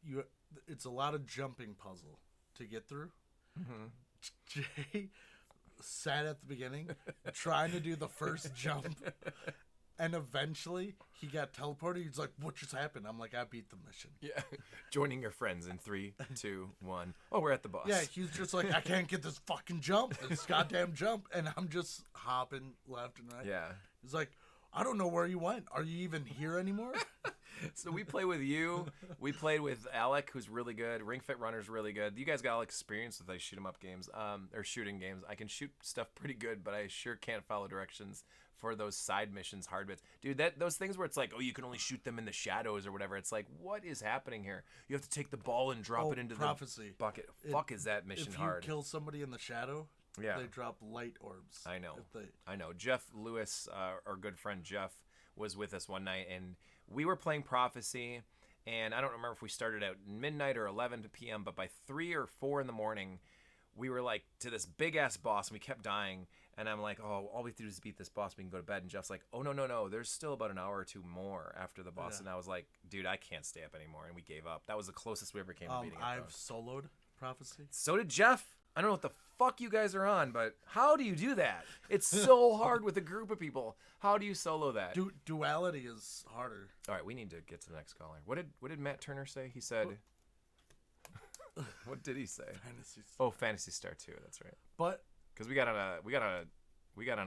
S2: it's a lot of jumping puzzle to get through. Jay sat at the beginning trying to do the first jump. And eventually, he got teleported. He's like, "What just happened?" I'm like, "I beat the mission."
S1: Yeah. Joining your friends in 3, 2, 1. Oh, we're at the boss.
S2: Yeah, he's just like, "I can't get this fucking jump. This goddamn jump." And I'm just hopping left and right.
S1: Yeah.
S2: He's like, "I don't know where you went. Are you even here anymore?"
S1: So we play with you. We played with Alec, who's really good. Ring Fit Runner's really good. You guys got all experience with those shoot 'em up games, or shooting games. I can shoot stuff pretty good, but I sure can't follow directions for those side missions, hard bits. Dude, those things where it's like, oh, you can only shoot them in the shadows or whatever. It's like, what is happening here? You have to take the ball and drop it into
S2: Prophecy.
S1: The bucket. Fuck, is that mission hard?
S2: If you kill somebody in the shadow, they drop light orbs.
S1: I know. Jeff Lewis, our good friend Jeff, was with us one night, and we were playing Prophecy, and I don't remember if we started at midnight or 11 p.m., but by 3 or 4 in the morning, we were like to this big ass boss, and we kept dying. And I'm like, "Oh, all we have to do is beat this boss. We can go to bed." And Jeff's like, "Oh, no. There's still about an hour or two more after the boss." Yeah. And I was like, "Dude, I can't stay up anymore." And we gave up. That was the closest we ever came to beating it.
S2: I've soloed Prophecy.
S1: So did Jeff. I don't know what the fuck you guys are on, but how do you do that? It's so hard with a group of people. How do you solo that?
S2: Duality is harder.
S1: All right, we need to get to the next caller. What did Matt Turner say? He said... What did he say?
S2: Fantasy Star.
S1: Oh, Fantasy Star 2. That's right.
S2: But
S1: because we got on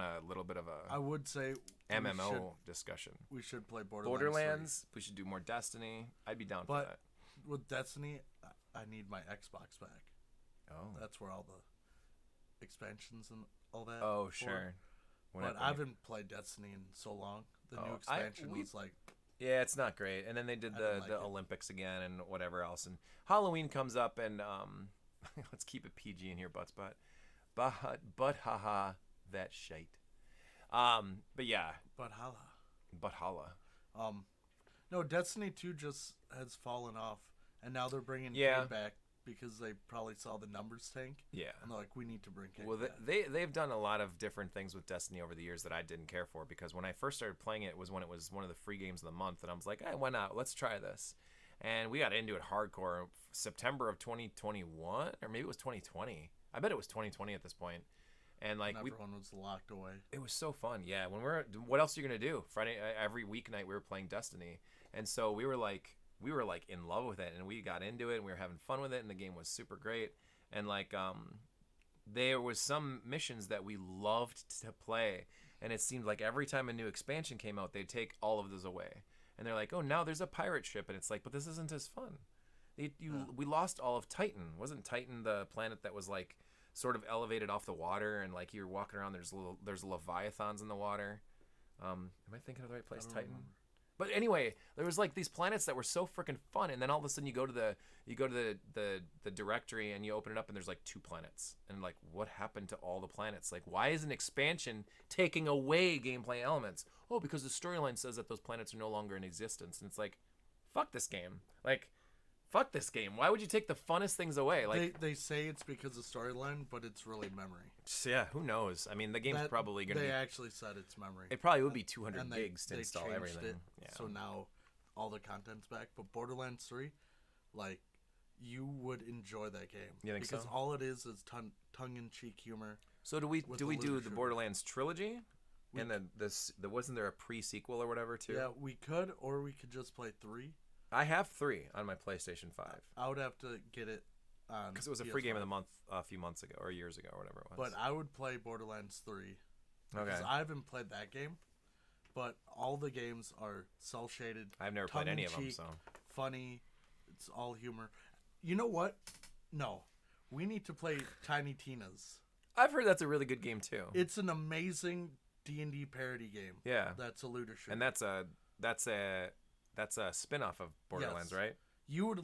S1: a little bit of a
S2: I would say
S1: MMO discussion.
S2: We should play Borderlands.
S1: We should do more Destiny. I'd be down for that.
S2: With Destiny, I need my Xbox back.
S1: Oh,
S2: that's where all the expansions and all that.
S1: Oh, sure.
S2: But I haven't played Destiny in so long. The new expansion was like.
S1: Yeah, it's not great. And then they did the Olympics again and whatever else. And Halloween comes up, and let's keep it PG in here, but haha, that shite. But yeah.
S2: But
S1: holla.
S2: No, Destiny 2 just has fallen off, and now they're bringing Cade back because they probably saw the numbers tank.
S1: Yeah.
S2: And they're like, we need to bring Cade
S1: back. They've done a lot of different things with Destiny over the years that I didn't care for, because when I first started playing it was when it was one of the free games of the month, and I was like, hey, why not? Let's try this. And we got into it hardcore September of 2021, or maybe it was 2020. I bet it was 2020 at this point. And like
S2: everyone was locked away.
S1: It was so fun. Yeah. What else are you going to do? Friday, every weeknight we were playing Destiny. And so we were like in love with it, and we got into it, and we were having fun with it, and the game was super great. and like there was some missions that we loved to play, and it seemed like every time a new expansion came out, they'd take all of those away, and they're like, oh, now there's a pirate ship, and it's like, but this isn't as fun. We lost all of Titan. Wasn't Titan the planet that was like sort of elevated off the water, and like you're walking around, there's leviathans in the water. Am I thinking of the right place? Titan.
S2: Remember.
S1: But anyway, there was like these planets that were so freaking fun, and then all of a sudden you go to the directory and you open it up and there's like 2 planets, and like what happened to all the planets? Like, why is an expansion taking away gameplay elements? Oh, because the storyline says that those planets are no longer in existence, and it's like, fuck this game. Like, fuck this game. Why would you take the funnest things away? Like
S2: they say it's because of storyline, but it's really memory.
S1: Yeah, who knows? I mean, the game's probably gonna.
S2: They
S1: be,
S2: actually said it's memory.
S1: It probably would be 200
S2: and
S1: gigs to
S2: they
S1: install
S2: changed
S1: everything.
S2: It,
S1: Yeah.
S2: So now all the content's back. But Borderlands 3, like, you would enjoy that game.
S1: You think
S2: because
S1: so?
S2: all it is tongue-in-cheek humor.
S1: So do we do the
S2: shooter.
S1: Borderlands trilogy? And then wasn't there a pre-sequel or whatever too?
S2: Yeah, we could, or we could just play 3.
S1: I have 3 on my PlayStation 5.
S2: I would have to get it on
S1: Because it was a free game of the month a few months ago or years ago or whatever it was.
S2: But I would play Borderlands 3.
S1: Okay.
S2: Because I haven't played that game, but all the games are cel-shaded.
S1: I've never played any of them, so.
S2: Funny. It's all humor. You know what? No. We need to play Tiny Tina's.
S1: I've heard that's a really good game too.
S2: It's an amazing D&D parody game.
S1: Yeah.
S2: That's a looter shooter.
S1: And that's a spin-off of Borderlands,
S2: Yes.
S1: right?
S2: You would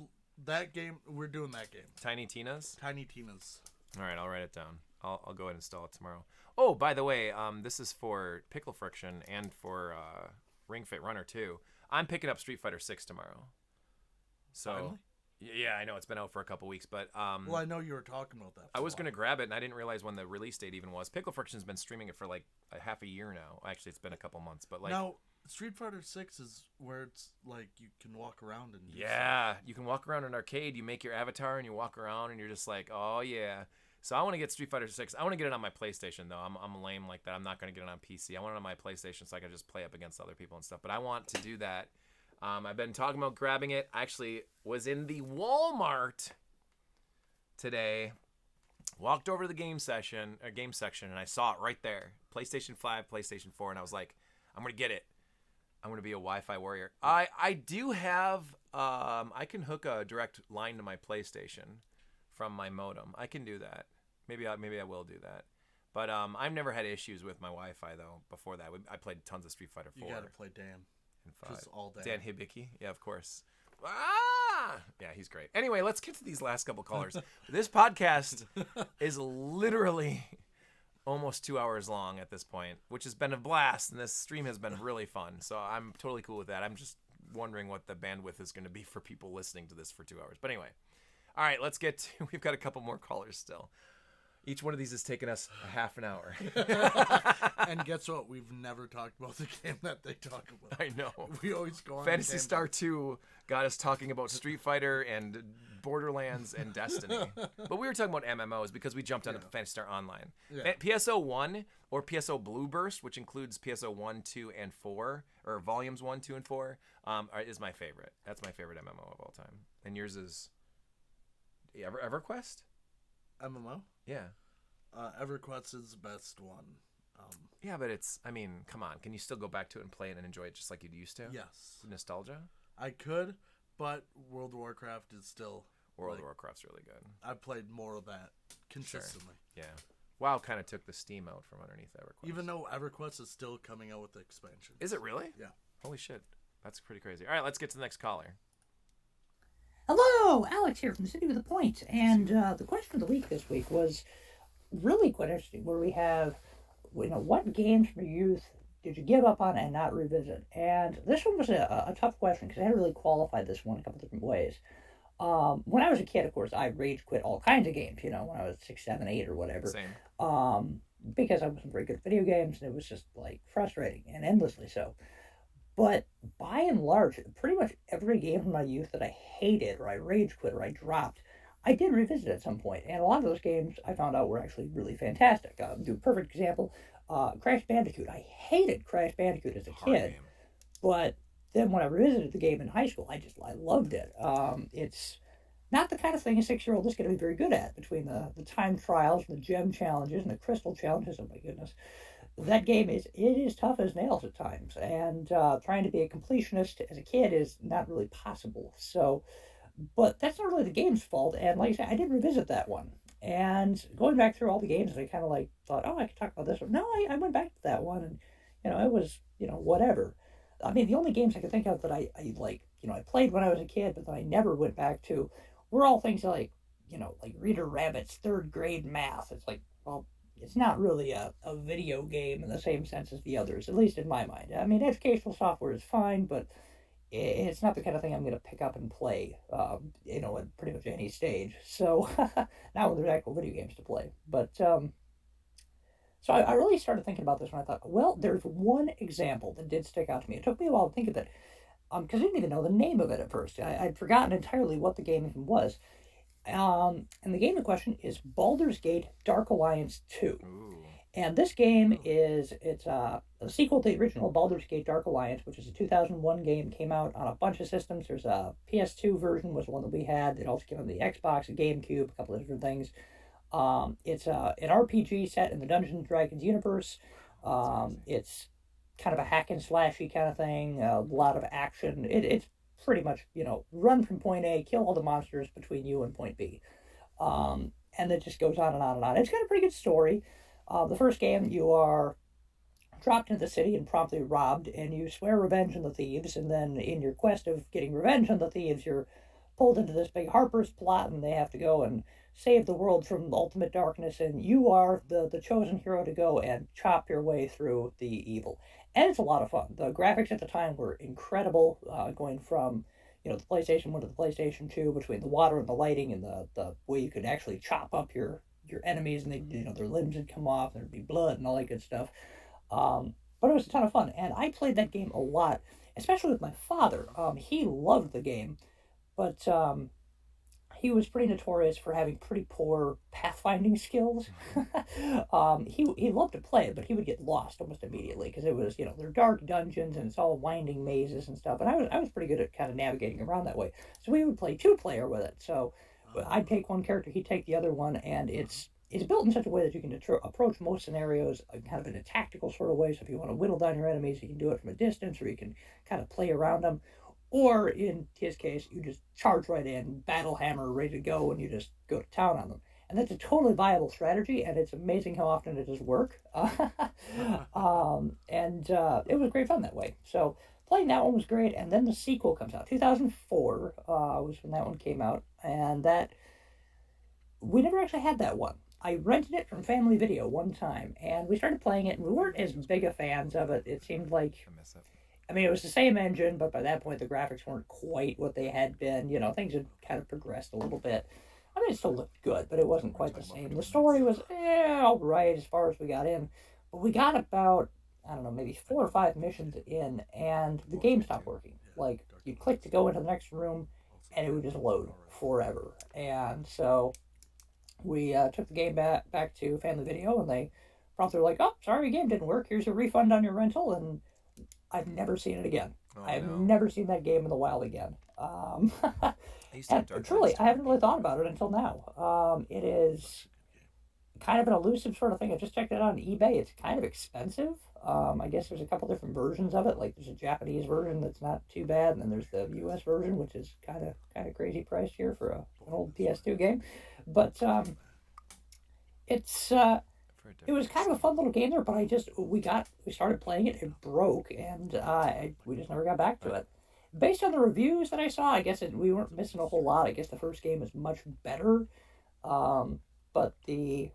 S2: that game. We're doing that game.
S1: Tiny Tina's.
S2: Tiny Tina's.
S1: All right, I'll write it down. I'll go ahead and install it tomorrow. Oh, by the way, this is for Pickle Friction and for Ring Fit Runner too. I'm picking up Street Fighter 6 tomorrow. So.
S2: Finally?
S1: Yeah, I know it's been out for a couple weeks, but
S2: Well, I know you were talking about that.
S1: I was gonna grab it, and I didn't realize when the release date even was. Pickle Friction's been streaming it for like a half a year now. Actually, it's been a couple months, but like
S2: now Street Fighter 6 is where it's like you can walk around and do
S1: you can walk around an arcade. You make your avatar and you walk around, and you're just like, oh yeah. So I want to get Street Fighter 6. I want to get it on my PlayStation though. I'm lame like that. I'm not gonna get it on PC. I want it on my PlayStation so I can just play up against other people and stuff. But I want to do that. I've been talking about grabbing it. I actually was in the Walmart today. Walked over to the game section, and I saw it right there. PlayStation 5, PlayStation 4, and I was like, I'm going to get it. I'm going to be a Wi-Fi warrior. I do have, I can hook a direct line to my PlayStation from my modem. I can do that. Maybe I will do that. But I've never had issues with my Wi-Fi, though, before that. I played tons of Street Fighter 4.
S2: You got to play Dan.
S1: And 5.
S2: Just all day.
S1: Dan Hibiki, yeah, of course. Yeah, he's great. Anyway, let's get to these last couple callers. This podcast is literally almost 2 hours long at this point, which has been a blast, and this stream has been really fun. So I'm totally cool with that. I'm just wondering what the bandwidth is going to be for people listening to this for 2 hours. But anyway, all right, let's get to. We've got a couple more callers still. Each one of these has taken us a half an hour.
S2: And guess what? We've never talked about the game that they talk about.
S1: I know.
S2: We always go on.
S1: Fantasy Star 2 got us talking about Street Fighter and Borderlands and Destiny. But we were talking about MMOs because we jumped onto Fantasy Star Online.
S2: Yeah.
S1: PSO 1 or PSO Blue Burst, which includes PSO 1, 2, and 4, or Volumes 1, 2, and 4, is my favorite. That's my favorite MMO of all time. And yours is EverQuest?
S2: MMO?
S1: Yeah.
S2: EverQuest is the best one.
S1: Yeah, but come on. Can you still go back to it and play it and enjoy it just like you used to?
S2: Yes.
S1: Nostalgia?
S2: I could, but World of Warcraft is still...
S1: World of Warcraft's really good.
S2: I've played more of that consistently.
S1: Sure. Yeah. WoW kind of took the steam out from underneath EverQuest.
S2: Even though EverQuest is still coming out with the expansion.
S1: Is it really?
S2: Yeah.
S1: Holy shit. That's pretty crazy. All right, let's get to the next caller.
S14: Hello, Alex here from the City with a Point. And the question of the week this week was really quite interesting, where we have, what games from your youth did you give up on and not revisit? And this one was a tough question because I had to really qualify this one a couple different ways. When I was a kid, of course, I rage quit all kinds of games, when I was 6, 7, 8 or whatever.
S1: Same.
S14: Because I wasn't very good at video games, and it was just, frustrating, and endlessly so. But by and large, pretty much every game from my youth that I hated, or I rage quit, or I dropped, I did revisit at some point. And a lot of those games I found out were actually really fantastic. Do a perfect example, Crash Bandicoot. I hated Crash Bandicoot as a kid. But then when I revisited the game in high school, I loved it. not the kind of thing a 6-year-old is going to be very good at, between the time trials, the gem challenges, and the crystal challenges. Oh my goodness. That game is tough as nails at times, and trying to be a completionist as a kid is not really possible. So, but that's not really the game's fault. And like I said, I did revisit that one, and going back through all the games, I kind of like thought, oh, I could talk about this one. No, I went back to that one, and it was whatever. I mean, the only games I could think of that I like, I played when I was a kid, but then I never went back to, were all things like, like Reader Rabbit's third grade math. It's like, well, it's not really a video game in the same sense as the others, at least in my mind. I mean, educational software is fine, but it's not the kind of thing I'm going to pick up and play, at pretty much any stage. So, not when there's actual video games to play. But, so I really started thinking about this when I thought, well, there's one example that did stick out to me. It took me a while to think of it, because I didn't even know the name of it at first. I'd forgotten entirely what the game even was. And the game in question is Baldur's Gate Dark Alliance 2.
S1: Ooh.
S14: And this game it's a sequel to the original Baldur's Gate Dark Alliance, which is a 2001 game, came out on a bunch of systems. There's a PS2 version, was the one that we had. It also came on the Xbox, a GameCube, a couple of different things. It's an RPG set in the Dungeons and Dragons universe. It's kind of a hack and slashy kind of thing, a lot of action. It's pretty much, run from point A, kill all the monsters between you and point B. And it just goes on and on and on. It's got a pretty good story. The first game, you are dropped into the city and promptly robbed, and you swear revenge on the thieves, and then in your quest of getting revenge on the thieves, you're pulled into this big Harper's plot, and they have to go and save the world from ultimate darkness, and you are the chosen hero to go and chop your way through the evil. And it's a lot of fun. The graphics at the time were incredible, going from the PlayStation 1 to the PlayStation 2, between the water and the lighting and the way you could actually chop up your enemies, and they their limbs would come off, and there'd be blood and all that good stuff. But it was a ton of fun, and I played that game a lot, especially with my father. He loved the game, but he was pretty notorious for having pretty poor pathfinding skills. He loved to play it, but he would get lost almost immediately, because it was they're dark dungeons and it's all winding mazes and stuff. And I was pretty good at kind of navigating around that way. So we would play 2-player with it. So I'd take one character, he'd take the other one, and it's built in such a way that you can approach most scenarios kind of in a tactical sort of way. So if you want to whittle down your enemies, you can do it from a distance, or you can kind of play around them. Or in his case, you just charge right in, battle hammer, ready to go, and you just go to town on them. And that's a totally viable strategy, and it's amazing how often it does work. It was great fun that way. So playing that one was great, and then the sequel comes out. 2004 was when that one came out, and that we never actually had that one. I rented it from Family Video one time, and we started playing it, and we weren't as big of fans of it. It seemed like, I mean, it was the same engine, but by that point the graphics weren't quite what they had been. Things had kind of progressed a little bit. I mean, it still looked good, but it wasn't quite the same. The story was all right as far as we got in, but we got about, I don't know, maybe 4 or 5 missions in, and the game stopped working. Like, you'd click to go into the next room, and it would just load forever. And so we took the game back to Family Video, and they promptly were like, "Oh, sorry, your game didn't work. Here's a refund on your rental," and I've never seen it again. I've never seen that game in the wild again. And truly, I haven't really thought about it until now. It is kind of an elusive sort of thing. I just checked it out on eBay. It's kind of expensive. I guess there's a couple different versions of it. Like, there's a Japanese version that's not too bad, and then there's the U.S. version, which is kind of crazy priced here for an old PS2 game. But it was kind of a fun little game there. But we started playing it. It broke, and we just never got back to it. Based on the reviews that I saw, I guess we weren't missing a whole lot. I guess the first game is much better. But I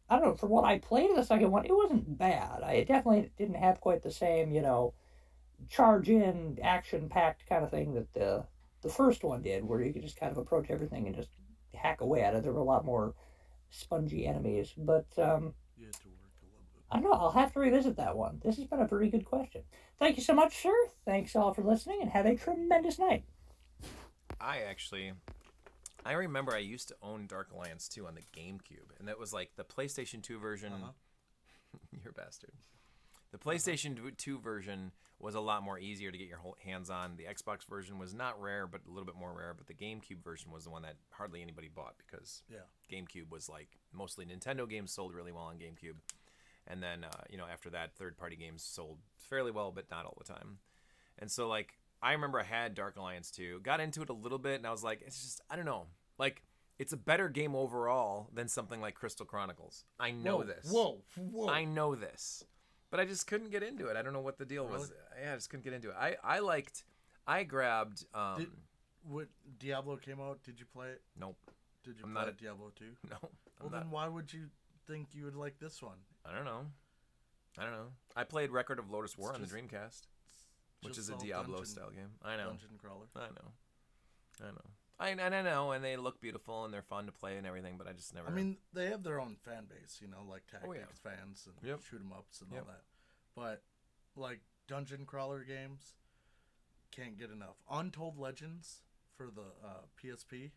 S14: don't know, for what I played in the second one, it wasn't bad. It definitely didn't have quite the same, charge in, action-packed kind of thing that the first one did, where you could just kind of approach everything and just hack away at it. There were a lot more spongy enemies. But I don't know, I'll have to revisit that one. This has been a very good question. Thank you so much, sir. Thanks all for listening, and have a tremendous night.
S1: I remember I used to own Dark Alliance 2 on the GameCube, and that was like the PlayStation 2 version. You're a bastard. The PlayStation 2 version was a lot more easier to get your hands on. The Xbox version was not rare, but a little bit more rare. But the GameCube version was the one that hardly anybody bought because GameCube was like mostly Nintendo games sold really well on GameCube. And then, after that, third-party games sold fairly well, but not all the time. And so, like, I remember I had Dark Alliance 2, got into it a little bit, and I was like, it's just, I don't know. Like, it's a better game overall than something like Crystal Chronicles. I know this.
S2: Whoa.
S1: I know this. But I just couldn't get into it. I don't know what the deal was. Yeah, I just couldn't get into it. I grabbed...
S2: What Diablo came out, did you play it?
S1: Nope.
S2: Did you play Diablo 2?
S1: No.
S2: Then why would you think you would like this one?
S1: I don't know. I played Record of Lotus War on the Dreamcast, which is a Diablo-style game. I know.
S2: Dungeon crawler.
S1: I know, and they look beautiful, and they're fun to play and everything, but I just never...
S2: I mean, they have their own fan base, like tactics fans and shoot-'em-ups and all that. But, like, dungeon crawler games, can't get enough. Untold Legends for the PSP,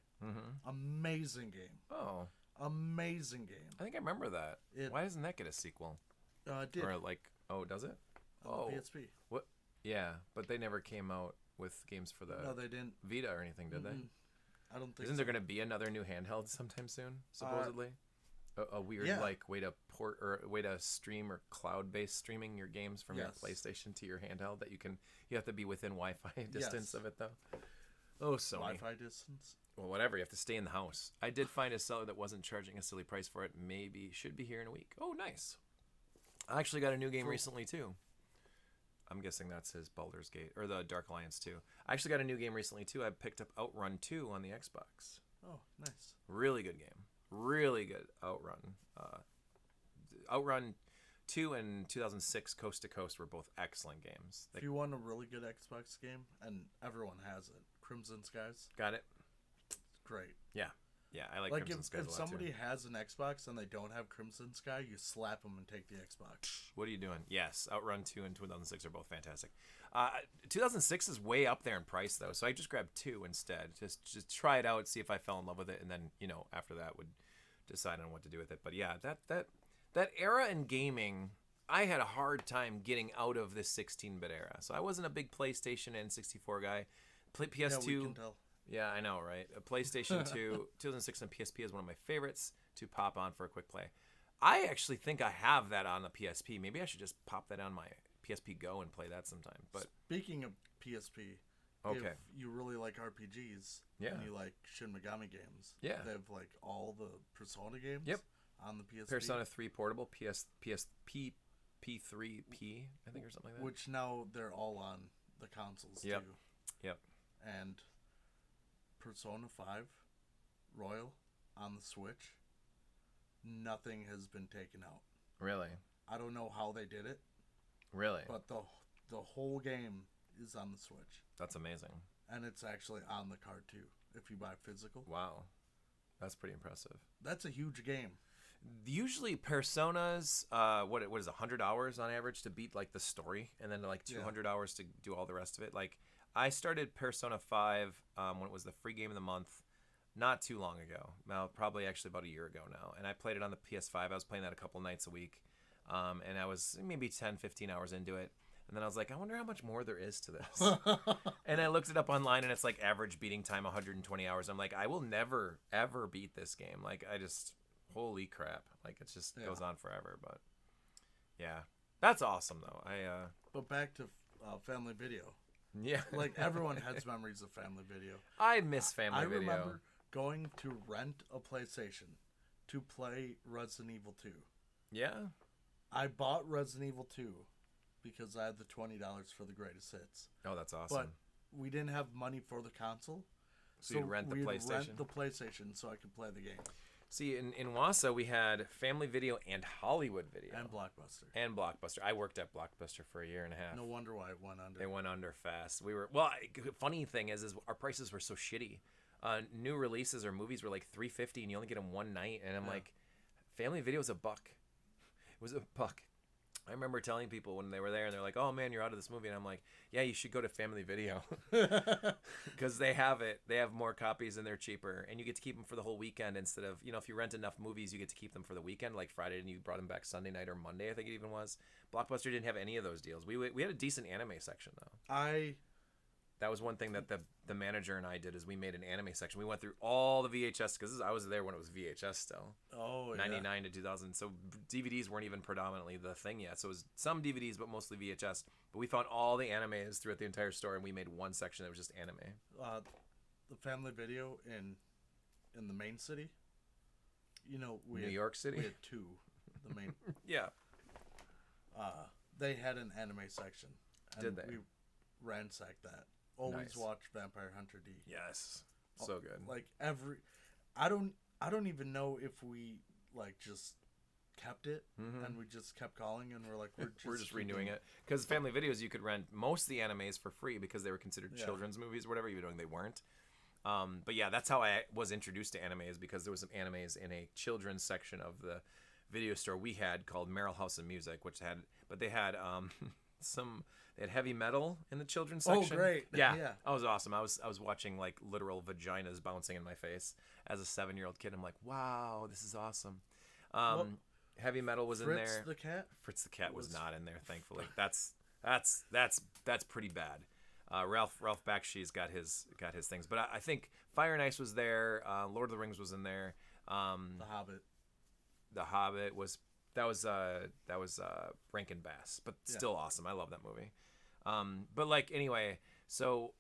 S2: amazing game.
S1: Oh.
S2: Amazing game.
S1: I think I remember that. Why doesn't that get a sequel?
S2: It did.
S1: Or does it?
S2: On the PSP.
S1: What? Yeah, but they never came out with games for the
S2: No, they didn't.
S1: Vita or anything, did they?
S2: I don't think
S1: Isn't there going to be another new handheld sometime soon, supposedly? A weird way to port or way to stream or cloud-based streaming your games from your PlayStation to your handheld that you have to be within Wi-Fi distance of it, though. Oh, Sony.
S2: Wi-Fi distance?
S1: Well, whatever. You have to stay in the house. I did find a seller that wasn't charging a silly price for it. Maybe should be here in a week. Oh, nice. I actually got a new game recently, too. I'm guessing that's his Baldur's Gate, or the Dark Alliance 2. I actually got a new game recently, too. I picked up Outrun 2 on the Xbox.
S2: Oh, nice.
S1: Really good game. Really good Outrun. Outrun 2 and 2006 Coast to Coast were both excellent games.
S2: If you want a really good Xbox game, and everyone has it, Crimson Skies.
S1: Got it.
S2: Great.
S1: Yeah. Yeah, I like Crimson Skies a lot,
S2: if somebody has an Xbox and they don't have Crimson Sky, you slap them and take the Xbox.
S1: What are you doing? Yes, Outrun 2 and 2006 are both fantastic. 2006 is way up there in price, though, so I just grabbed 2 instead. Just try it out, see if I fell in love with it, and then, after that would decide on what to do with it. But yeah, that era in gaming, I had a hard time getting out of this 16-bit era. So I wasn't a big PlayStation and 64 guy. PS2...
S2: Yeah, we can tell.
S1: Yeah, I know, right? A PlayStation 2, 2006 and PSP is one of my favorites to pop on for a quick play. I actually think I have that on the PSP. Maybe I should just pop that on my PSP Go and play that sometime. But
S2: speaking of PSP, if you really like RPGs and you like Shin Megami games, they have like all the Persona games on the PSP.
S1: Persona 3 Portable, PSP P3P, I think, or something like that.
S2: Which now they're all on the consoles too.
S1: Yep.
S2: And Persona 5 Royal on the Switch, nothing has been taken out.
S1: Really?
S2: I don't know how they did it.
S1: Really?
S2: But the whole game is on the Switch.
S1: That's amazing.
S2: And it's actually on the card too, if you buy physical.
S1: Wow. That's pretty impressive.
S2: That's a huge game.
S1: Usually Personas, what is 100 hours on average to beat like the story, and then like 200 hours to do all the rest of it. Like, I started Persona 5 when it was the free game of the month not too long ago. Now, probably actually about a year ago now. And I played it on the PS5. I was playing that a couple nights a week. And I was maybe 10, 15 hours into it. And then I was like, I wonder how much more there is to this. And I looked it up online, and it's like average beating time 120 hours. I'm like, I will never, ever beat this game. Like, holy crap. Like, it just goes on forever. But, yeah. That's awesome, though.
S2: But back to Family Video.
S1: Yeah.
S2: Like, everyone has memories of Family Video.
S1: I miss Family Video.
S2: I remember going to rent a PlayStation to play Resident Evil 2.
S1: Yeah?
S2: I bought Resident Evil 2 because I had the $20 for the greatest hits.
S1: Oh, that's awesome.
S2: But we didn't have money for the console.
S1: So you'd rent the PlayStation?
S2: Rent the PlayStation so I could play the game.
S1: See, in Wausau, we had Family Video and Hollywood Video.
S2: And Blockbuster.
S1: I worked at Blockbuster for a year and a half.
S2: No wonder why it went under.
S1: It went under fast. Funny thing is our prices were so shitty. New releases or movies were like $3.50 and you only get them one night. And I'm like, Family Video is $1. It was $1. I remember telling people when they were there, and they're like, "Oh man, you're out of this movie," and I'm like, "Yeah, you should go to Family Video because they have it. They have more copies and they're cheaper, and you get to keep them for the whole weekend instead of if you rent enough movies, you get to keep them for the weekend, like Friday, and you brought them back Sunday night or Monday. I think it even was. Blockbuster didn't have any of those deals. We had a decent anime section though. That was one thing that the manager and I did is we made an anime section. We went through all the VHS because I was there when it was VHS still.
S2: Oh, yeah.
S1: 99 to 2000. So DVDs weren't even predominantly the thing yet. So it was some DVDs, but mostly VHS. But we found all the animes throughout the entire store, and we made one section that was just anime.
S2: The Family Video in the main city. New
S1: York City?
S2: We had two. The main.
S1: Yeah.
S2: They had an anime section.
S1: Did they?
S2: We ransacked that. Always watch Vampire Hunter D.
S1: Yes. So good.
S2: Like I don't even know if we just kept it and we just kept calling and we're like we're just
S1: renewing it because Family Videos you could rent most of the animes for free because they were considered children's movies or whatever, even though they weren't. But yeah, that's how I was introduced to anime, is because there was some animes in a children's section of the video store we had called Merrill House of Music, they had they had heavy metal in the children's section.
S2: Oh, great.
S1: Yeah.
S2: Yeah.
S1: That was awesome. I was watching like literal vaginas bouncing in my face as a 7-year-old kid. I'm like, wow, this is awesome. Heavy metal was in there. Fritz the Cat was not in there, thankfully. That's pretty bad. Ralph Bakshi's got his things, but I think Fire and Ice was there. Lord of the Rings was in there. The Hobbit was Rankin Bass, but still awesome. I love that movie. But like anyway, so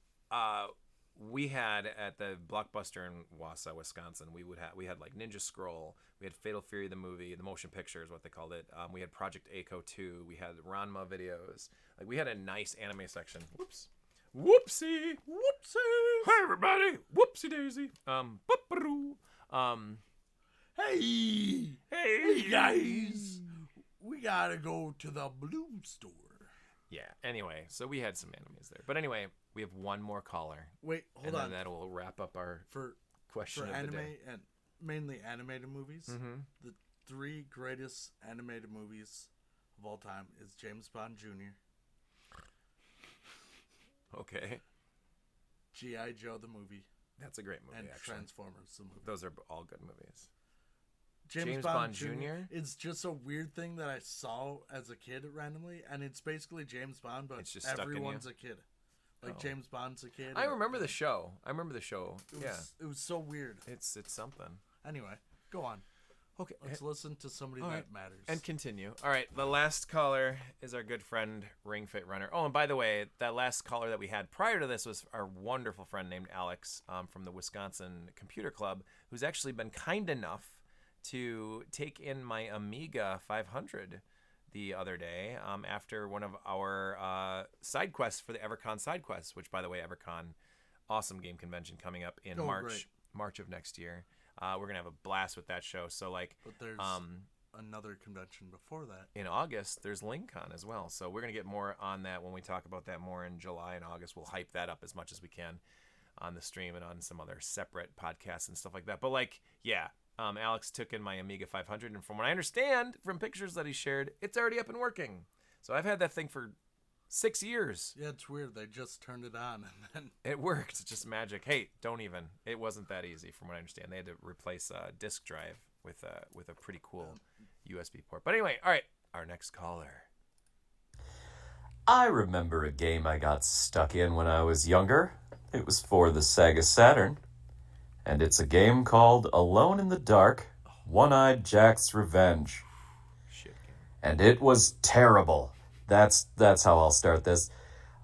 S1: we had at the Blockbuster in Wausau, Wisconsin, we had like Ninja Scroll, we had Fatal Fury the movie, the motion picture is what they called it. We had Project A-ko 2, we had Ranma videos. Like we had a nice anime section. Whoopsie. Hey everybody. Whoopsie daisy.
S2: Hey guys, we gotta go to the blue store.
S1: Yeah. Anyway, so we had some animes there, but anyway, we have one more caller.
S2: Wait, hold on.
S1: And then that will wrap up our question of
S2: anime
S1: the day.
S2: and mainly animated movies.
S1: Mm-hmm.
S2: The 3 greatest animated movies of all time is James Bond Jr.
S1: Okay.
S2: G.I. Joe the movie.
S1: That's a great movie.
S2: And
S1: actually.
S2: Transformers the movie.
S1: Those are all good movies.
S2: James Bond Jr. It's just a weird thing that I saw as a kid randomly, and it's basically James Bond, but
S1: it's just stuck in you?
S2: everyone's a kid. Like James Bond's a kid.
S1: I remember the show.
S2: It was so weird.
S1: It's something.
S2: Anyway, go on.
S1: Okay,
S2: let's listen to somebody that matters
S1: and continue. All right, the last caller is our good friend Ring Fit Runner. Oh, and by the way, that last caller that we had prior to this was our wonderful friend named Alex from the Wisconsin Computer Club, who's actually been kind enough to take in my Amiga 500 the other day after one of our side quests for the EverCon side quests, which, by the way, EverCon, awesome game convention coming up in March of next year. We're gonna have a blast with that show. So
S2: but there's another convention before that
S1: in August. There's LinkCon as well. So we're gonna get more on that when we talk about that more in July and August. We'll hype that up as much as we can on the stream and on some other separate podcasts and stuff like that. But Alex took in my Amiga 500, and from what I understand from pictures that he shared, it's already up and working. So I've had that thing for 6 years.
S2: Yeah, it's weird. They just turned it on and then
S1: it worked. It's just magic. Hey, don't even. It wasn't that easy from what I understand. They had to replace a disk drive with a pretty cool USB port. But anyway, all right, our next caller.
S15: I remember a game I got stuck in when I was younger. It was for the Sega Saturn. And it's a game called Alone in the Dark, One-Eyed Jack's Revenge.
S1: Shit.
S15: And it was terrible. That's how I'll start this.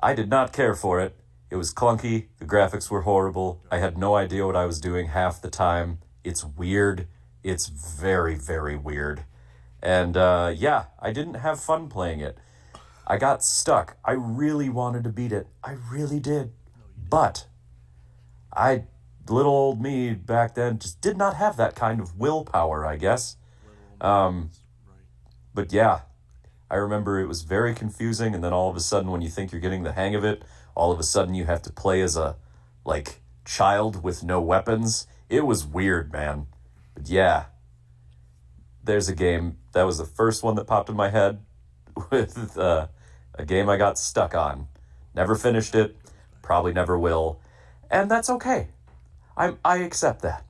S15: I did not care for it. It was clunky. The graphics were horrible. I had no idea what I was doing half the time. It's weird. It's very, very weird. And I didn't have fun playing it. I got stuck. I really wanted to beat it. I really did. But little old me back then just did not have that kind of willpower, I guess. But yeah, I remember it was very confusing, and then all of a sudden when you think you're getting the hang of it, all of a sudden you have to play as a, child with no weapons. It was weird, man. But yeah, there's a game. That was the first one that popped in my head. with a game I got stuck on. Never finished it, probably never will, and that's okay. I accept that.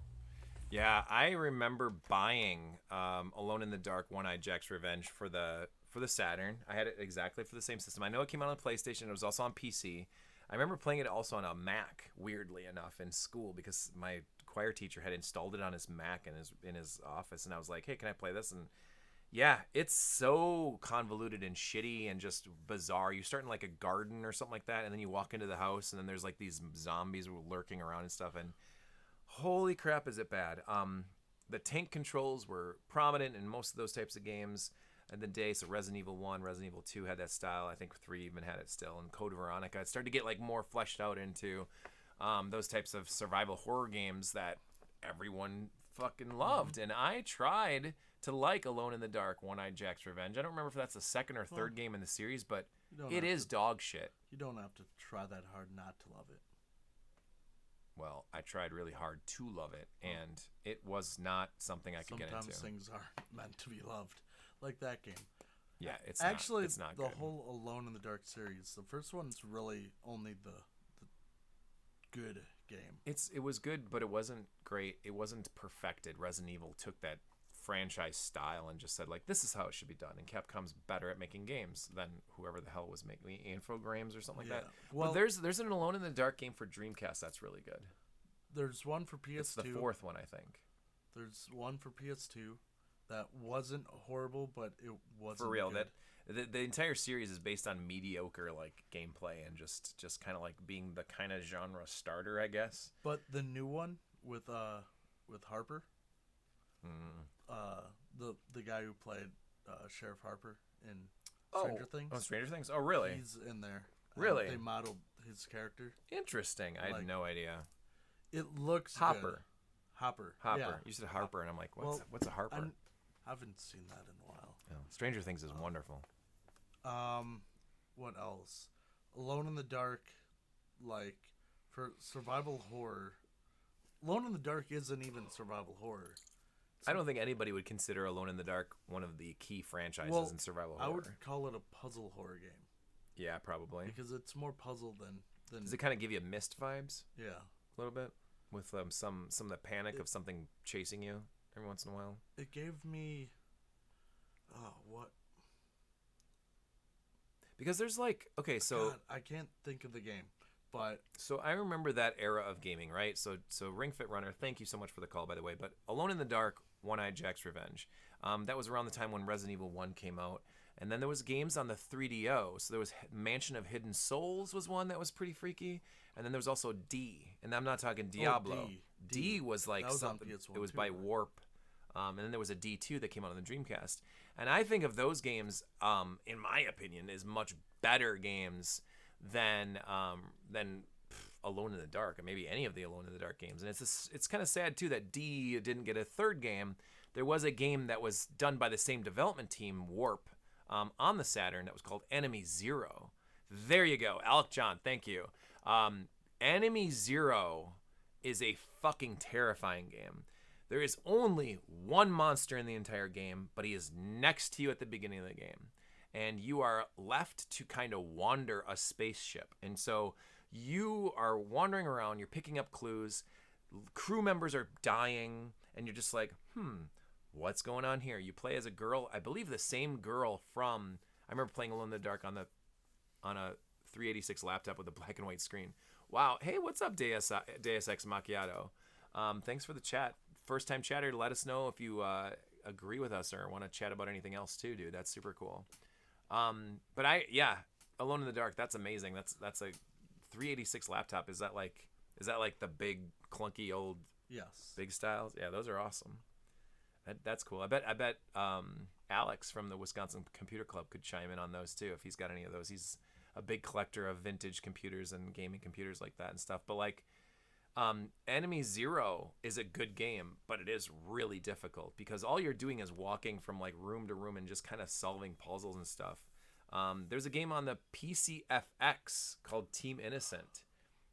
S1: Yeah, I remember buying Alone in the Dark: One-Eyed Jack's Revenge for the Saturn. I had it exactly for the same system. I know it came out on PlayStation. It was also on PC. I remember playing it also on a Mac, weirdly enough, in school because my choir teacher had installed it on his Mac in his office, and I was like, "Hey, can I play this?" And yeah, it's so convoluted and shitty and just bizarre. You start in like a garden or something like that, and then you walk into the house, and then there's like these zombies lurking around and stuff, and holy crap, is it bad. The tank controls were prominent in most of those types of games in the day. So Resident Evil 1, Resident Evil 2 had that style. I think 3 even had it still. And Code Veronica. It started to get like more fleshed out into those types of survival horror games that everyone fucking loved. And I tried to like Alone in the Dark: One-Eyed Jack's Revenge. I don't remember if that's the second or third game in the series, but it is dog shit.
S2: You don't have to try that hard not to love it.
S1: Well, I tried really hard to love it, and it was not something I could get into.
S2: Sometimes things aren't meant to be loved, like that game.
S1: Yeah, it's
S2: actually
S1: not
S2: the
S1: good.
S2: whole Alone in the Dark series. The first one's really only the good game.
S1: It was good, but it wasn't great. It wasn't perfected. Resident Evil took that franchise style and just said like, this is how it should be done. And Capcom's better at making games than whoever the hell was making Infogrames or something like that. Well, there's an Alone in the Dark game for Dreamcast that's really good.
S2: There's one for PS2.
S1: It's the fourth one, I think.
S2: There's one for PS2 that wasn't horrible, but it wasn't
S1: for real.
S2: good.
S1: That the entire series is based on mediocre like gameplay and just kind of like being the kind of genre starter, I guess.
S2: But the new one with Harper. The guy who played Sheriff Harper in Stranger Things.
S1: Oh, Stranger Things? Oh, really?
S2: He's in there.
S1: Really?
S2: They modeled his character.
S1: Interesting. I had no idea.
S2: It looks
S1: Hopper.
S2: Good. Hopper.
S1: Hopper.
S2: Yeah.
S1: You said Harper, and I'm like, what's a Harper?
S2: I haven't seen that in a while.
S1: Oh, Stranger Things is wonderful.
S2: What else? Alone in the Dark, like for survival horror. Alone in the Dark isn't even survival horror.
S1: I don't think anybody would consider Alone in the Dark one of the key franchises in survival horror.
S2: I would call it a puzzle horror game.
S1: Yeah, probably.
S2: Because it's more puzzle than
S1: Does it kind of give you Myst vibes?
S2: Yeah.
S1: A little bit? With some of the panic of something chasing you every once in a while?
S2: It gave me... Oh, what?
S1: Because there's like... Okay, so...
S2: God, I can't think of the game. But
S1: so I remember that era of gaming, right? So Ring Fit Runner, thank you so much for the call, by the way. But Alone in the Dark, One-Eyed Jack's Revenge. That was around the time when Resident Evil 1 came out. And then there was games on the 3DO. So there was Mansion of Hidden Souls was one that was pretty freaky. And then there was also D. And I'm not talking Diablo. D was like something. It was by Warp. And then there was a D2 that came out on the Dreamcast. And I think of those games, in my opinion, as much better games than Alone in the Dark, or maybe any of the Alone in the Dark games. And it's kind of sad too that D didn't get a third game. There was a game that was done by the same development team, Warp, on the Saturn that was called Enemy Zero. There you go, Alec John. Thank you. Enemy Zero is a fucking terrifying game. There is only one monster in the entire game, but he is next to you at the beginning of the game. And you are left to kind of wander a spaceship. And so you are wandering around, you're picking up clues, crew members are dying, and you're just like, what's going on here? You play as a girl, I believe the same girl from, I remember playing Alone in the Dark on a 386 laptop with a black and white screen. Wow. Hey, what's up, Deus Ex Macchiato? Thanks for the chat. First time chatter, let us know if you agree with us or want to chat about anything else too, dude. That's super cool. But Alone in the Dark, that's amazing. That's a 386 laptop. Is that like the big clunky old big styles? Yeah, those are awesome. That's cool. I bet Alex from the Wisconsin Computer Club could chime in on those too if he's got any of those. He's a big collector of vintage computers and gaming computers like that and stuff. But like Enemy Zero is a good game, but it is really difficult because all you're doing is walking from like room to room and just kind of solving puzzles and stuff. There's a game on the PCFX called Team Innocent.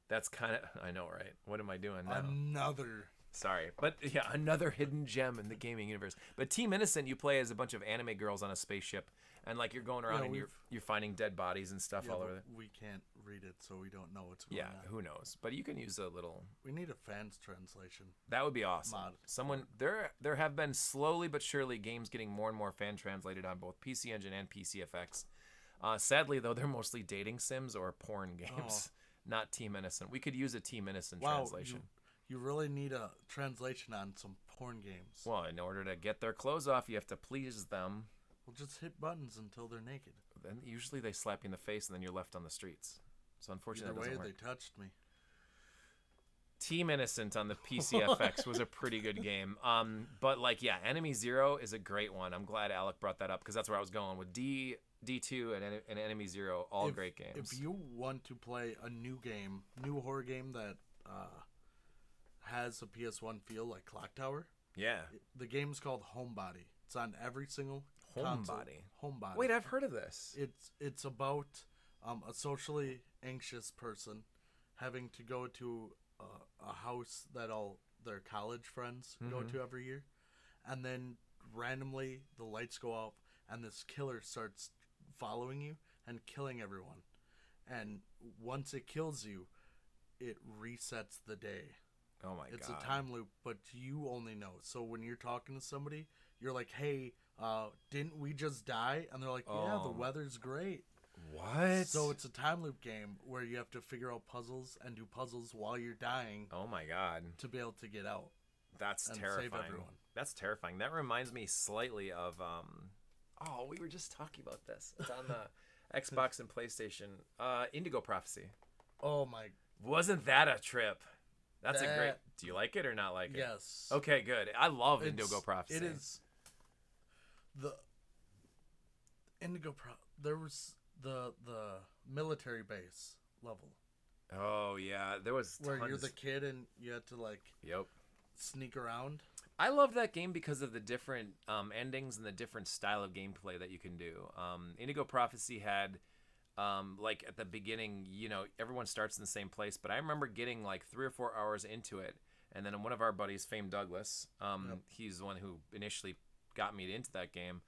S1: That's kind of, I know, right? What am I doing now?
S2: Another
S1: Sorry, but yeah, another hidden gem in the gaming universe. But Team Innocent, you play as a bunch of anime girls on a spaceship, and like you're going around and you're finding dead bodies and stuff all over there.
S2: We can't read it, so we don't know what's going on.
S1: Yeah, who knows? But you can use a little.
S2: We need a fans translation.
S1: That would be awesome.
S2: Mod.
S1: Someone there have been slowly but surely games getting more and more fan translated on both PC Engine and PCFX. Sadly, though, they're mostly dating sims or porn games, not Team Innocent. We could use a Team Innocent translation.
S2: You really need a translation on some porn games.
S1: Well, in order to get their clothes off, you have to please them.
S2: Well, just hit buttons until they're naked.
S1: Then usually they slap you in the face, and then you're left on the streets. So unfortunately,
S2: Either
S1: that doesn't
S2: way,
S1: work.
S2: they touched me.
S1: Team Innocent on the PCFX was a pretty good game. But like, yeah, Enemy Zero is a great one. I'm glad Alec brought that up because that's where I was going with D2 and Enemy Zero, all great games.
S2: If you want to play a new horror game that has a PS1 feel like Clock Tower, the game's called Homebody. It's on every single console. Homebody.
S1: Wait, I've heard of this.
S2: It's about a socially anxious person having to go to a house that all their college friends go to every year, and then randomly the lights go off and this killer starts following you and killing everyone, and once it kills you, it resets the day.
S1: Oh my god.
S2: It's a time loop, but you only know. So when you're talking to somebody, you're like, hey, didn't we just die? And they're like, yeah, the weather's great.
S1: What?
S2: So it's a time loop game where you have to figure out puzzles and do puzzles while you're dying.
S1: Oh my god.
S2: To be able to get out.
S1: That's terrifying.
S2: Save everyone.
S1: That's terrifying. That reminds me slightly of we were just talking about this. It's on the Xbox and PlayStation. Indigo Prophecy.
S2: Oh my.
S1: Wasn't that a trip? That's a great. Do you like it or not like it?
S2: Yes.
S1: Okay, good. I love Indigo Prophecy.
S2: It is the Indigo there was the military base level.
S1: Oh yeah, there was
S2: where you're the kid and you had to like sneak around.
S1: I love that game because of the different endings and the different style of gameplay that you can do. Indigo Prophecy had like at the beginning, everyone starts in the same place, but I remember getting like 3 or 4 hours into it, and then one of our buddies, Fame Douglas, he's the one who initially got me into that game.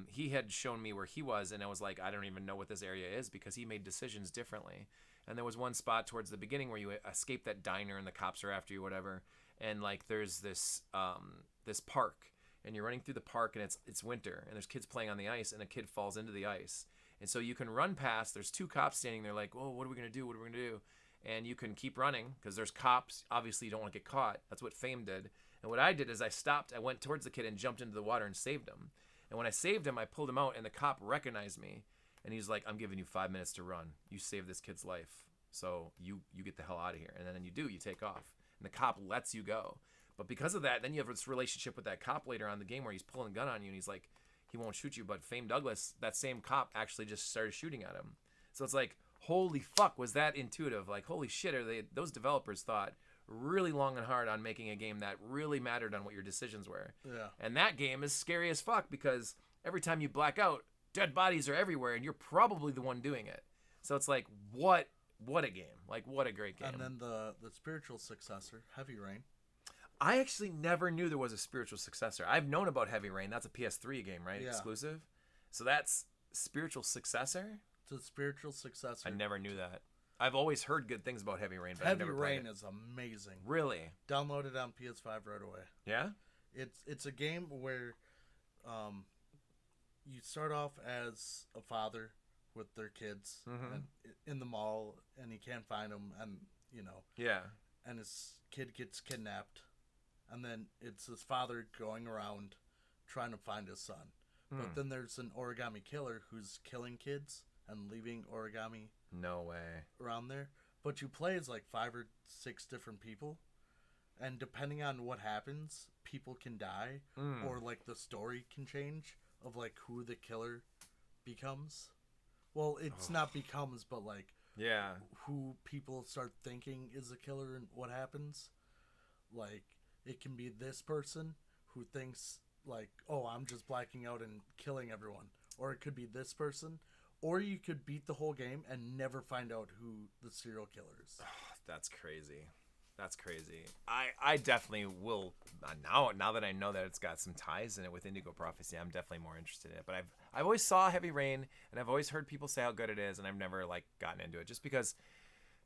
S1: He had shown me where he was, and I was like, I don't even know what this area is because he made decisions differently. And there was one spot towards the beginning where you escape that diner and the cops are after you, whatever. And like there's this this park, and you're running through the park, and it's winter, and there's kids playing on the ice, and a kid falls into the ice. And so you can run past. There's 2 cops standing there, like, "Oh, what are we gonna do? What are we gonna do?" And you can keep running because there's cops. Obviously, you don't want to get caught. That's what Fame did. And what I did is I stopped. I went towards the kid and jumped into the water and saved him. And when I saved him, I pulled him out, and the cop recognized me, and he's like, "I'm giving you 5 minutes to run. You saved this kid's life, so you get the hell out of here." And then you do. You take off, and the cop lets you go. But because of that, then you have this relationship with that cop later on in the game where he's pulling a gun on you, and he's like, he won't shoot you. But Fame Douglas, that same cop, actually just started shooting at him. So it's like, holy fuck, was that intuitive? Like, holy shit, those developers thought really long and hard on making a game that really mattered on what your decisions were.
S2: Yeah.
S1: And that game is scary as fuck because every time you black out, dead bodies are everywhere, and you're probably the one doing it. So it's like, what a game. Like, what a great game.
S2: And then the spiritual successor, Heavy Rain.
S1: I actually never knew there was a spiritual successor. I've known about Heavy Rain. That's a PS3 game, right?
S2: Yeah.
S1: Exclusive? So that's spiritual successor?
S2: It's a spiritual successor.
S1: I never knew that. I've always heard good things about Heavy Rain, but I've never played it.
S2: Heavy Rain is amazing.
S1: Really?
S2: Download it on PS5 right away.
S1: Yeah?
S2: It's a game where you start off as a father with their kids and in the mall, and he can't find them, and
S1: Yeah.
S2: And his kid gets kidnapped, and then it's his father going around trying to find his son. But then there's an origami killer who's killing kids and leaving origami
S1: No way.
S2: around there. But you play as like 5 or 6 different people, and depending on what happens, people can die, or like the story can change of like who the killer becomes. Well, it's not becomes, but like who people start thinking is the killer and what happens. Like, it can be this person who thinks like, oh, I'm just blacking out and killing everyone, or it could be this person, or you could beat the whole game and never find out who the serial killer is.
S1: That's crazy. That's crazy. I definitely will now that I know that it's got some ties in it with Indigo Prophecy. I'm definitely more interested in it. But I've always saw Heavy Rain, and I've always heard people say how good it is, and I've never like gotten into it just because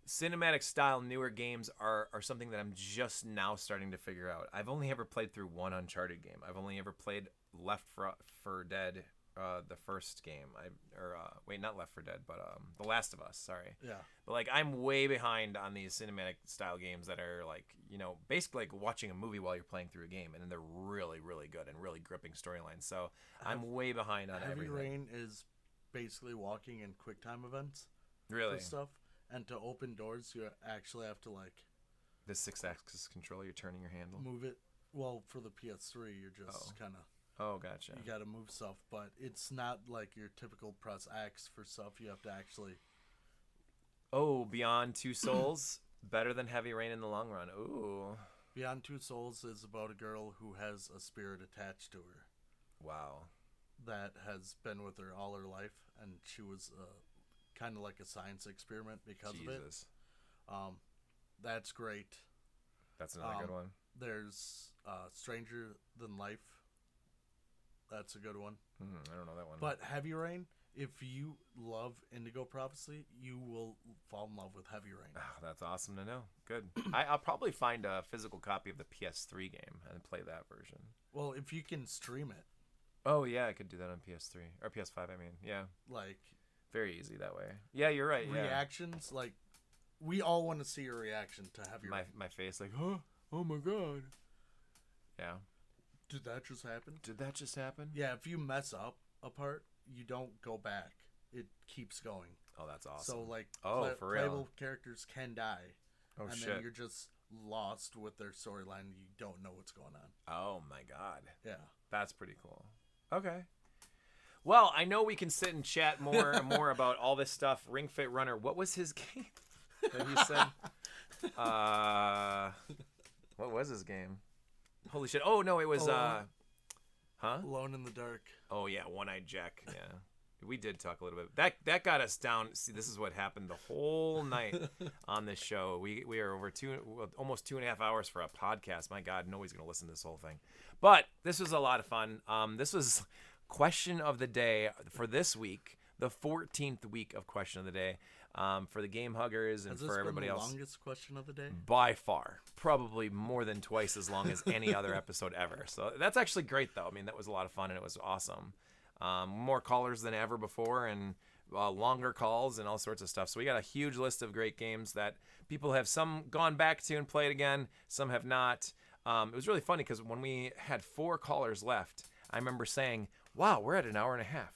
S1: cinematic style newer games are something that I'm just now starting to figure out. I've only ever played through one Uncharted game. I've only ever played Left 4 Dead, the first game. Not Left 4 Dead, but The Last of Us. Sorry.
S2: Yeah.
S1: But like I'm way behind on these cinematic style games that are like basically like watching a movie while you're playing through a game, and then they're really really good and really gripping storylines. So I'm way behind on
S2: Heavy
S1: everything.
S2: Rain is basically walking in QuickTime events.
S1: Really?
S2: For stuff. And to open doors, you actually have to like
S1: the 6-axis controller. You're turning your handle.
S2: Move it. Well, for the PS3, you're just kind of.
S1: Oh, gotcha.
S2: You got to move stuff, but it's not like your typical press X for stuff. You have to actually.
S1: Oh, Beyond Two Souls, better than Heavy Rain in the long run. Ooh.
S2: Beyond Two Souls is about a girl who has a spirit attached to her.
S1: Wow.
S2: That has been with her all her life, and she was kind of like a science experiment because of it. That's great.
S1: That's another good one.
S2: There's Stranger Than Life. That's a good one.
S1: I don't know that one.
S2: But Heavy Rain, if you love Indigo Prophecy, you will fall in love with Heavy Rain.
S1: Oh, that's awesome to know. Good. I'll probably find a physical copy of the PS3 game and play that version.
S2: Well, if you can stream it.
S1: Oh, yeah, I could do that on PS3. Or PS5, I mean. Yeah.
S2: Like.
S1: Very easy that way. Yeah, you're right.
S2: Reactions, like, we all want to see your reaction to Heavy Rain.
S1: My face, like, huh? Oh, my God. Yeah.
S2: Did that just happen?
S1: Did that just happen?
S2: Yeah, if you mess up a part, you don't go back. It keeps going.
S1: Oh, that's awesome.
S2: So, like,
S1: for real.
S2: playable characters can die.
S1: Oh,
S2: and
S1: shit.
S2: then you're just lost with their storyline. You don't know what's going on.
S1: Oh, my God.
S2: Yeah.
S1: That's pretty cool. Okay. Well, I know we can sit and chat more and more about all this stuff. Ring Fit Runner, what was his game that he said? What was his game? Holy shit. Oh, no, it was,
S2: Alone in the Dark.
S1: Oh, yeah, One-Eyed Jack, yeah. We did talk a little bit. That got us down. See, this is what happened the whole night on this show. We are over almost 2.5 hours for a podcast. My God, nobody's going to listen to this whole thing. But this was a lot of fun. This was question of the day for this week, the 14th week of question of the day, for the Gamehuggers and for everybody else.
S2: Has this been the longest question of the day?
S1: By far. Probably more than twice as long as any other episode ever. So that's actually great, though. I mean, that was a lot of fun, and it was awesome. More callers than ever before, and longer calls and all sorts of stuff. So we got a huge list of great games that people have some gone back to and played again, some have not. It was really funny because when we had 4 callers left, I remember saying, wow, we're at an hour and a half.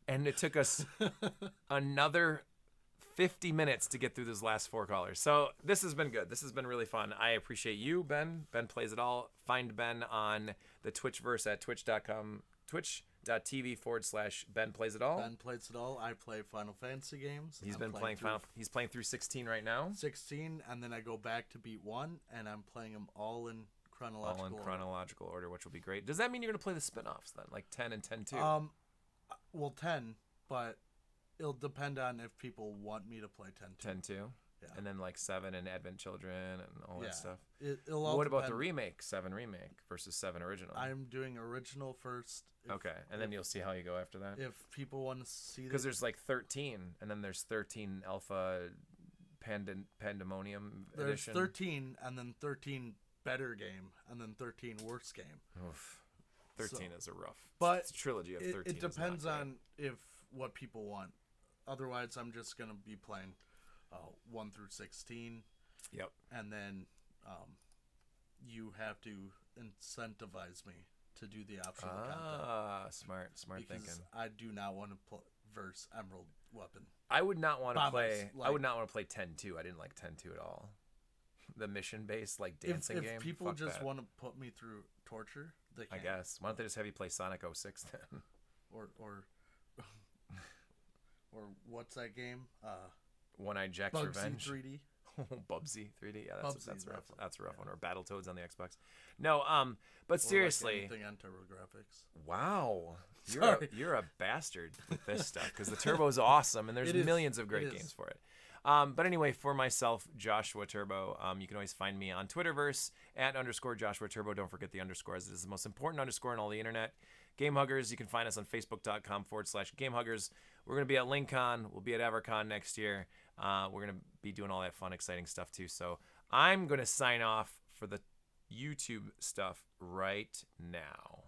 S1: And it took us another 50 minutes to get through those last 4 callers. So this has been good. This has been really fun. I appreciate you, Ben. Ben Plays It All. Find Ben on the Twitchverse at twitch.tv/Ben Plays It All.
S2: Ben Plays It All. I play Final Fantasy games.
S1: He's playing through 16 right now.
S2: 16, and then I go back to beat 1, and I'm playing them all in chronological
S1: order, which will be great. Does that mean you're going to play the spin-offs then, like 10 and 10 too?
S2: Well, 10, but it'll depend on if people want me to play 10 too.
S1: 10 too?
S2: Yeah.
S1: And then like 7 and Advent Children and all that stuff.
S2: It'll all
S1: what about
S2: depend.
S1: the remake, 7 remake versus 7 original?
S2: I'm doing original first.
S1: Okay, and then you'll see how you go after that?
S2: If people want to see
S1: because there's like 13, and then there's 13 Alpha Pandemonium
S2: There's
S1: edition.
S2: 13, and then 13 better game, and then 13 worse game.
S1: Oof. 13 is a rough.
S2: But
S1: it's a trilogy of 13.
S2: It depends on what people want. Otherwise, I'm just gonna be playing 1 through 16.
S1: Yep.
S2: And then you have to incentivize me to do the optional content.
S1: Smart
S2: because
S1: thinking.
S2: I do not want to verse Emerald Weapon.
S1: I would not want to
S2: Bombers,
S1: play. I would not want to play 10-2. I didn't like 10-2 at all. The mission-based like dancing game.
S2: If people
S1: fuck
S2: just
S1: that.
S2: want to put me through torture, they can.
S1: I guess. Why don't they just have you play Sonic 06 then?
S2: Or what's that game?
S1: One-Eyed Jack's
S2: Bugsy
S1: Revenge.
S2: 3D.
S1: Bubsy 3D. Yeah, that's rough. That's a rough
S2: yeah.
S1: one. Or Battletoads on the Xbox. No, but seriously.
S2: Like anything on TurboGrafx.
S1: Wow. You're a bastard with this stuff because the Turbo's awesome and there's millions of great games for it. But anyway, for myself, Joshua Turbo, you can always find me on Twitterverse at _Joshua Turbo. Don't forget the underscore, as it is the most important underscore on all the internet. Gamehuggers, you can find us on Facebook.com/Gamehuggers. We're going to be at LinkCon. We'll be at EverCon next year. We're going to be doing all that fun, exciting stuff too. So I'm going to sign off for the YouTube stuff right now.